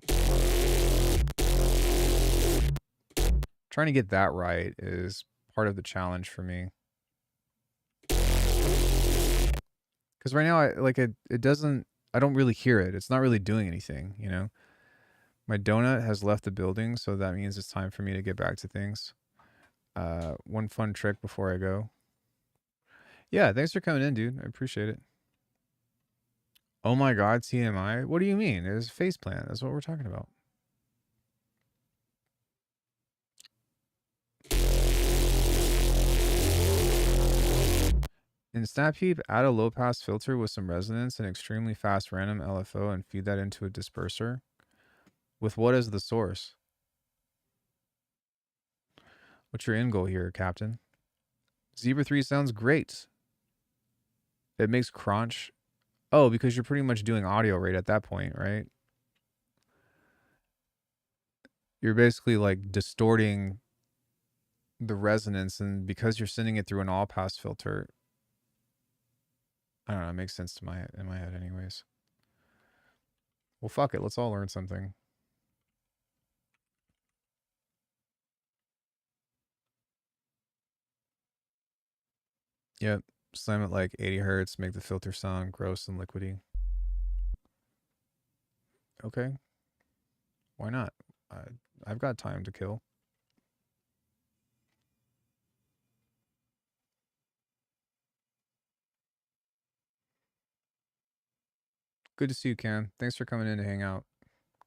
trying to get that right is part of the challenge for me. Because right now, it doesn't, I don't really hear it. It's not really doing anything, you know? My donut has left the building, so that means it's time for me to get back to things. One fun trick before I go. Yeah, thanks for coming in, dude. I appreciate it. Oh my god, TMI? What do you mean? It was Faceplant. That's what we're talking about. In Snapheap, add a low-pass filter with some resonance and extremely fast random LFO and feed that into a disperser. With what as the source? What's your end goal here, Captain? Zebra 3 sounds great. It makes crunch. Oh, because you're pretty much doing audio rate at that point, right? You're basically like distorting the resonance, and because you're sending it through an all-pass filter, I don't know, it makes sense to in my head anyways. Well, fuck it. Let's all learn something. Yep. Slam it like 80 hertz, make the filter sound gross and liquidy. Okay. Why not? I've got time to kill. Good to see you, Cam. Thanks for coming in to hang out.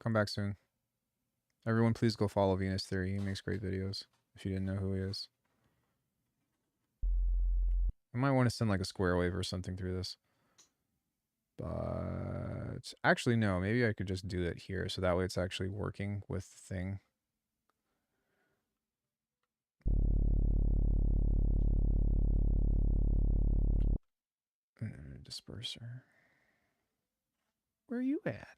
Come back soon. Everyone, please go follow Venus Theory. He makes great videos, if you didn't know who he is. I might want to send like a square wave or something through this. But actually, no. Maybe I could just do it here, so that way it's actually working with the thing. Disperser. Where are you at?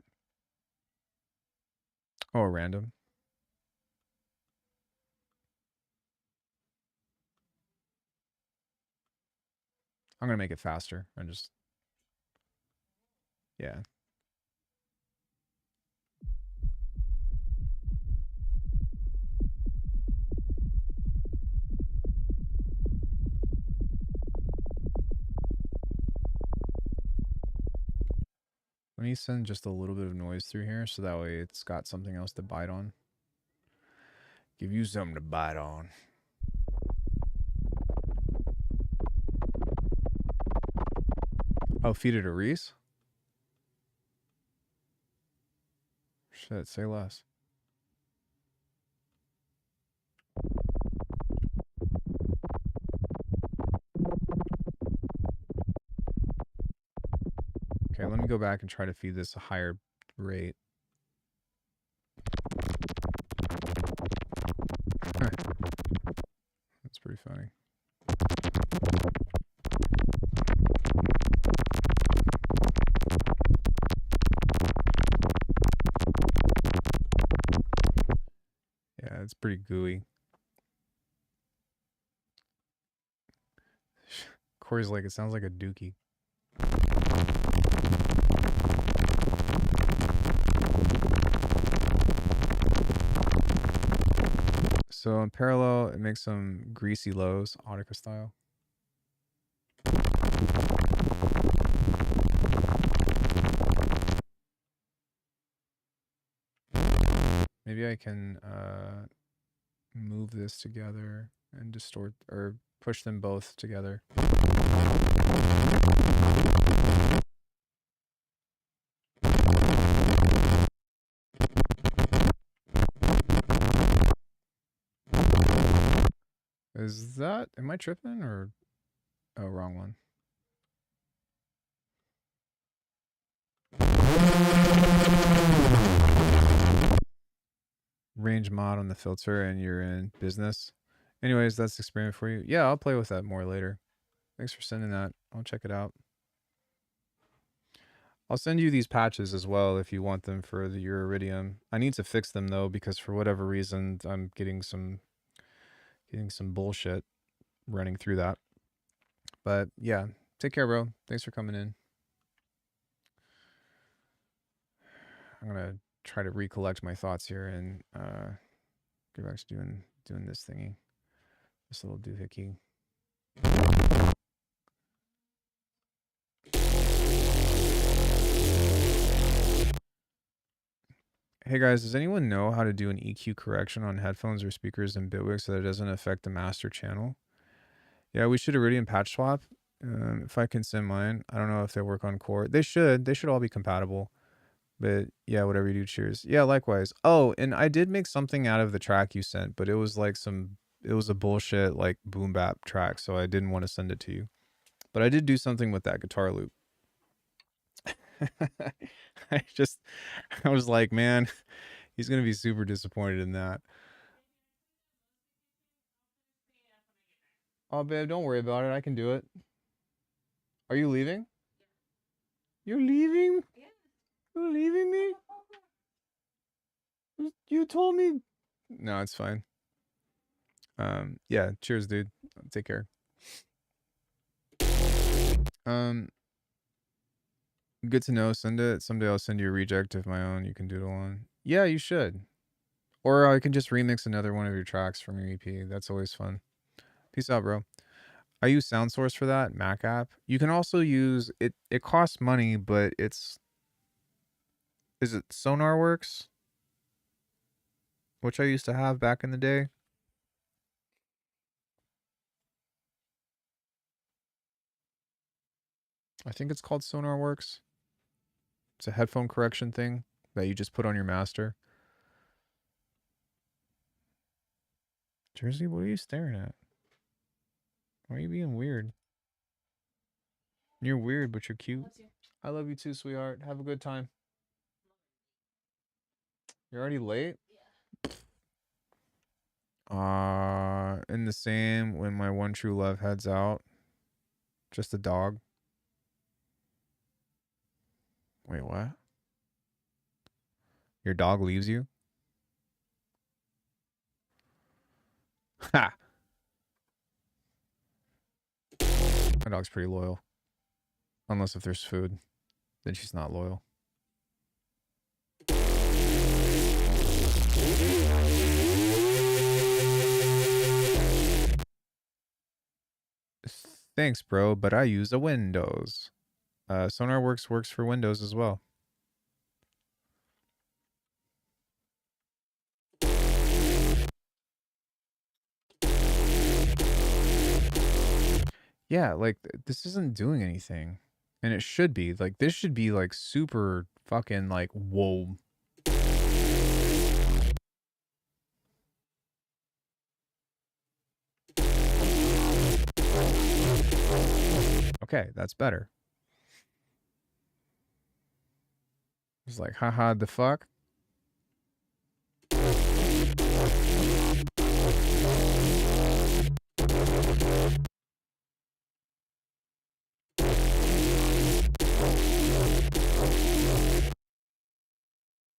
Oh, random. I'm going to make it faster. I just... Yeah. Let me send just a little bit of noise through here, so that way it's got something else to bite on. Give you something to bite on. Oh, feed it to Reese? Shit, say less. Okay, let me go back and try to feed this a higher rate. That's pretty funny. Yeah, it's pretty gooey. Corey's like, it sounds like a dookie. So in parallel, it makes some greasy lows, Audica style. Maybe I can move this together and distort or push them both together. Is that, am I tripping or, oh, wrong one. Range mod on the filter and you're in business. Anyways, that's the experiment for you. Yeah, I'll play with that more later. Thanks for sending that. I'll check it out. I'll send you these patches as well if you want them for your Iridium. I need to fix them though because for whatever reason I'm getting some bullshit running through that. But yeah, take care, bro. Thanks for coming in. I'm gonna try to recollect my thoughts here and get back to doing this thingy, this little doohickey. Hey guys, does anyone know how to do an EQ correction on headphones or speakers in Bitwig so that it doesn't affect the master channel? Yeah, we should Iridium patch swap. If I can send mine, I don't know if they work on core. They should all be compatible. But yeah, whatever you do, cheers. Yeah, likewise. Oh, and I did make something out of the track you sent, but it was like it was a bullshit like boom bap track, so I didn't want to send it to you. But I did do something with that guitar loop. I was like, man, he's gonna be super disappointed in that. Oh, babe, don't worry about it. I can do it. Are you leaving? You're leaving? You're leaving me? You told me. No, it's fine. Yeah, cheers, dude. Take care. Good to know. Send it. Someday I'll send you a reject of my own. You can doodle on. Yeah, you should. Or I can just remix another one of your tracks from your EP. That's always fun. Peace out, bro. I use SoundSource for that Mac app. You can also use it. It costs money, but is it SonarWorks, which I used to have back in the day. I think it's called SonarWorks. It's a headphone correction thing that you just put on your master. Jersey, what are you staring at? Why are you being weird? You're weird, but you're cute. I love you too, sweetheart. Have a good time. You're already late? In the same when my one true love heads out. Just a dog. Wait, what? Your dog leaves you? Ha! My dog's pretty loyal. Unless if there's food, then she's not loyal. Thanks, bro, but I use a Windows. SonarWorks works for Windows as well. Yeah, like this isn't doing anything. And it should be. Like this should be like super fucking like whoa. Okay, that's better. It's like, haha, the fuck?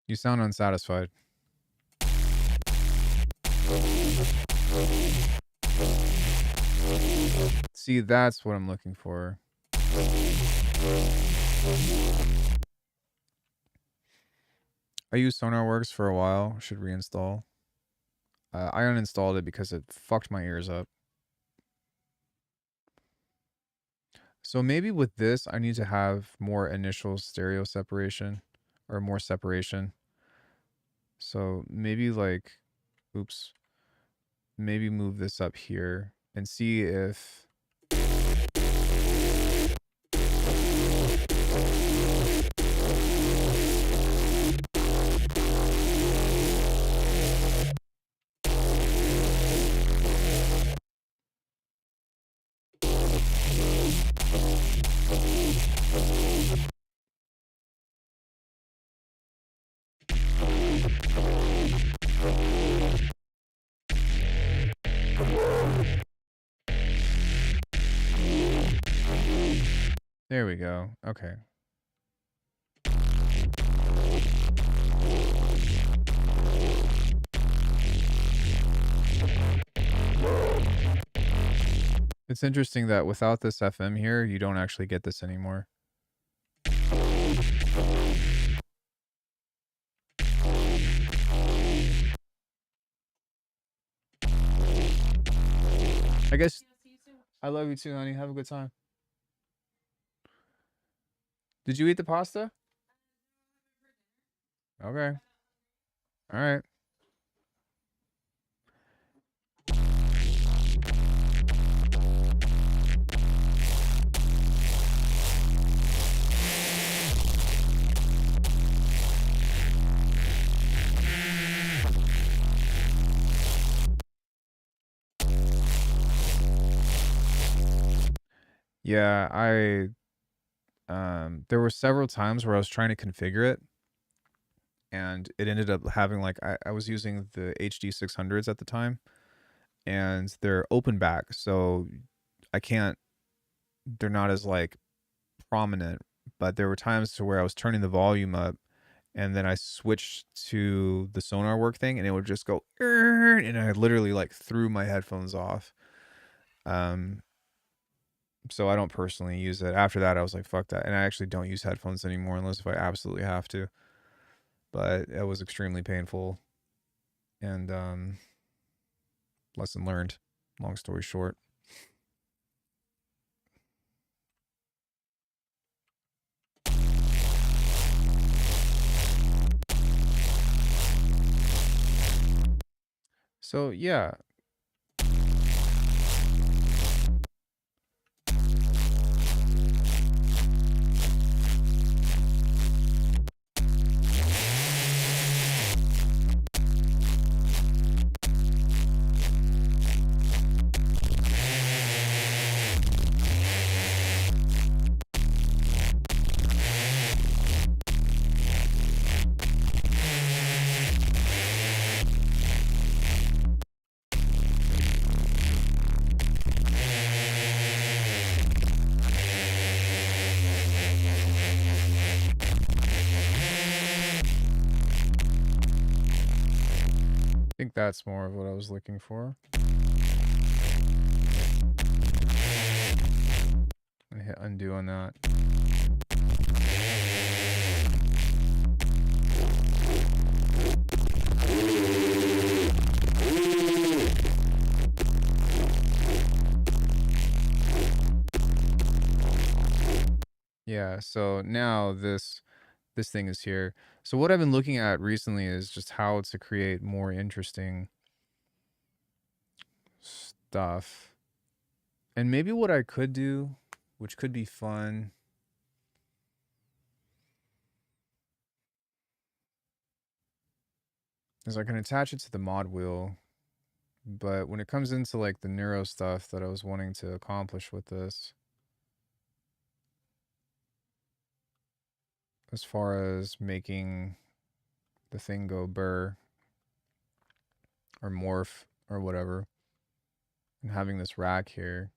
You sound unsatisfied. See, that's what I'm looking for. I used SonarWorks for a while. Should reinstall. I uninstalled it because it fucked my ears up. So maybe with this, I need to have more initial stereo separation or more separation. So maybe like, oops, maybe move this up here and see if... There we go. Okay. It's interesting that without this FM here, you don't actually get this anymore. I guess... I love you too, honey. Have a good time. Did you eat the pasta? Okay. All right. Yeah, there were several times where I was trying to configure it and it ended up having like I was using the HD 600s at the time and they're open back, so I can't, they're not as like prominent, but there were times to where I was turning the volume up and then I switched to the sonar work thing and it would just go and I literally like threw my headphones off. So I don't personally use it. After that I was like fuck that, and I actually don't use headphones anymore unless if I absolutely have to. But it was extremely painful and lesson learned, long story short. So yeah. I think that's more of what I was looking for. I'm gonna hit undo on that. Yeah, so now this thing is here. So what I've been looking at recently is just how to create more interesting stuff. And maybe what I could do, which could be fun, is I can attach it to the mod wheel. But when it comes into like the neuro stuff that I was wanting to accomplish with this, as far as making the thing go burr or morph or whatever, and having this rack here,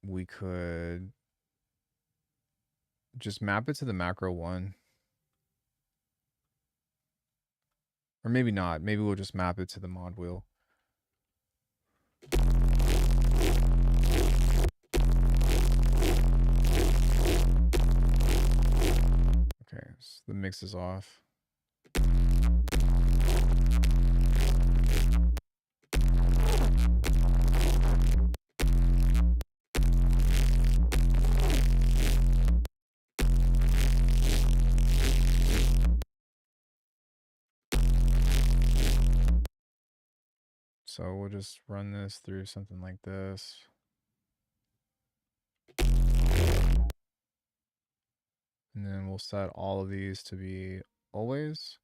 we could just map it to the macro one. Or maybe not. Maybe we'll just map it to the mod wheel. Okay, so the mix is off. So we'll just run this through something like this. And then we'll set all of these to be always.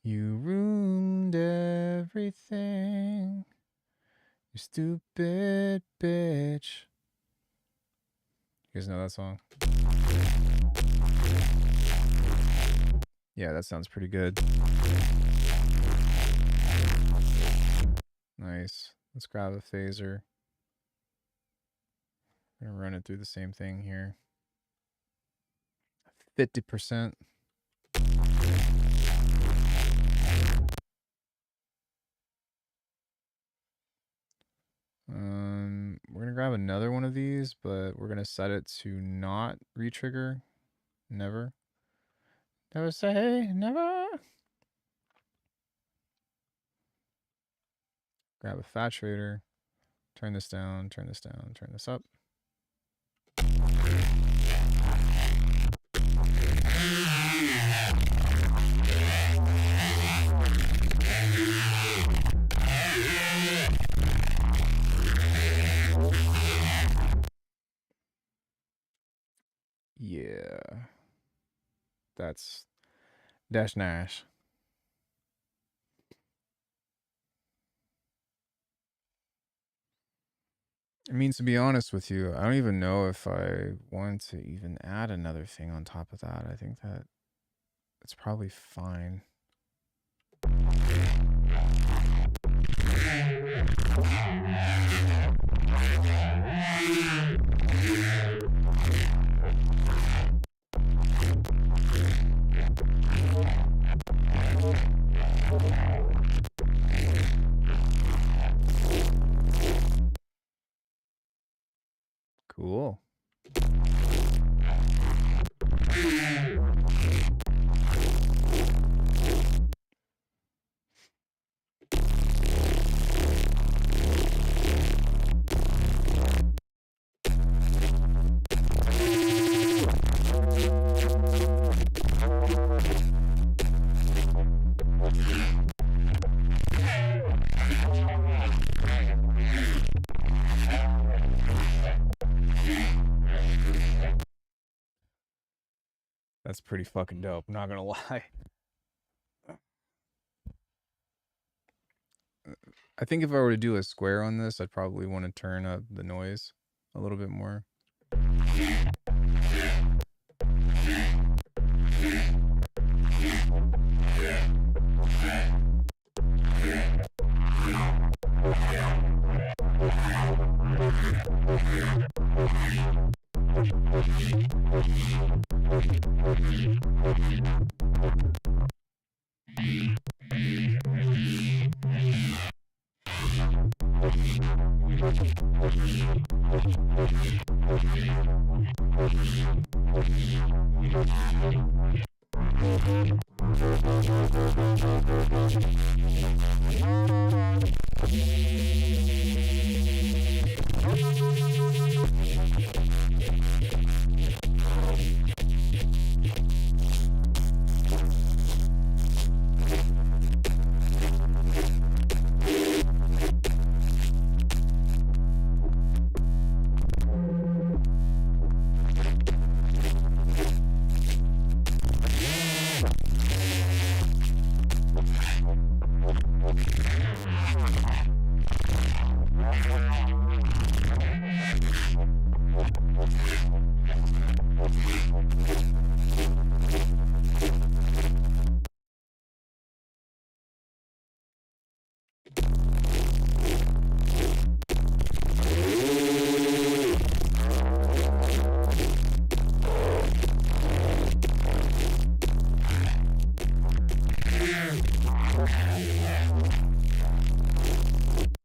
You ruined everything, you stupid bitch. You guys know that song? Yeah, that sounds pretty good. Nice. Let's grab a phaser. I'm gonna run it through the same thing here. 50%. We're gonna grab another one of these, but we're gonna set it to not retrigger. Never. Never say never. Grab a saturator. Turn this down, turn this down, turn this up. Yeah. That's Dash Nash. I mean, to be honest with you, I don't even know if I want to even add another thing on top of that. I think that it's probably fine. Cool. That's pretty fucking dope, I'm not gonna lie. I think if I were to do a square on this, I'd probably want to turn up the noise a little bit more.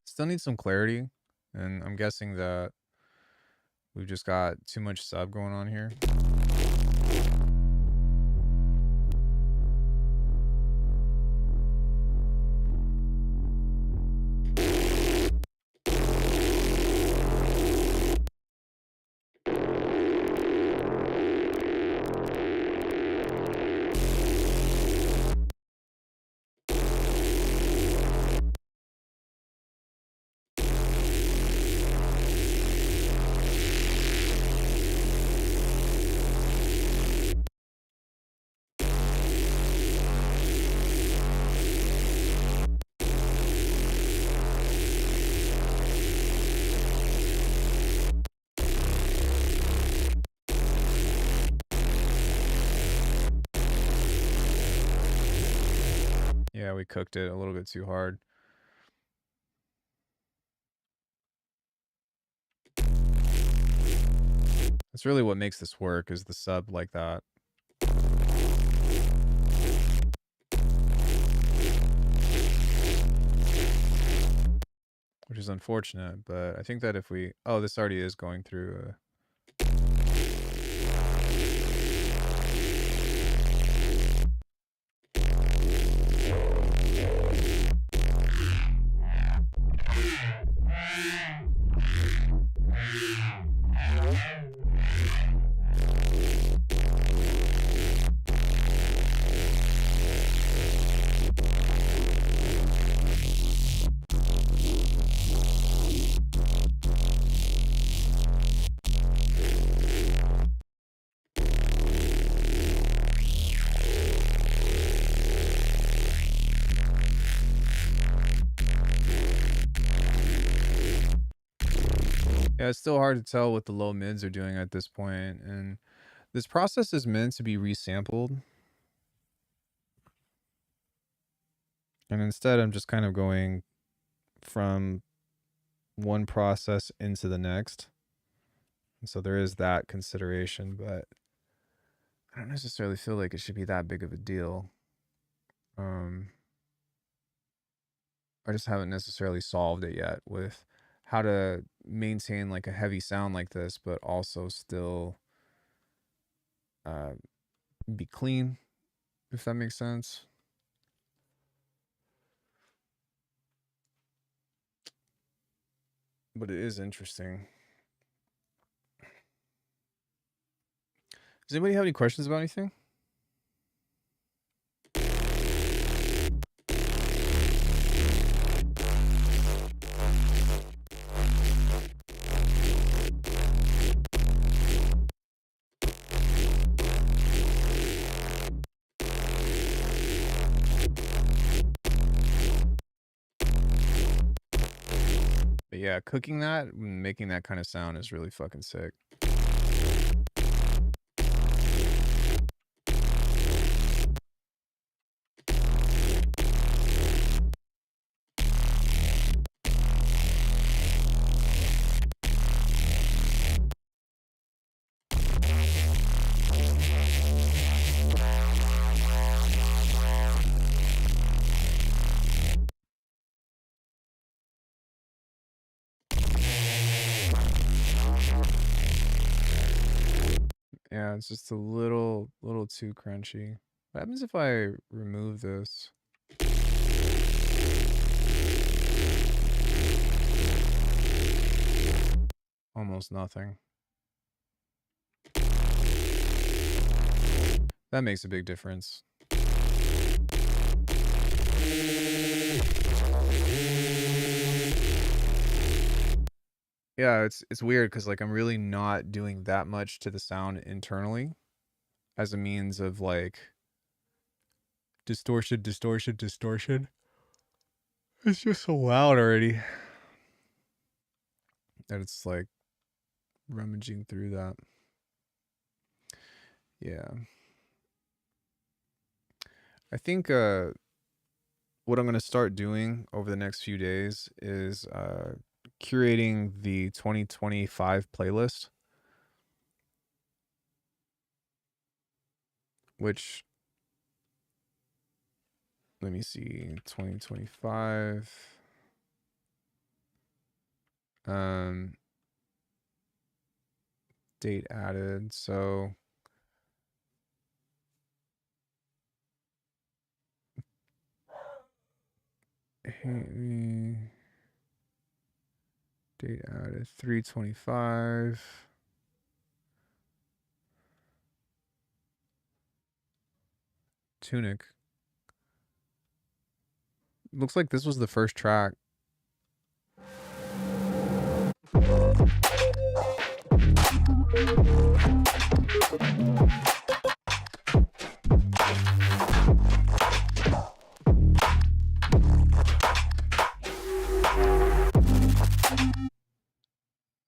Still need some clarity, and I'm guessing that we've just got too much sub going on here. Yeah, we cooked it a little bit too hard. That's really what makes this work, is the sub like that. Which is unfortunate, but I think that if we... Oh, this already is going through... Yeah, it's still hard to tell what the low mids are doing at this point, and this process is meant to be resampled. And instead, I'm just kind of going from one process into the next. And so there is that consideration, but I don't necessarily feel like it should be that big of a deal. I just haven't necessarily solved it yet with how to maintain like a heavy sound like this, but also still be clean, if that makes sense. But it is interesting. Does anybody have any questions about anything? But yeah, cooking that, making that kind of sound is really fucking sick. Yeah, it's just a little too crunchy. What happens if I remove this? Almost nothing. That makes a big difference. Yeah, it's weird because like I'm really not doing that much to the sound internally as a means of like distortion. It's just so loud already that it's like rummaging through that. Yeah. I think what I'm going to start doing over the next few days is curating the 2025 playlist, which let me see, 2025. Date added, so hey, date added 3/25. Tunic. Looks like this was the first track.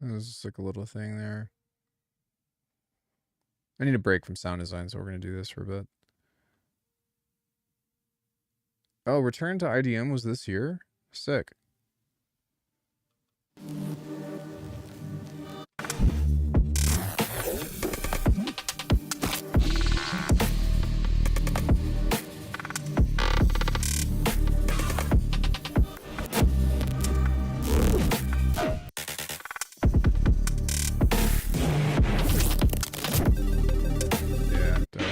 There's just like a little thing there. I need a break from sound design, so we're going to do this for a bit. Oh, Return to IDM was this year? Sick. Yeah, dope.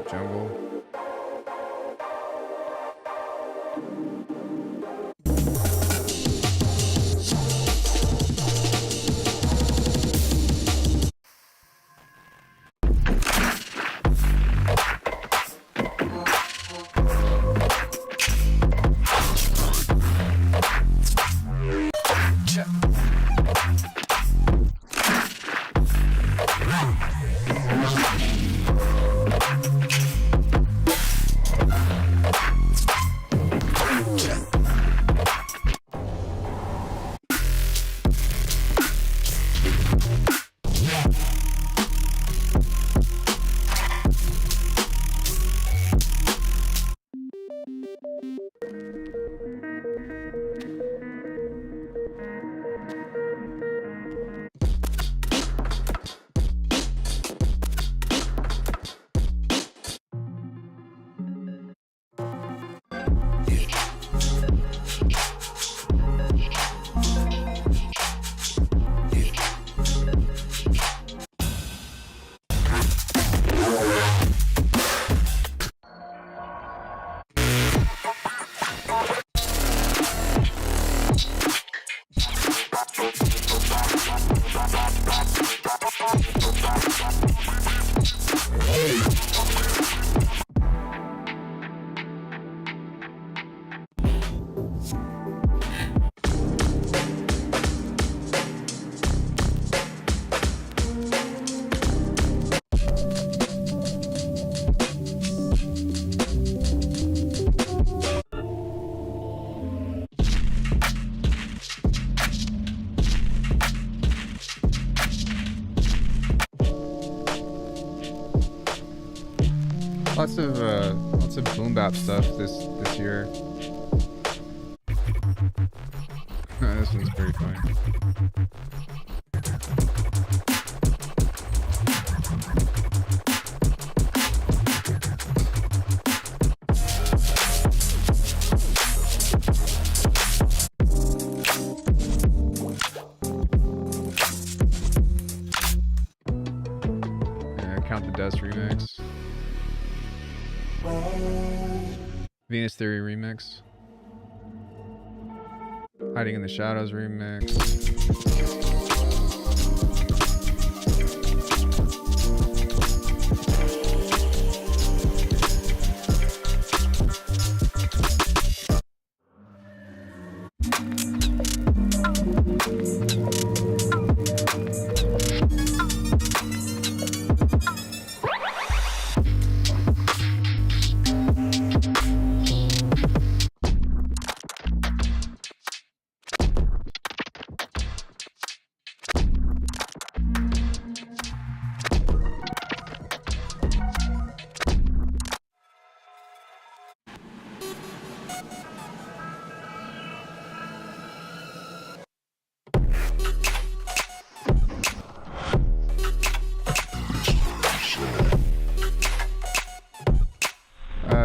Jungle. Lots of boom bap stuff this year. This one's pretty funny. Count the Dust remix. Venus Theory remix. Hiding in the Shadows remix.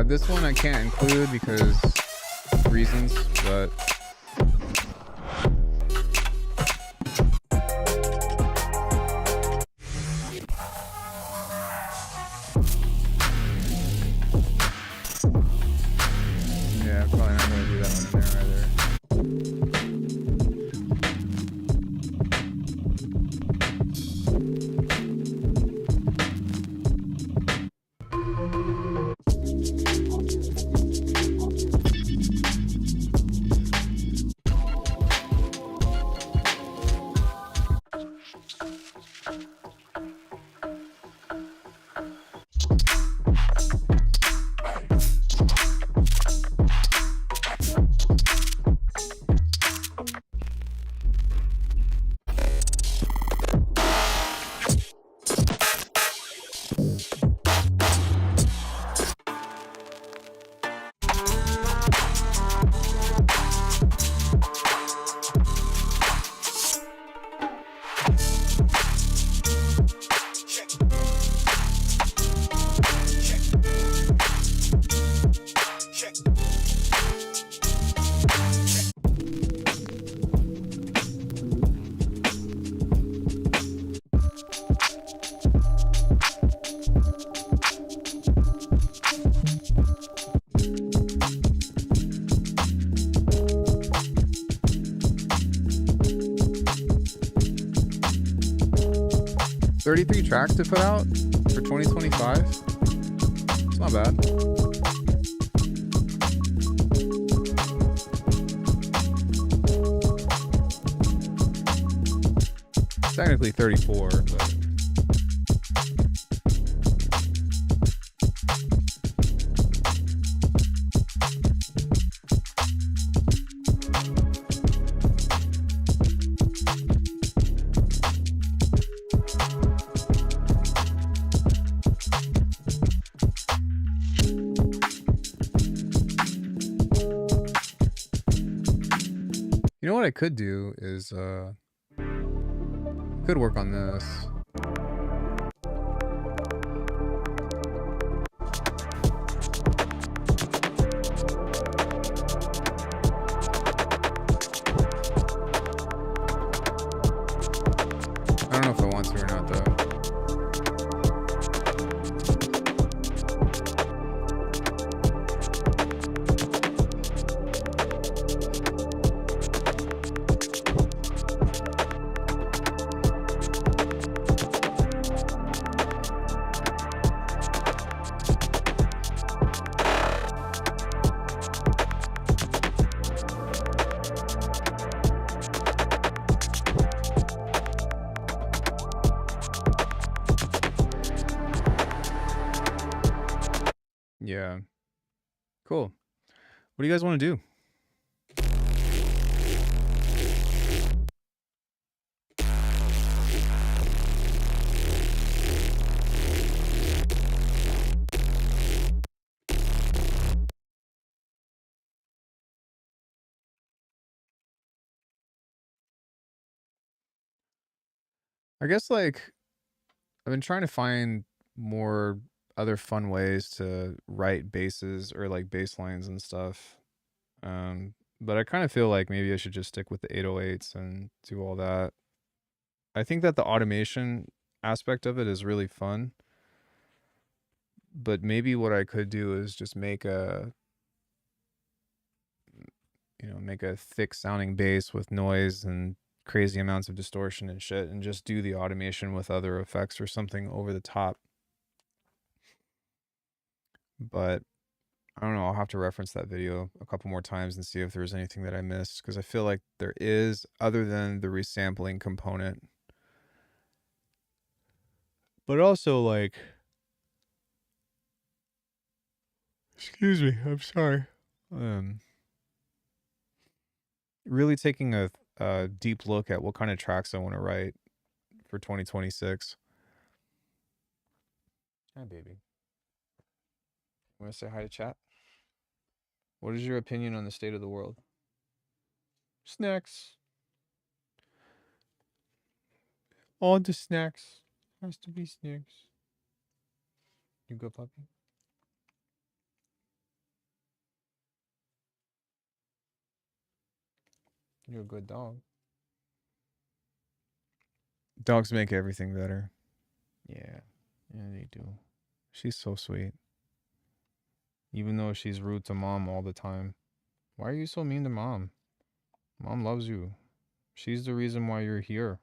This one I can't include because reasons, but yeah, probably not gonna do that one in there either. 33 tracks to put out for 2025. It's not bad. Technically 34, but you know what I could do is could work on this. I don't know if I want to or not though. Yeah. Cool. What do you guys want to do? I guess like I've been trying to find more other fun ways to write basses or like bass lines and stuff. But I kind of feel like maybe I should just stick with the 808s and do all that. I think that the automation aspect of it is really fun. But maybe what I could do is just make a make a thick sounding bass with noise and crazy amounts of distortion and shit and just do the automation with other effects or something over the top. But I don't know, I'll have to reference that video a couple more times and see if there's anything that I missed, because I feel like there is, other than the resampling component. But also like, excuse me, I'm sorry. Really taking a deep look at what kind of tracks I want to write for 2026. Hi, baby. Want to say hi to chat? What is your opinion on the state of the world? Snacks. All the snacks. Has to be snacks. You go, puppy. You're a good dog. Dogs make everything better. Yeah. Yeah, they do. She's so sweet. Even though she's rude to mom all the time. Why are you so mean to mom? Mom loves you. She's the reason why you're here.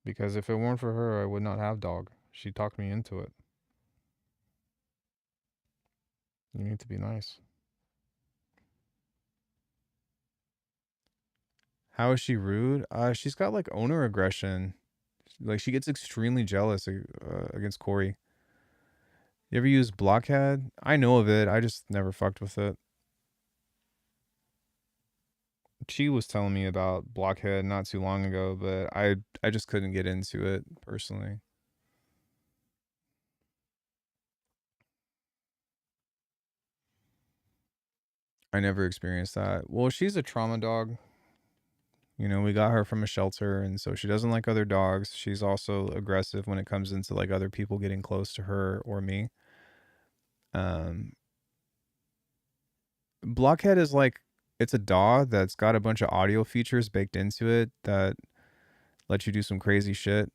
Because if it weren't for her, I would not have dog. She talked me into it. You need to be nice. How is she rude? She's got like owner aggression. Like she gets extremely jealous against Corey. You ever use Blockhead? I know of it. I just never fucked with it. She was telling me about Blockhead not too long ago, but I just couldn't get into it personally. I never experienced that. Well, she's a trauma dog. You know, we got her from a shelter, and so she doesn't like other dogs. She's also aggressive when it comes into like other people getting close to her or me. Blockhead is like, it's a dog that's got a bunch of audio features baked into it that let you do some crazy shit.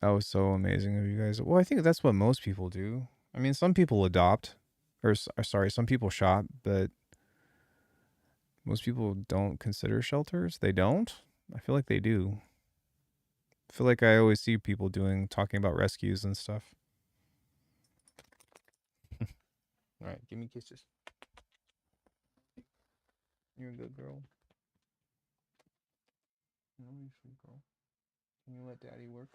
That was so amazing of you guys. Well, I think that's what most people do. I mean, some people adopt, or sorry, some people shop, but most people don't consider shelters. They don't? I feel like they do. I feel like I always see people talking about rescues and stuff. All right, give me kisses. You're a good girl. No, you're a sweet girl. Can you let daddy work?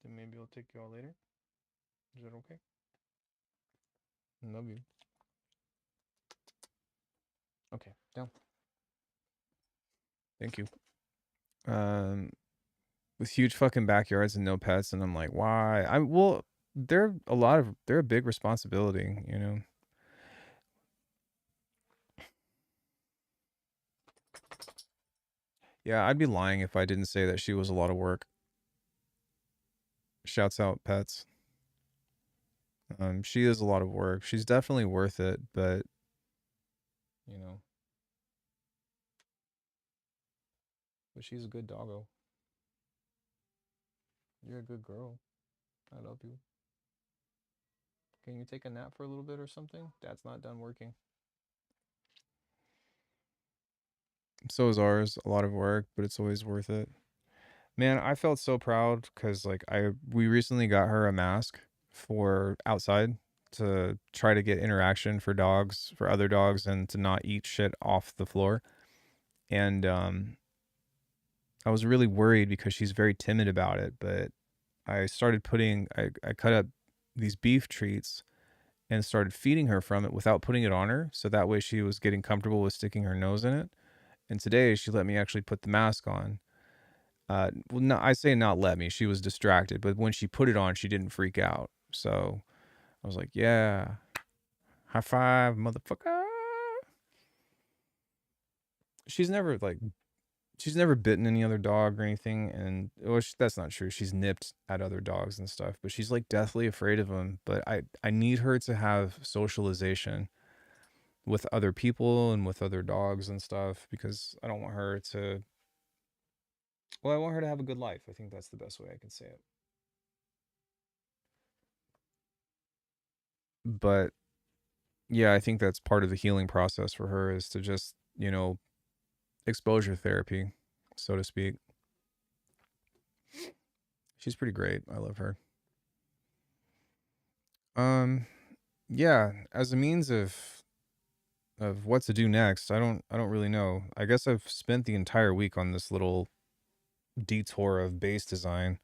Then maybe I'll take you all later. Is that okay? I love you. Okay, down. Thank you. With huge fucking backyards and no pets, and I'm like, why? They're a big responsibility, you know. Yeah, I'd be lying if I didn't say that she was a lot of work. Shouts out pets. She is a lot of work. She's definitely worth it, but you know, but she's a good doggo. You're a good girl. I love you. Can you take a nap for a little bit or something? Dad's not done working. So is ours. A lot of work, but it's always worth it. Man, I felt so proud because like we recently got her a mask for outside to try to get interaction for dogs, for other dogs, and to not eat shit off the floor. And I was really worried because she's very timid about it, but I cut up these beef treats and started feeding her from it without putting it on her. So that way she was getting comfortable with sticking her nose in it. And today she let me actually put the mask on. Well, no, I say not let me. She was distracted, but when she put it on, she didn't freak out. So I was like, yeah, high five, motherfucker. She's never bitten any other dog or anything, and that's not true. She's nipped at other dogs and stuff, but she's like deathly afraid of them. But I need her to have socialization with other people and with other dogs and stuff because I don't want her to. Well, I want her to have a good life. I think that's the best way I can say it. But yeah, I think that's part of the healing process for her is to just, exposure therapy, so to speak. She's pretty great. I love her. Yeah, as a means of what to do next, I don't really know. I guess I've spent the entire week on this little detour of bass design.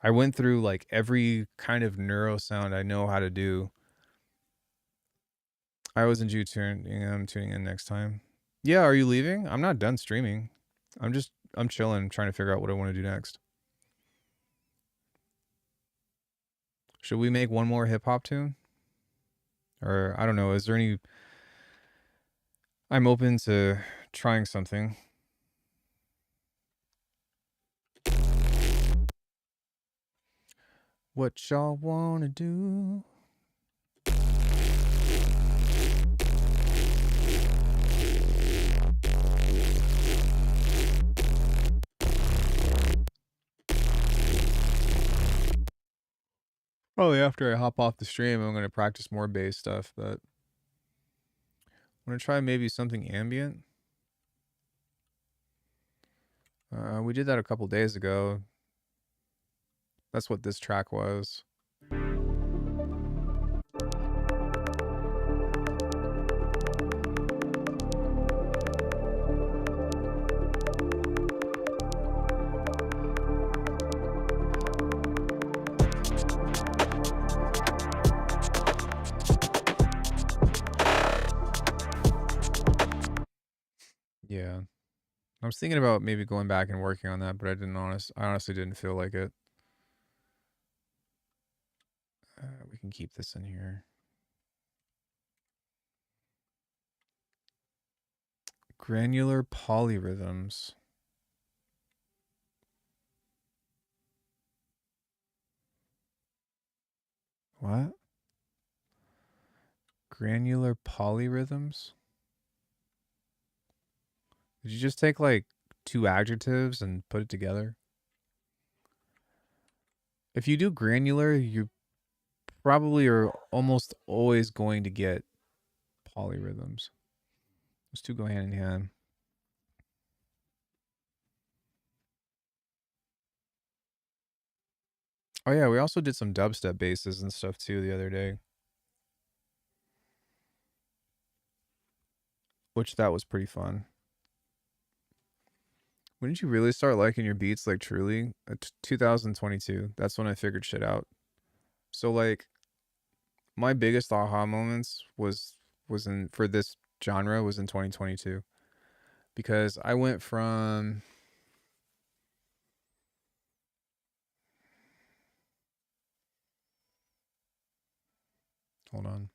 I went through like every kind of neuro sound I know how to do. I wasn't you tuning. I'm tuning in next time. Yeah, are you leaving? I'm not done streaming. I'm chilling, trying to figure out what I want to do next. Should we make one more hip hop tune? Or I don't know, is there any I'm open to trying something. What y'all wanna do? Probably after I hop off the stream, I'm going to practice more bass stuff, but I'm going to try maybe something ambient. We did that a couple days ago. That's what this track was. Yeah. I was thinking about maybe going back and working on that, but I honestly didn't feel like it. We can keep this in here. Granular polyrhythms. What? Granular polyrhythms? Did you just take like 2 adjectives and put it together? If you do granular, you probably are almost always going to get polyrhythms. Those two go hand in hand. Oh yeah, we also did some dubstep basses and stuff too the other day. Which that was pretty fun. When did you really start liking your beats like truly? 2022. That's when I figured shit out. So like my biggest aha moments was in for this genre was in 2022. Because I went from hold on.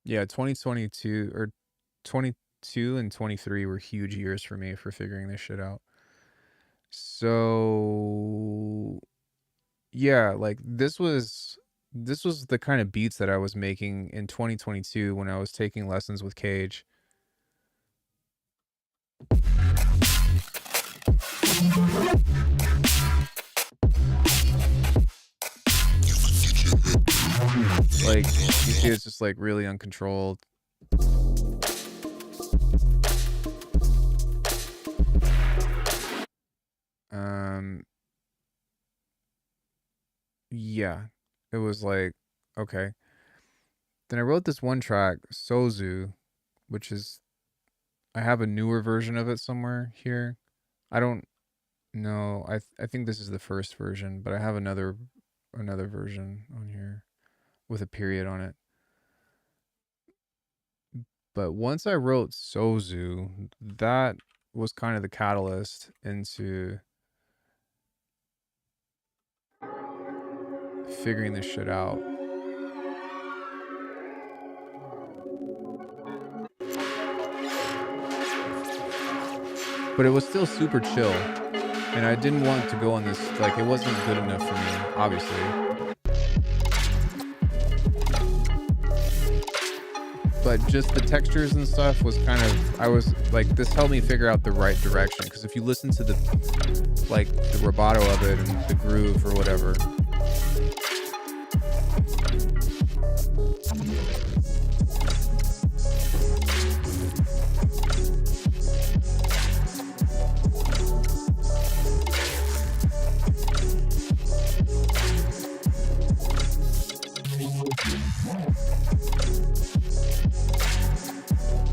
Yeah, 2022 or 22 and 23 were huge years for me for figuring this shit out. So yeah, like this was the kind of beats that I was making in 2022 when I was taking lessons with Cage. Like, you see it's just like really uncontrolled. Yeah, it was like, okay. Then I wrote this one track, Sozu, which is, I have a newer version of it somewhere here. I don't know. I think this is the first version, but I have another version on here with a period on it. But once I wrote Sozu, that was kind of the catalyst into figuring this shit out. But it was still super chill. And I didn't want to go on this, like, it wasn't good enough for me, obviously. But just the textures and stuff was kind of, I was like, this helped me figure out the right direction. Because if you listen to the, like, the rubato of it and the groove or whatever.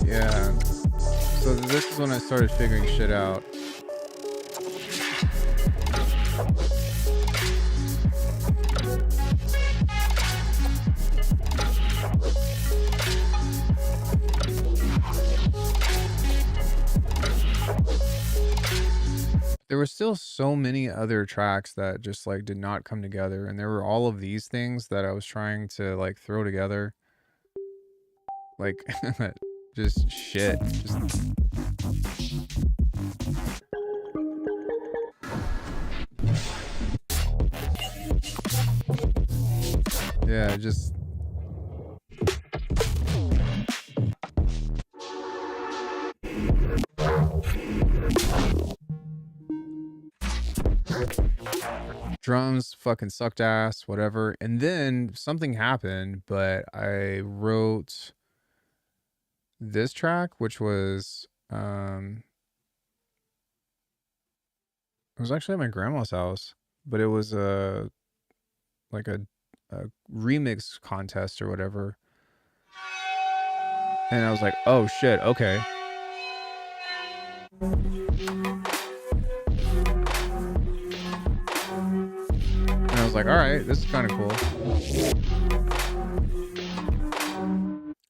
Yeah. So this is when I started figuring shit out. There were still so many other tracks that just like did not come together, and there were all of these things that I was trying to like throw together. Like just shit. Yeah, just Drums fucking sucked ass, whatever. And then something happened, but I wrote this track, which was it was actually at my grandma's house, but it was like a remix contest or whatever. And I was like, oh shit, okay. And I was like, all right, this is kind of cool.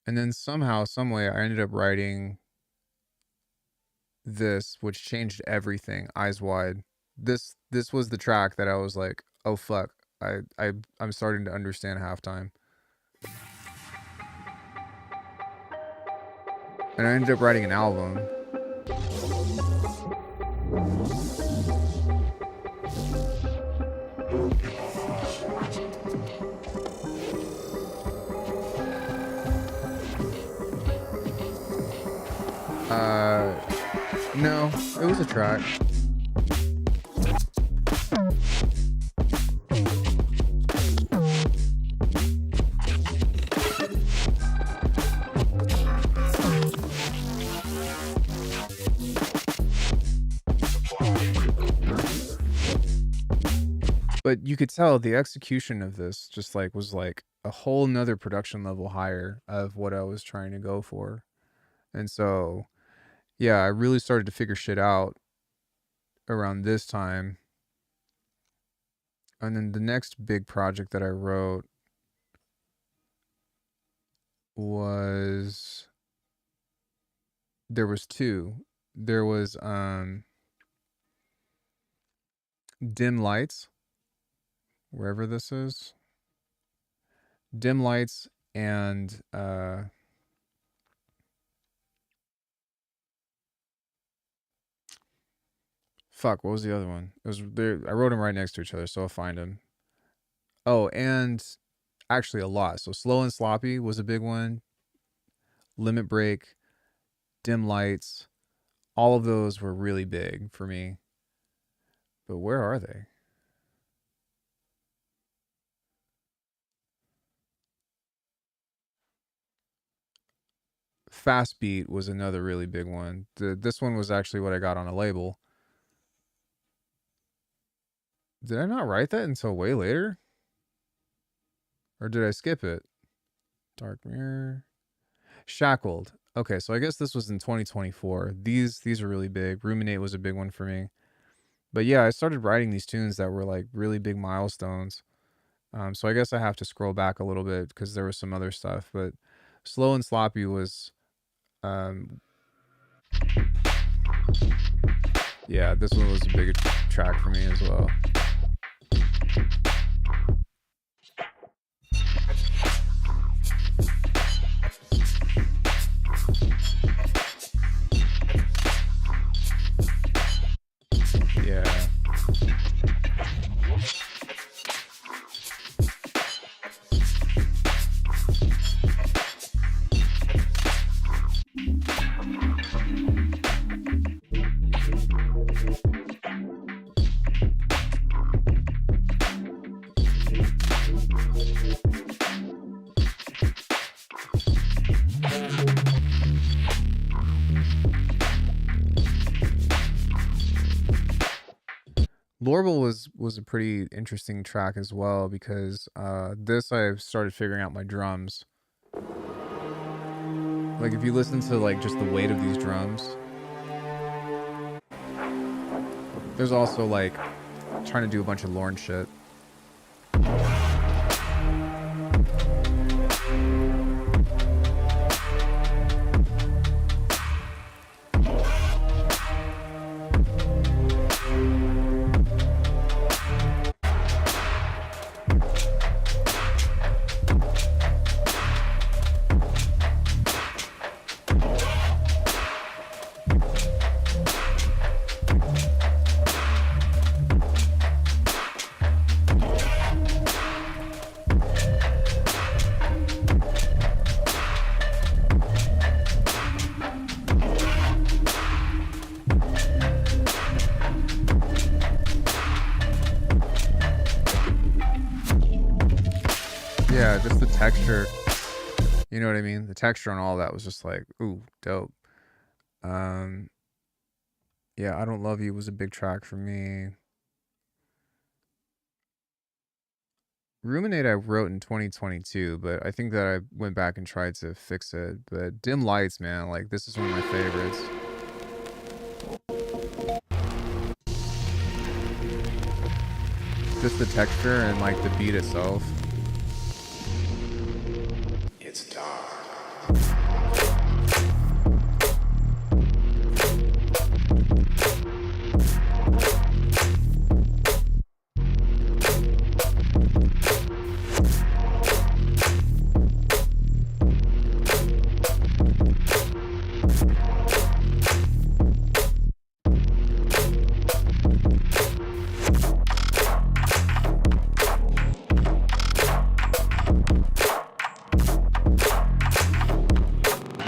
And then somehow, some way, I ended up writing this, which changed everything. Eyes Wide. This was the track that I was like, oh fuck, I'm starting to understand Halftime. And I ended up writing an album. No, it was a track. But you could tell the execution of this just like was like a whole nother production level higher of what I was trying to go for. And so, yeah, I really started to figure shit out around this time. And then the next big project that I wrote was, there was two. There was Dim Lights, wherever this is. Dim Lights and fuck, what was the other one? It was there. I wrote them right next to each other, so I'll find them. Oh, and actually a lot. So Slow and Sloppy was a big one. Limit Break, Dim Lights, all of those were really big for me. But where are they? Fast Beat was another really big one. This one was actually what I got on a label. Did I not write that until way later? Or did I skip it? Dark Mirror. Shackled. Okay, so I guess this was in 2024. These are really big. Ruminate was a big one for me. But yeah, I started writing these tunes that were like really big milestones. So I guess I have to scroll back a little bit because there was some other stuff. But Slow and Sloppy was... yeah, this one was a big track for me as well. Yeah. Lorble was a pretty interesting track as well because this I started figuring out my drums. Like if you listen to like just the weight of these drums, there's also like trying to do a bunch of Lorne shit. Yeah, just the texture. You know what I mean? The texture on all that was just like, ooh, dope. Yeah, I Don't Love You was a big track for me. Ruminate I wrote in 2022, but I think that I went back and tried to fix it. But Dim Lights, man, like this is one of my favorites. Just the texture and like the beat itself. It's dark.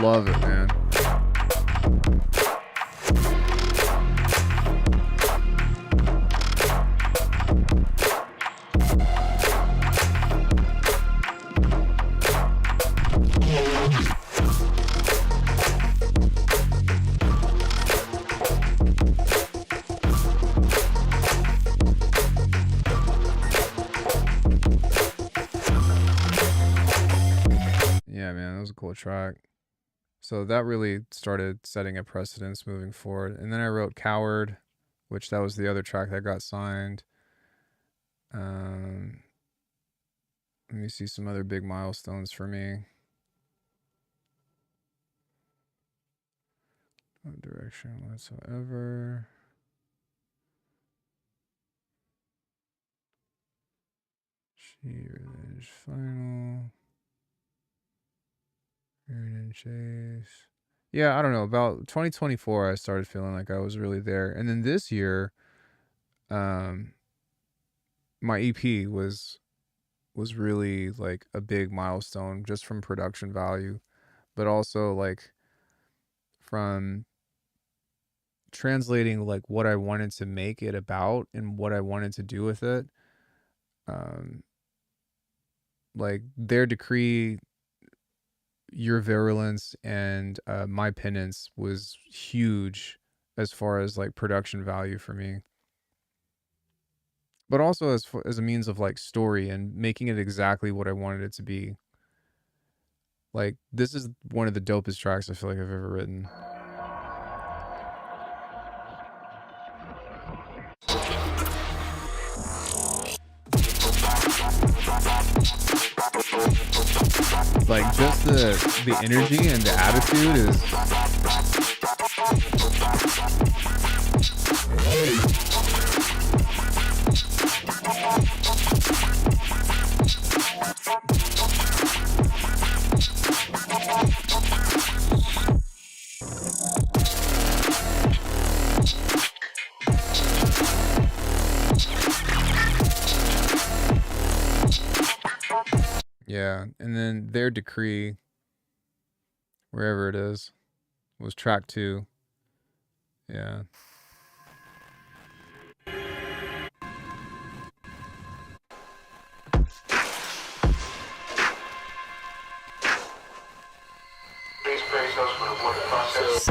Love it, man. Yeah, man, that was a cool track. So that really started setting a precedence moving forward. And then I wrote Coward, which that was the other track that got signed. Let me see some other big milestones for me. No direction whatsoever. She Revenge Final. And Chase. Yeah, I don't know. About 2024, I started feeling like I was really there. And then this year, my EP was really like a big milestone just from production value, but also like from translating like what I wanted to make it about and what I wanted to do with it. Like Their Decree, Your Virulence, and My Penance was huge as far as like production value for me, but also as a means of like story and making it exactly what I wanted it to be. Like this is one of the dopest tracks I feel like I've ever written. Like just the energy and the attitude is yeah. And then Their Decree, wherever it is, was track 2. Yeah. Please praise us for the water process.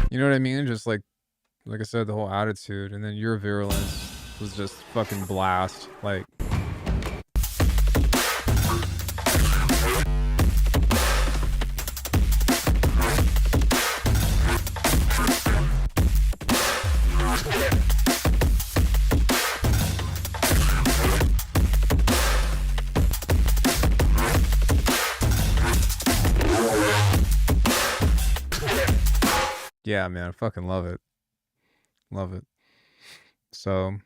You know what I mean? Just like I said, the whole attitude. And then Your Virulence was just fucking blast. Like, yeah, man, I fucking love it. Love it. So,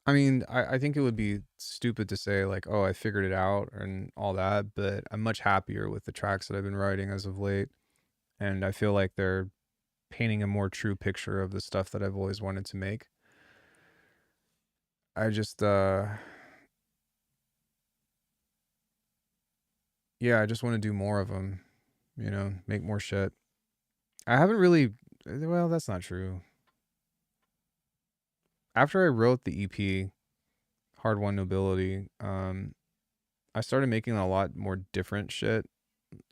I mean, I think it would be stupid to say like, oh, I figured it out and all that, but I'm much happier with the tracks that I've been writing as of late. And I feel like they're painting a more true picture of the stuff that I've always wanted to make. I just, yeah, I just want to do more of them, make more shit. I haven't really, well, that's not true. After I wrote the EP, Hard Won Nobility, I started making a lot more different shit.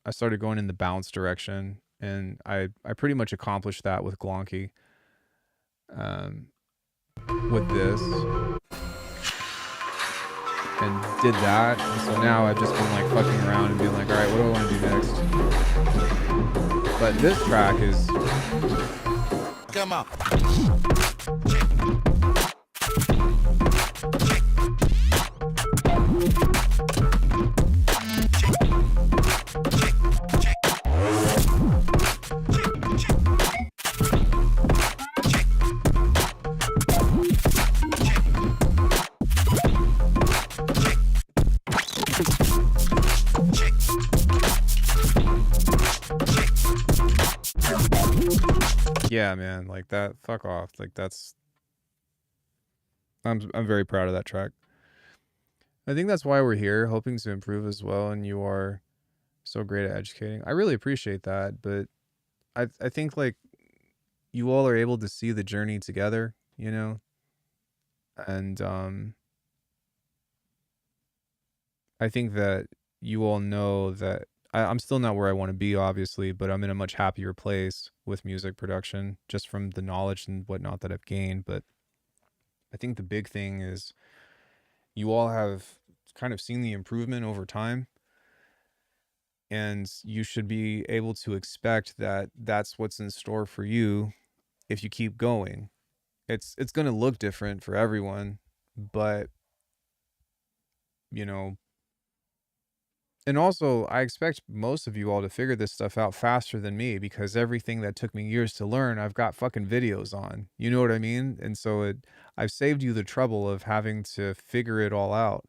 I started going in the bounce direction, and I pretty much accomplished that with Glonky. With this, and did that. And so now I've just been like fucking around and being like, all right, what do I want to do next? But this track is. Come on. Yeah, man, like that. Fuck off. Like that's. I'm very proud of that track. I think that's why we're here, hoping to improve as well. And you are so great at educating. I really appreciate that, but I think like you all are able to see the journey together, and I think that you all know that I'm still not where I want to be, obviously, but I'm in a much happier place with music production, just from the knowledge and whatnot that I've gained. But I think the big thing is you all have kind of seen the improvement over time, and you should be able to expect that that's what's in store for you if you keep going. It's going to look different for everyone, but you know, and also I expect most of you all to figure this stuff out faster than me, because everything that took me years to learn, I've got fucking videos on. You know what I mean? And so I've saved you the trouble of having to figure it all out.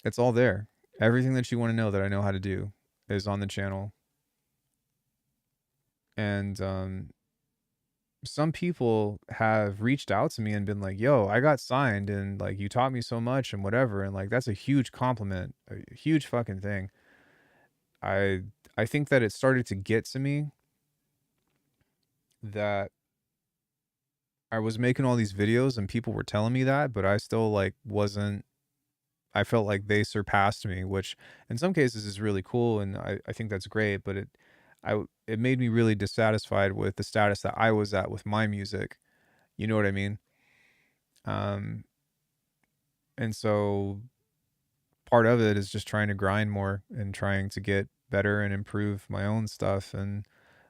It's all there. Everything that you want to know that I know how to do is on the channel. And some people have reached out to me and been like, yo, I got signed and like you taught me so much and whatever. And like that's a huge compliment, a huge fucking thing. I I think that it started to get to me that I was making all these videos and people were telling me that, but I still like wasn't. I felt like they surpassed me, which in some cases is really cool, and I think that's great. But it made me really dissatisfied with the status that I was at with my music. You know what I mean? Um, and so part of it is just trying to grind more and trying to get better and improve my own stuff and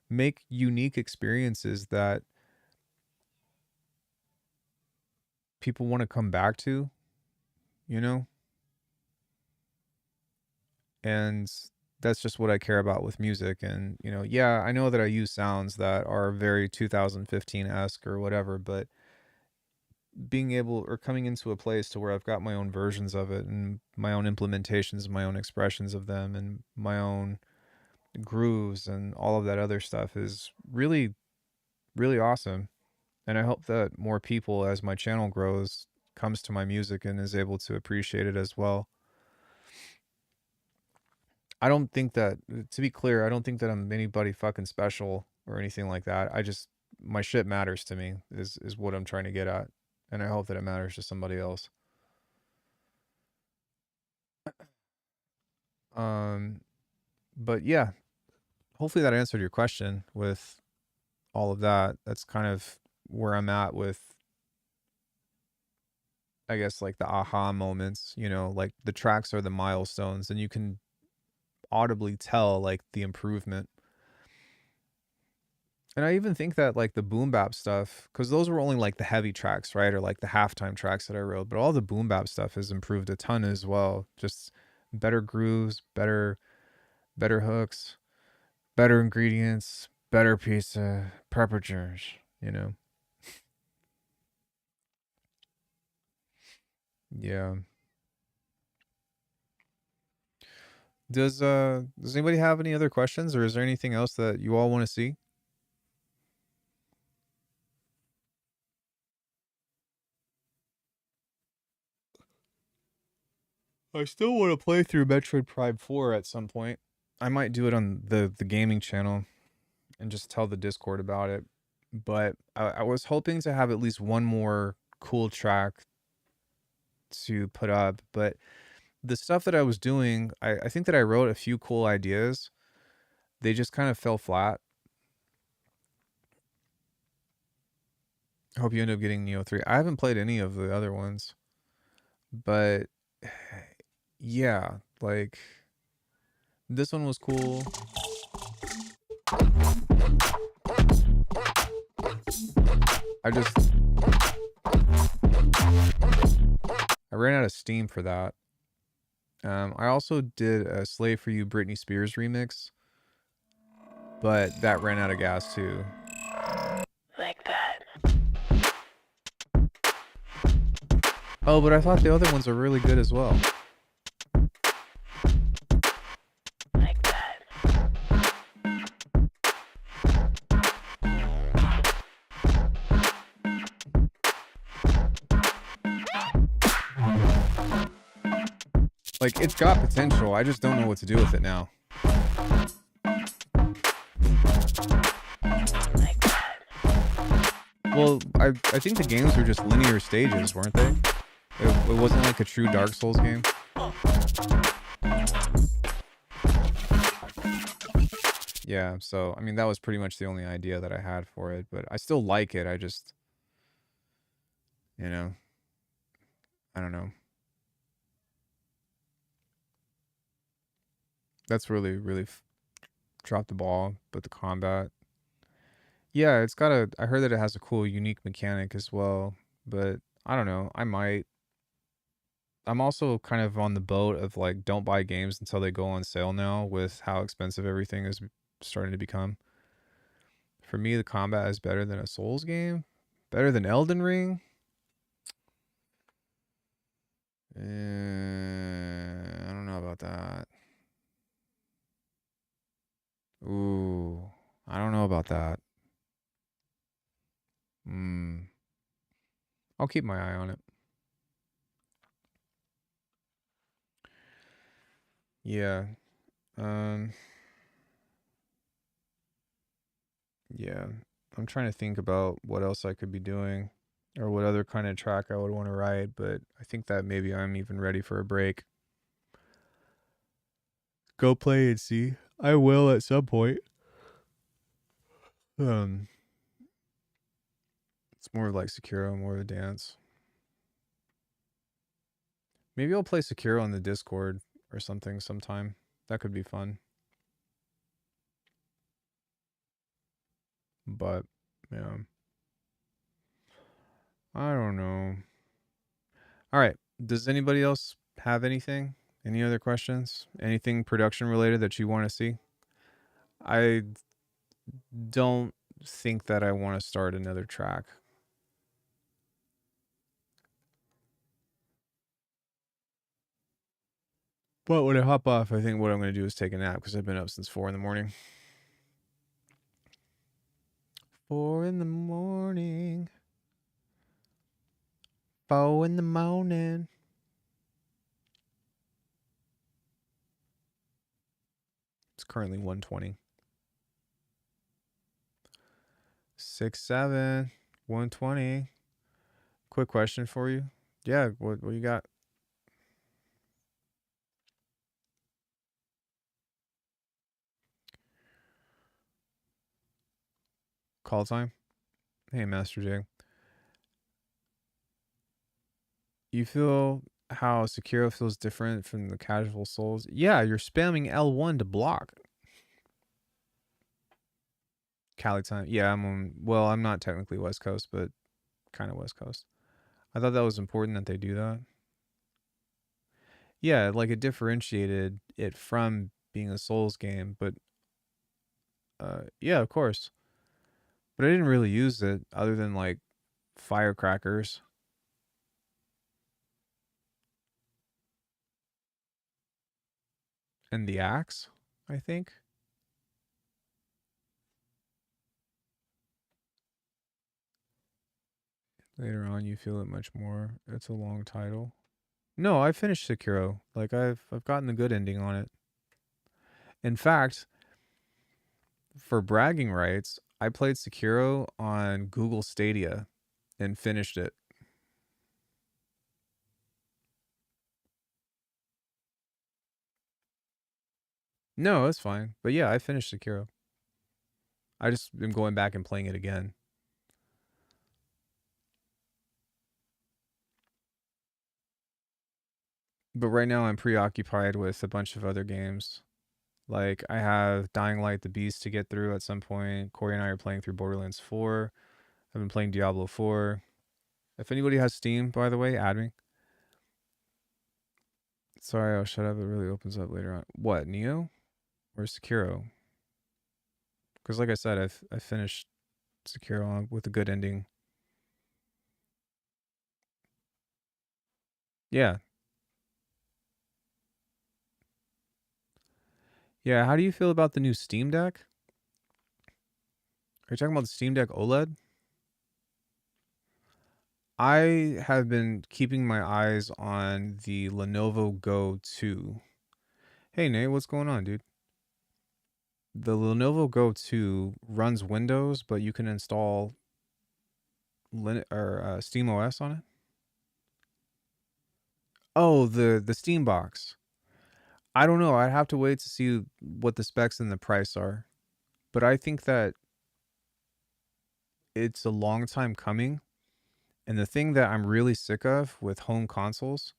make unique experiences that people want to come back to, you know? And that's just what I care about with music. And, yeah, I know that I use sounds that are very 2015-esque or whatever, but being able or coming into a place to where I've got my own versions of it and my own implementations, my own expressions of them, and my own grooves and all of that other stuff is really, really awesome. And I hope that more people, as my channel grows, comes to my music and is able to appreciate it as well. I don't think that, to be clear, I don't think that I'm anybody fucking special or anything like that. My shit matters to me is what I'm trying to get at. And I hope that it matters to somebody else. But yeah, hopefully that answered your question with all of that. That's kind of where I'm at with, I guess, like the aha moments, like the tracks are the milestones and you can audibly tell like the improvement. And I even think that like the boom bap stuff, because those were only like the heavy tracks, right? Or like the halftime tracks that I wrote, but all the boom bap stuff has improved a ton as well. Just better grooves, better hooks, better ingredients, better pizza, preparators, Yeah. Does anybody have any other questions, or is there anything else that you all want to see? I still want to play through Metroid Prime 4 at some point. I might do it on the gaming channel and just tell the Discord about it. But I was hoping to have at least one more cool track to put up. But the stuff that I was doing, I think that I wrote a few cool ideas. They just kind of fell flat. I hope you end up getting Neo 3. I haven't played any of the other ones. But yeah, like this one was cool. I ran out of steam for that. I also did a Slave for You Britney Spears remix, but that ran out of gas too. Like that. Oh, but I thought the other ones are really good as well. Like that. Like, it's got potential. I just don't know what to do with it now. Like that. Well, I think the games were just linear stages, weren't they? It wasn't like a true Dark Souls game. Yeah, so, I mean, that was pretty much the only idea that I had for it, but I still like it. I just, you know, I don't know. That's really dropped the ball, but the combat. Yeah, it's got a, I heard that it has a cool, unique mechanic as well, but I don't know. I'm also kind of on the boat of like, don't buy games until they go on sale now with how expensive everything is starting to become. For me, the combat is better than a Souls game, better than Elden Ring. I don't know about that. Ooh, I don't know about that. I'll keep my eye on it. Yeah. Yeah. I'm trying to think about what else I could be doing or what other kind of track I would want to write, but I think that maybe I'm even ready for a break. Go play and see. I will at some point. It's more like Sekiro, more of a dance. Maybe I'll play Sekiro on the Discord or something sometime. That could be fun. But, yeah. I don't know. All right. Does anybody else have anything? Any other questions? Anything production related that you want to see? I don't think that I want to start another track. But when I hop off, I think what I'm going to do is take a nap because I've been up since 4 in the morning. 4 in the morning. 4 in the morning. It's currently 1:20. 6-7, 1:20. Quick question for you. Yeah, what you got? Call time? Hey, Master J. You feel how Sekiro feels different from the casual Souls? Yeah, you're spamming L1 to block. Cali time. Yeah, I'm not technically West Coast, but kind of West Coast. I thought that was important that they do that. Yeah, like it differentiated it from being a Souls game, but yeah, of course. But I didn't really use it other than like firecrackers. and the axe, I think. Later on, you feel it much more. It's a long title. No, I finished Sekiro. Like I've gotten the good ending on it. In fact, for bragging rights, I played Sekiro on Google Stadia and finished it. No, it's fine. But yeah, I finished Sekiro. I just am going back and playing it again. But right now I'm preoccupied with a bunch of other games. Like I have Dying Light the Beast to get through at some point. Corey and I are playing through Borderlands 4. I've been playing Diablo 4. If anybody has Steam, by the way, add me. Sorry, I'll shut up. It really opens up later on. What, Neo or Sekiro? Because like I said, I finished Sekiro with a good ending. Yeah. Yeah, how do you feel about the new Steam Deck? Are you talking about the Steam Deck OLED? I have been keeping my eyes on the Lenovo Go 2. Hey, Nate, what's going on, dude? The Lenovo Go 2 runs Windows, but you can install Steam OS on it. Oh, the Steam box. I don't know. I'd have to wait to see what the specs and the price are. But I think that it's a long time coming. And the thing that I'm really sick of with home consoles,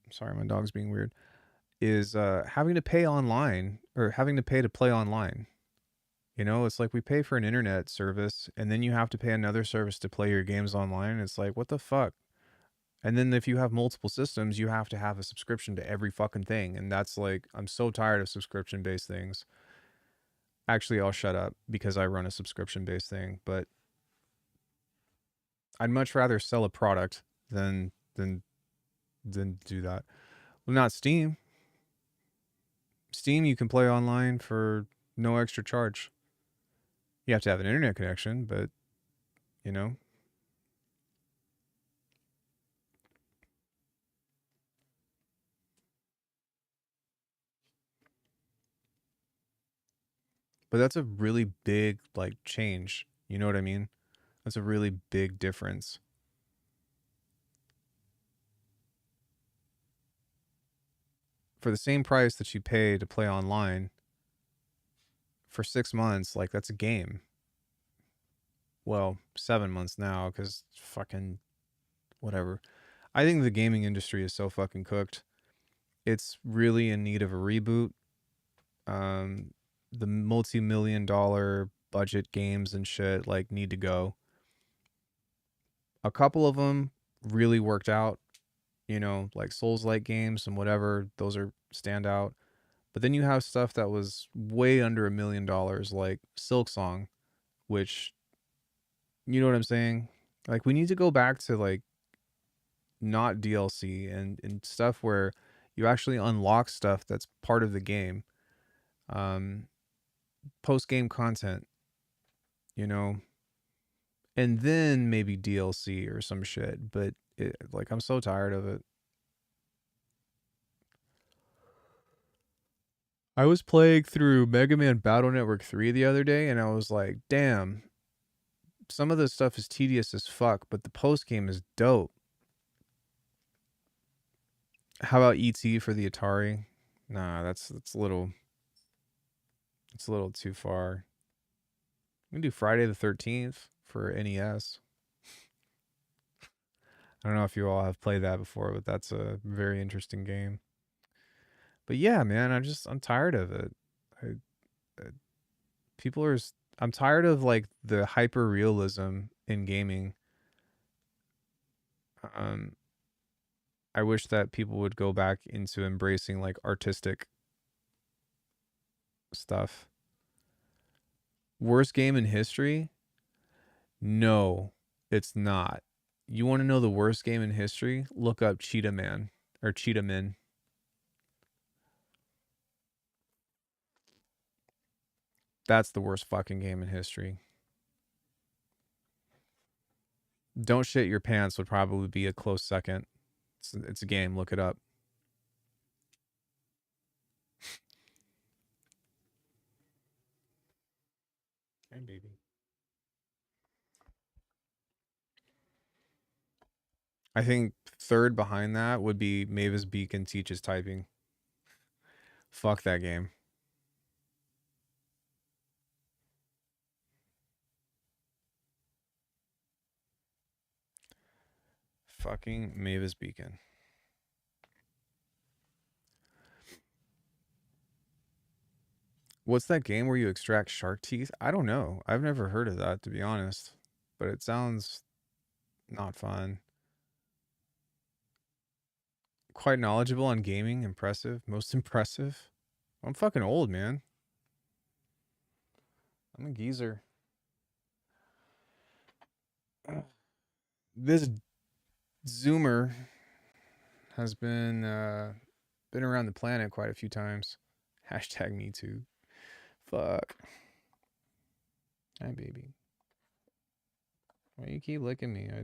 sorry, my dog's being weird, is having to pay online or having to pay to play online. You know, it's like we pay for an internet service and then you have to pay another service to play your games online. It's like, what the fuck? And then if you have multiple systems, you have to have a subscription to every fucking thing. And that's like, I'm so tired of subscription-based things. Actually, I'll shut up because I run a subscription-based thing, but I'd much rather sell a product than do that. Well, not Steam. Steam, you can play online for no extra charge. You have to have an internet connection, but you know. But that's a really big like change. You know what I mean? That's a really big difference. For the same price that you pay to play online for 6 months, like that's a game. Well, 7 months now because fucking whatever. I think the gaming industry is so fucking cooked. It's really in need of a reboot. The multi-million-dollar budget games and shit like need to go. A couple of them really worked out, you know, like Souls-like games and whatever. Those are standout. But then you have stuff that was way under $1 million, like Silksong, which, you know what I'm saying? Like we need to go back to like not DLC and stuff where you actually unlock stuff that's part of the game. Post-game content, you know, and then maybe DLC or some shit. But like, I'm so tired of it. I was playing through Mega Man Battle Network 3 the other day, and I was like, damn, some of this stuff is tedious as fuck, but the post game is dope. How about ET for the Atari? Nah, that's a little. It's a little too far. We can do Friday the 13th for NES. I don't know if you all have played that before, but that's a very interesting game. But yeah, man, I'm tired of it. I people are. I'm tired of like the hyper realism in gaming. Um, I wish that people would go back into embracing like artistic stuff. Worst game in history? No, it's not. You want to know the worst game in history? Look up Cheetah Man. Or Cheetah Min. That's the worst fucking game in history. Don't Shit Your Pants would probably be a close second. It's a game. Look it up. Hey, baby. I think third behind that would be Mavis Beacon Teaches Typing. Fuck that game. Fucking Mavis Beacon. What's that game where you extract shark teeth? I don't know. I've never heard of that, to be honest. But it sounds not fun. Quite knowledgeable on gaming. Impressive. Most impressive. I'm fucking old, man. I'm a geezer. This Zoomer has been around the planet quite a few times. Hashtag me too. Fuck. Hi, baby. Why you keep licking me? I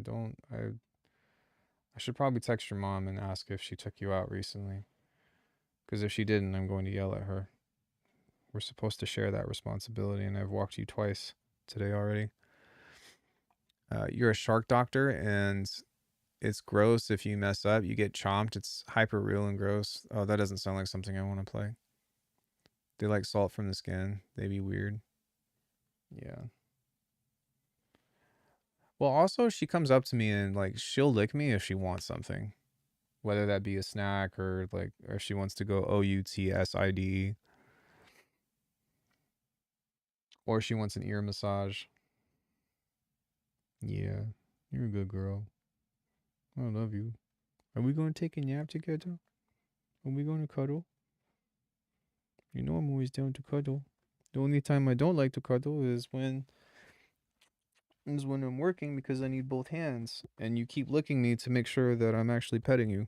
should probably text your mom and ask if she took you out recently. Because if she didn't, I'm going to yell at her. We're supposed to share that responsibility, and I've walked you twice today already. You're a shark doctor, and it's gross if you mess up. You get chomped. It's hyper real and gross. Oh, that doesn't sound like something I want to play. They like salt from the skin. They be weird. Yeah. Well, also, she comes up to me and, like, she'll lick me if she wants something. Whether that be a snack or, like, or if she wants to go OUTSID. Or she wants an ear massage. Yeah. You're a good girl. I love you. Are we going to take a nap together? Are we going to cuddle? You know I'm always down to cuddle. The only time I don't like to cuddle is when I'm working because I need both hands. And you keep licking me to make sure that I'm actually petting you.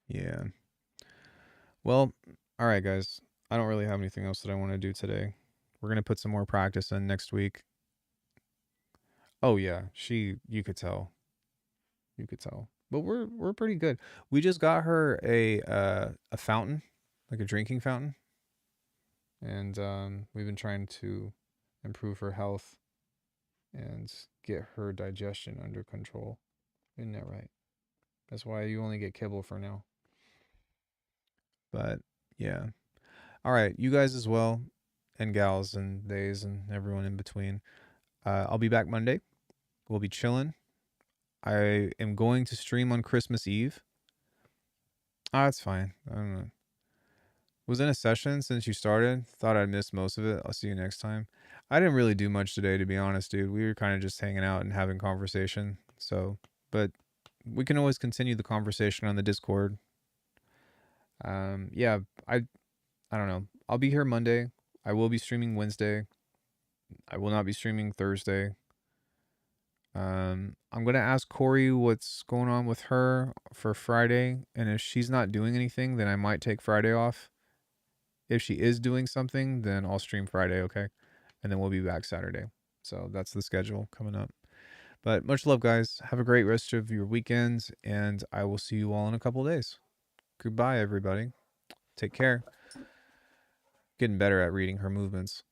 Yeah. Well, all right, guys. I don't really have anything else that I want to do today. We're going to put some more practice in next week. Oh, yeah. You could tell. You could tell. But we're pretty good. We just got her a fountain, like a drinking fountain. And we've been trying to improve her health and get her digestion under control. Isn't that right? That's why you only get kibble for now. But yeah. All right, you guys as well, and gals and theys and everyone in between. I'll be back Monday. We'll be chilling. I am going to stream on Christmas Eve. Ah, it's fine. I don't know. Was in a session since you started. Thought I'd missed most of it. I'll see you next time. I didn't really do much today, to be honest, dude. We were kind of just hanging out and having conversation. So, but we can always continue the conversation on the Discord. Yeah, I don't know. I'll be here Monday. I will be streaming Wednesday. I will not be streaming Thursday. I'm gonna ask Corey what's going on with her for Friday, and if she's not doing anything, then I might take Friday off. If she is doing something, then I'll stream Friday, okay? And then we'll be back Saturday. So that's the schedule coming up. But much love, guys. Have a great rest of your weekends, and I will see you all in a couple days. Goodbye, everybody. Take care. Getting better at reading her movements.